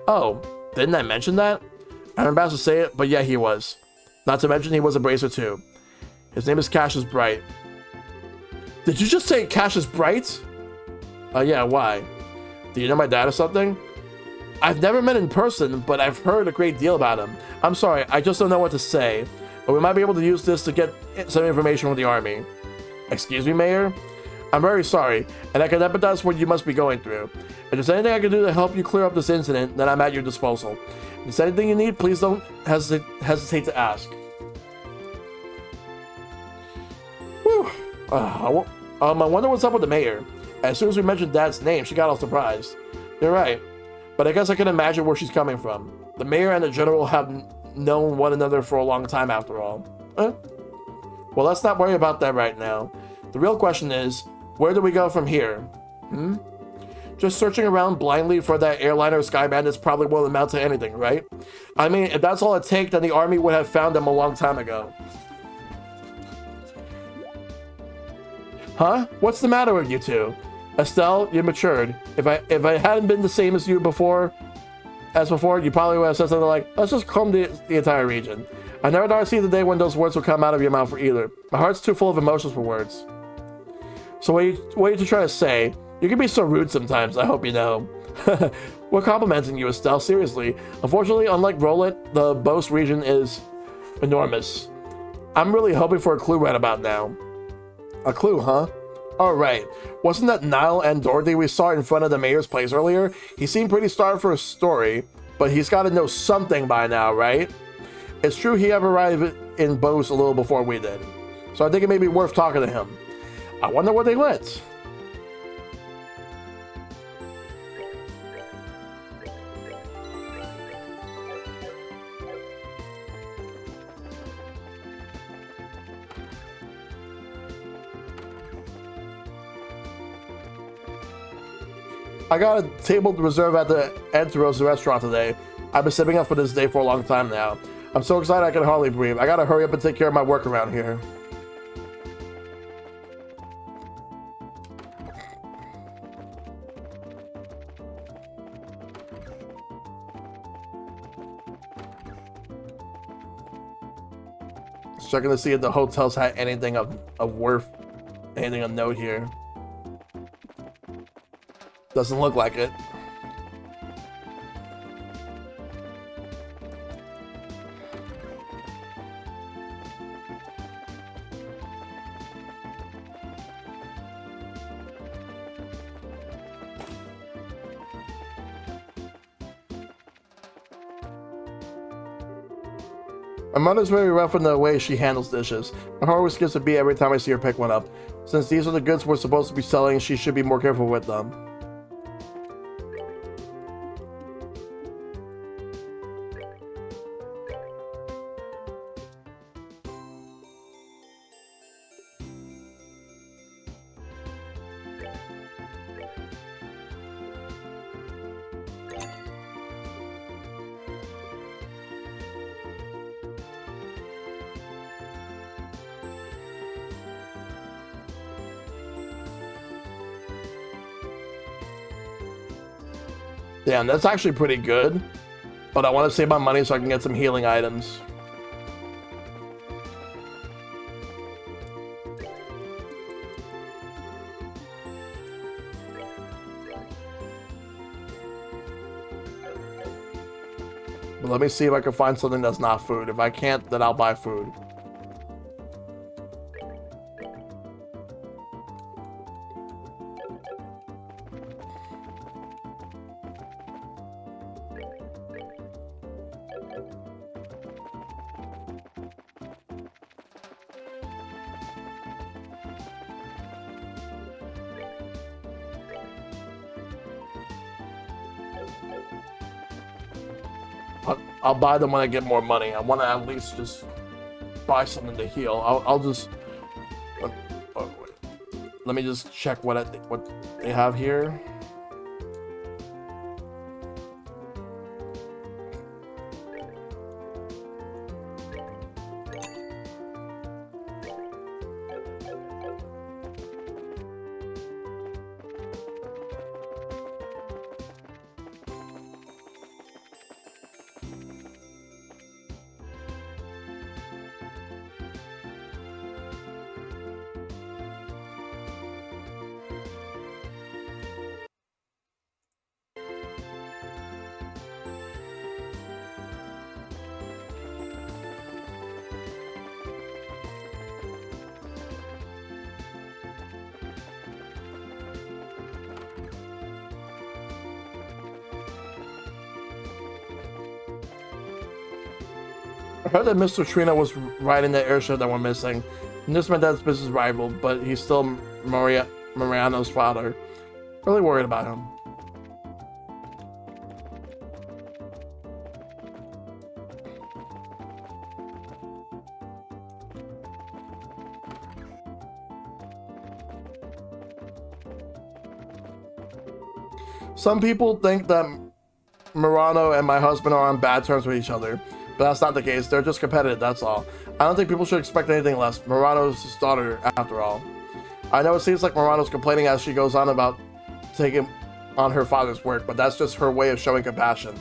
Oh, didn't I mention that? I'm embarrassed to say it, but yeah, he was. Not to mention he was a bracer too. His name is Cassius Bright. Did you just say Cassius Bright? Yeah, why? Do you know my dad or something? I've never met in person, but I've heard a great deal about him. I'm sorry, I just don't know what to say. But we might be able to use this to get some information from the army. Excuse me, Mayor? I'm very sorry, and I can empathize what you must be going through. If there's anything I can do to help you clear up this incident, then I'm at your disposal. If there's anything you need, please don't hesitate to ask. Whew. I wonder what's up with the Mayor. As soon as we mentioned Dad's name, she got all surprised. You're right. but I guess I can imagine where she's coming from. The mayor and the general have known one another for a long time after all. Well, let's not worry about that right now. The real question is, where do we go from here? Just searching around blindly for that airliner Sky Bandits probably won't amount to anything, right? I mean, if that's all it takes, then the army would have found them a long time ago. Huh? What's the matter with you two? Estelle, you matured. If I hadn't been the same as you before, you probably would have said something like, let's just comb the entire region. I never thought I'd see the day when those words would come out of your mouth for either. My heart's too full of emotions for words. So what are you trying to say? You can be so rude sometimes, I hope you know. We're complimenting you, Estelle, seriously. Unfortunately, unlike Roland, the Boast region is enormous. I'm really hoping for a clue right about now. A clue, huh? Oh, right. Wasn't that Niall and Dorothy we saw in front of the mayor's place earlier? He seemed pretty starved for a story, but he's got to know something by now, right? It's true he ever arrived in Boast a little before we did, so I think it may be worth talking to him. I wonder where they went. I got a table to reserve at the Enteros restaurant today. I've been saving up for this day for a long time now. I'm so excited I can hardly breathe. I gotta hurry up and take care of my work around here. Just checking to see if the hotels had anything of worth, anything of note here. Doesn't look like it. My mother's very rough in the way she handles dishes. My heart always skips a beat every time I see her pick one up. Since these are the goods we're supposed to be selling, she should be more careful with them. Damn, that's actually pretty good. But I want to save my money so I can get some healing items. But let me see if I can find something that's not food. If I can't, then I'll buy food. I'll buy them when I get more money. I want to at least just buy something to heal. I'll just... let me just check what they have here. I heard that Mr. Trina was riding the airship that we're missing. And this meant that's business rival, but he's still Mariano's father. Really worried about him. Some people think that Murano and my husband are on bad terms with each other, but that's not the case. They're just competitive, that's all. I don't think people should expect anything less. Murano's his daughter, after all. I know it seems like Murano's complaining as she goes on about taking on her father's work, but that's just her way of showing compassion.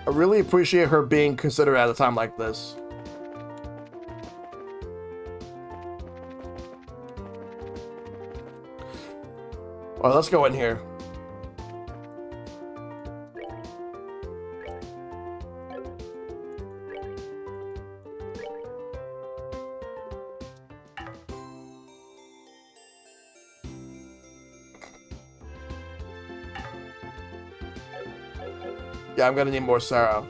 I really appreciate her being considerate at a time like this. All right, let's go in here. Yeah, I'm gonna need more Sarah.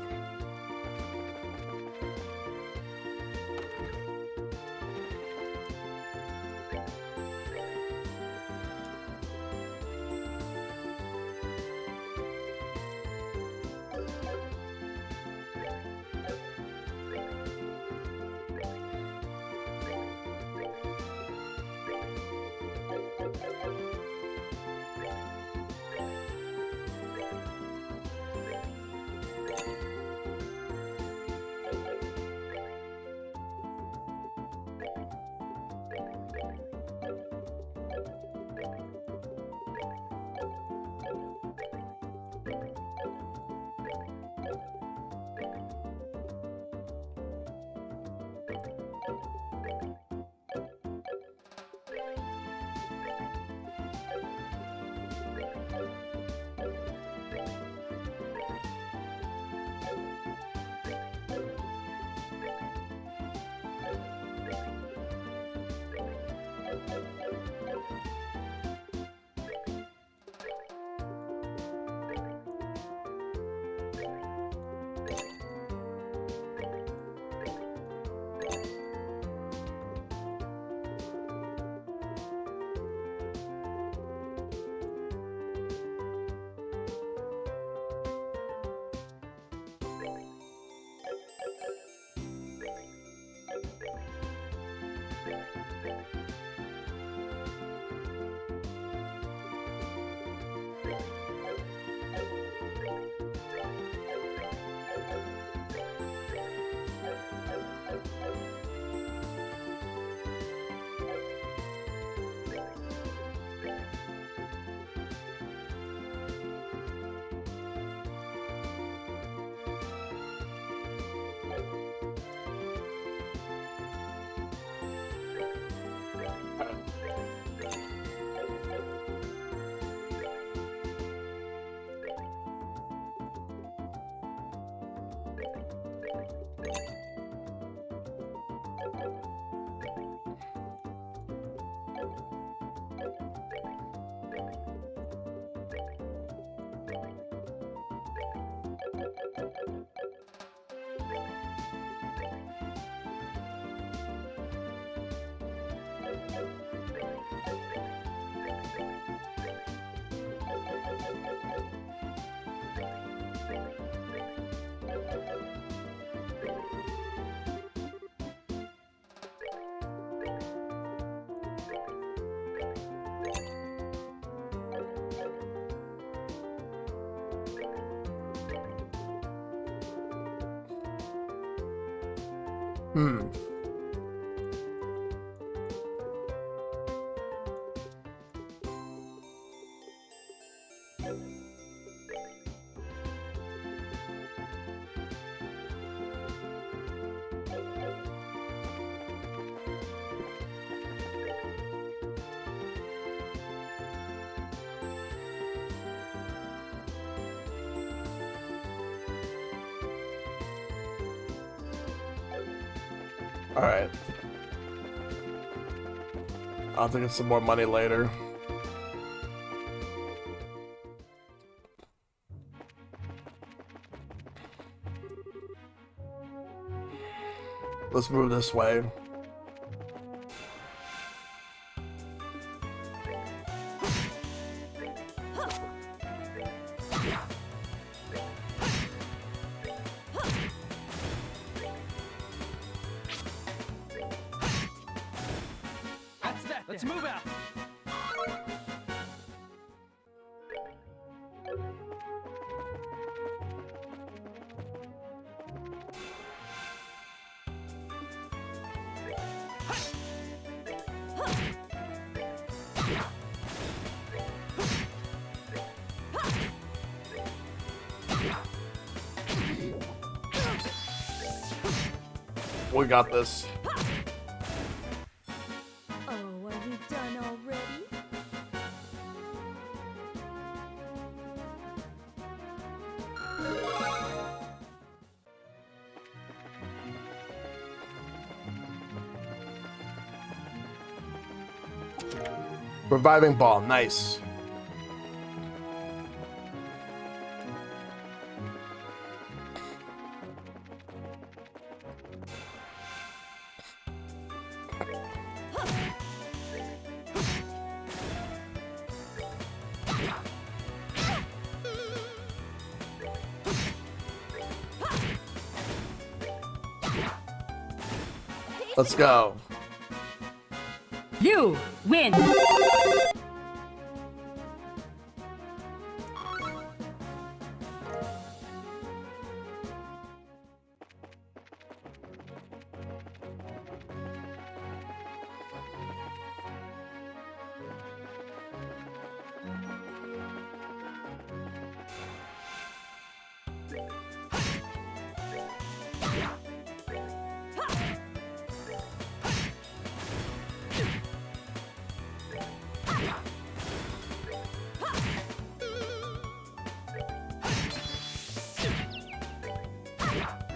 All right. I'll think it's some more money later. Let's move this way. Let's move out. We got this. Oh, are we done already? Reviving ball, nice. Let's go. You win.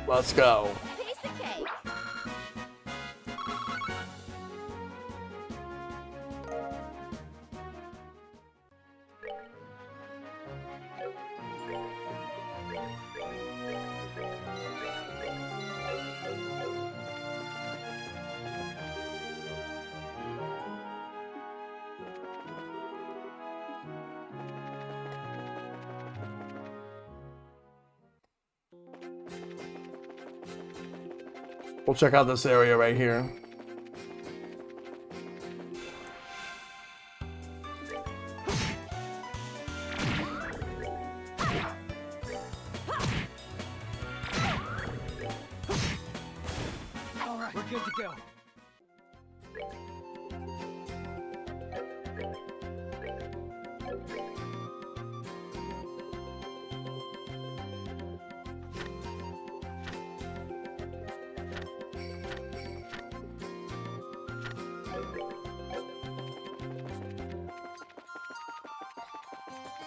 Let's go. Piece of cake. We'll check out this area right here. All right, we're good to go.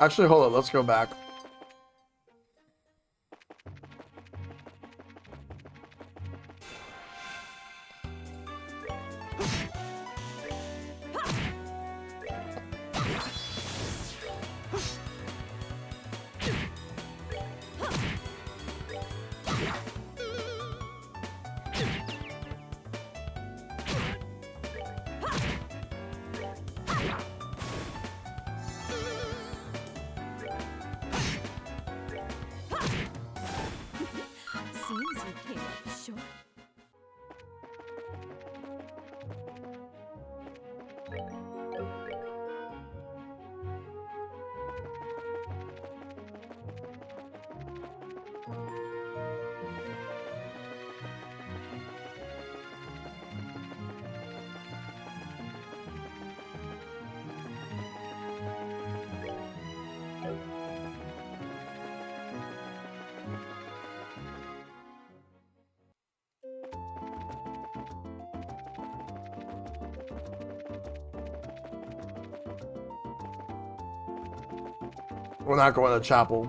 Actually, hold on. Let's go back. Seems you came up short. We're not going to chapel.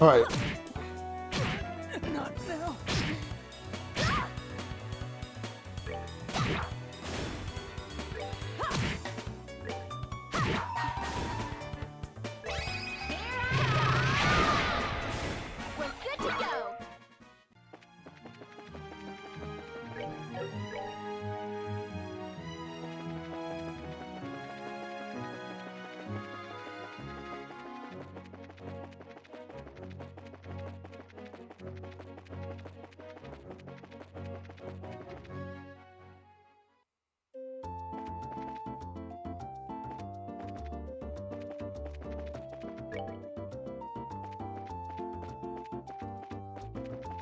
All right. Not now. We're good to go.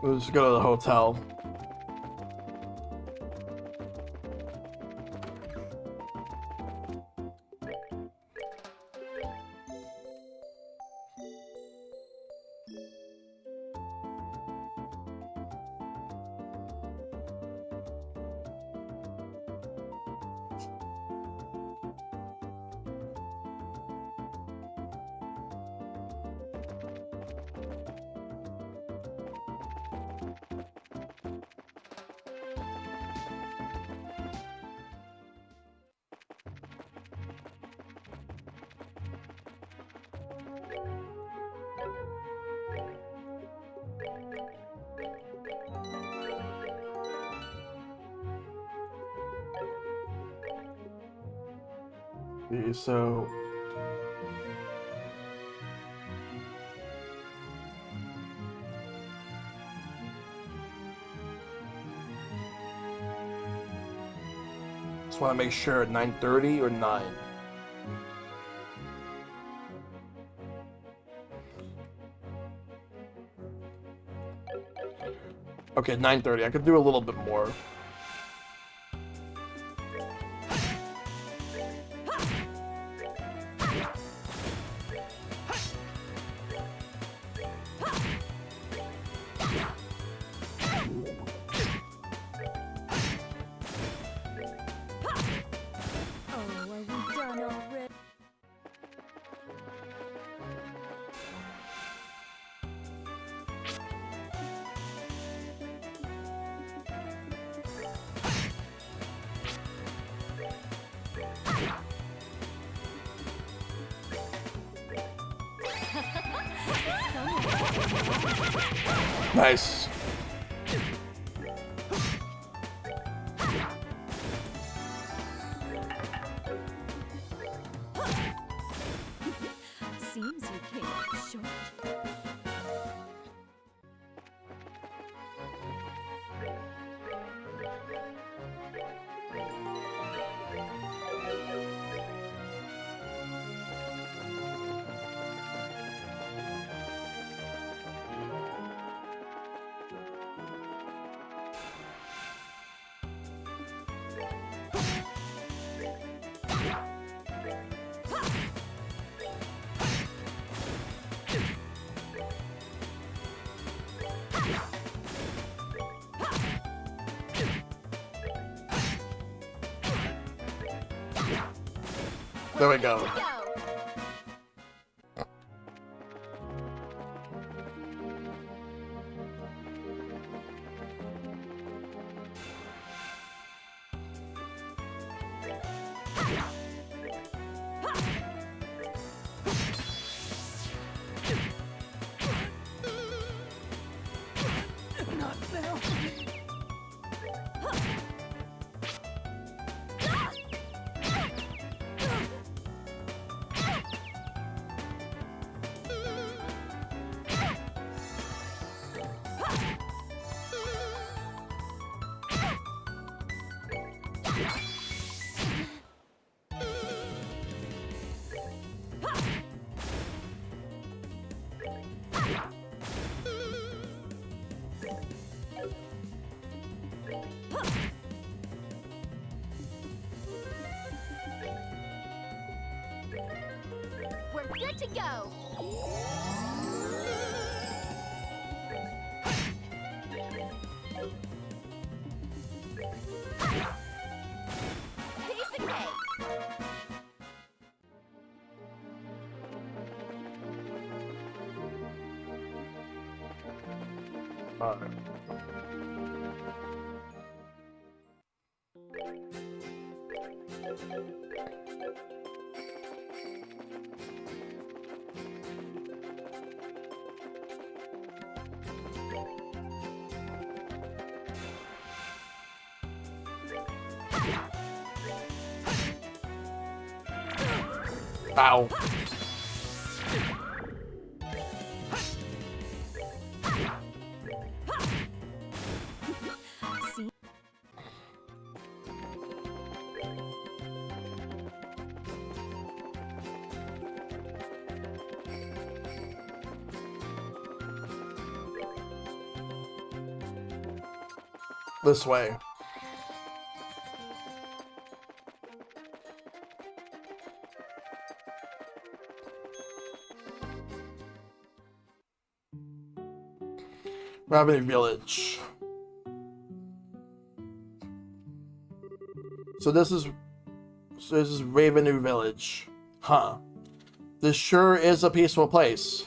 Let's go to the hotel. Okay, so just want to make sure 9:30 or 9. Okay, 9:30. I could do a little bit more. Oh, are we done already? Nice. Seems you came up short. There we go. Go. Not now. We're good to go. Piece of cake. Alright. Ow. See? This way. Rabbit Village. So this is Ravenue Village. Huh. This sure is a peaceful place.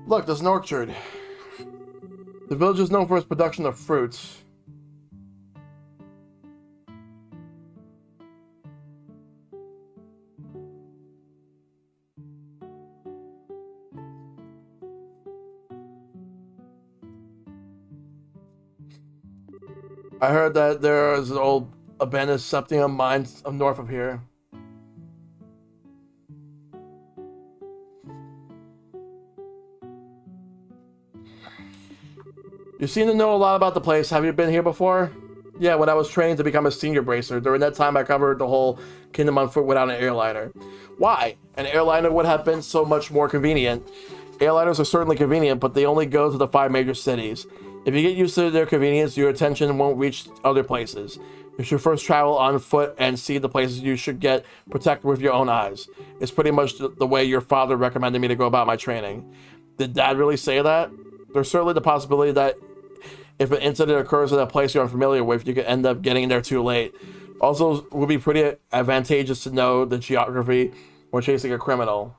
Look, there's an orchard. The village is known for its production of fruits. I heard that there is an old abandoned septium mine up north of here. You seem to know a lot about the place. Have you been here before? Yeah, when I was training to become a senior bracer. During that time, I covered the whole kingdom on foot without an airliner. Why? An airliner would have been so much more convenient. Airliners are certainly convenient, but they only go to the 5 major cities. If you get used to their convenience, your attention won't reach other places. You should first travel on foot and see the places you should get protected with your own eyes. It's pretty much the way your father recommended me to go about my training. Did Dad really say that? There's certainly the possibility that if an incident occurs in a place you're unfamiliar with, you could end up getting there too late. Also, it would be pretty advantageous to know the geography when chasing a criminal.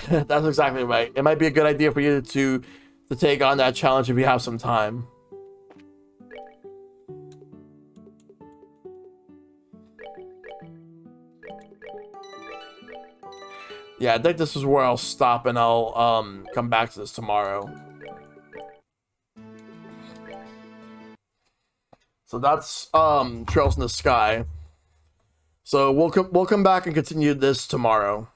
That's exactly right. It might be a good idea for you to take on that challenge if you have some time. Yeah, I think this is where I'll stop, and I'll come back to this tomorrow. So that's Trails in the Sky. So we'll come back and continue this tomorrow.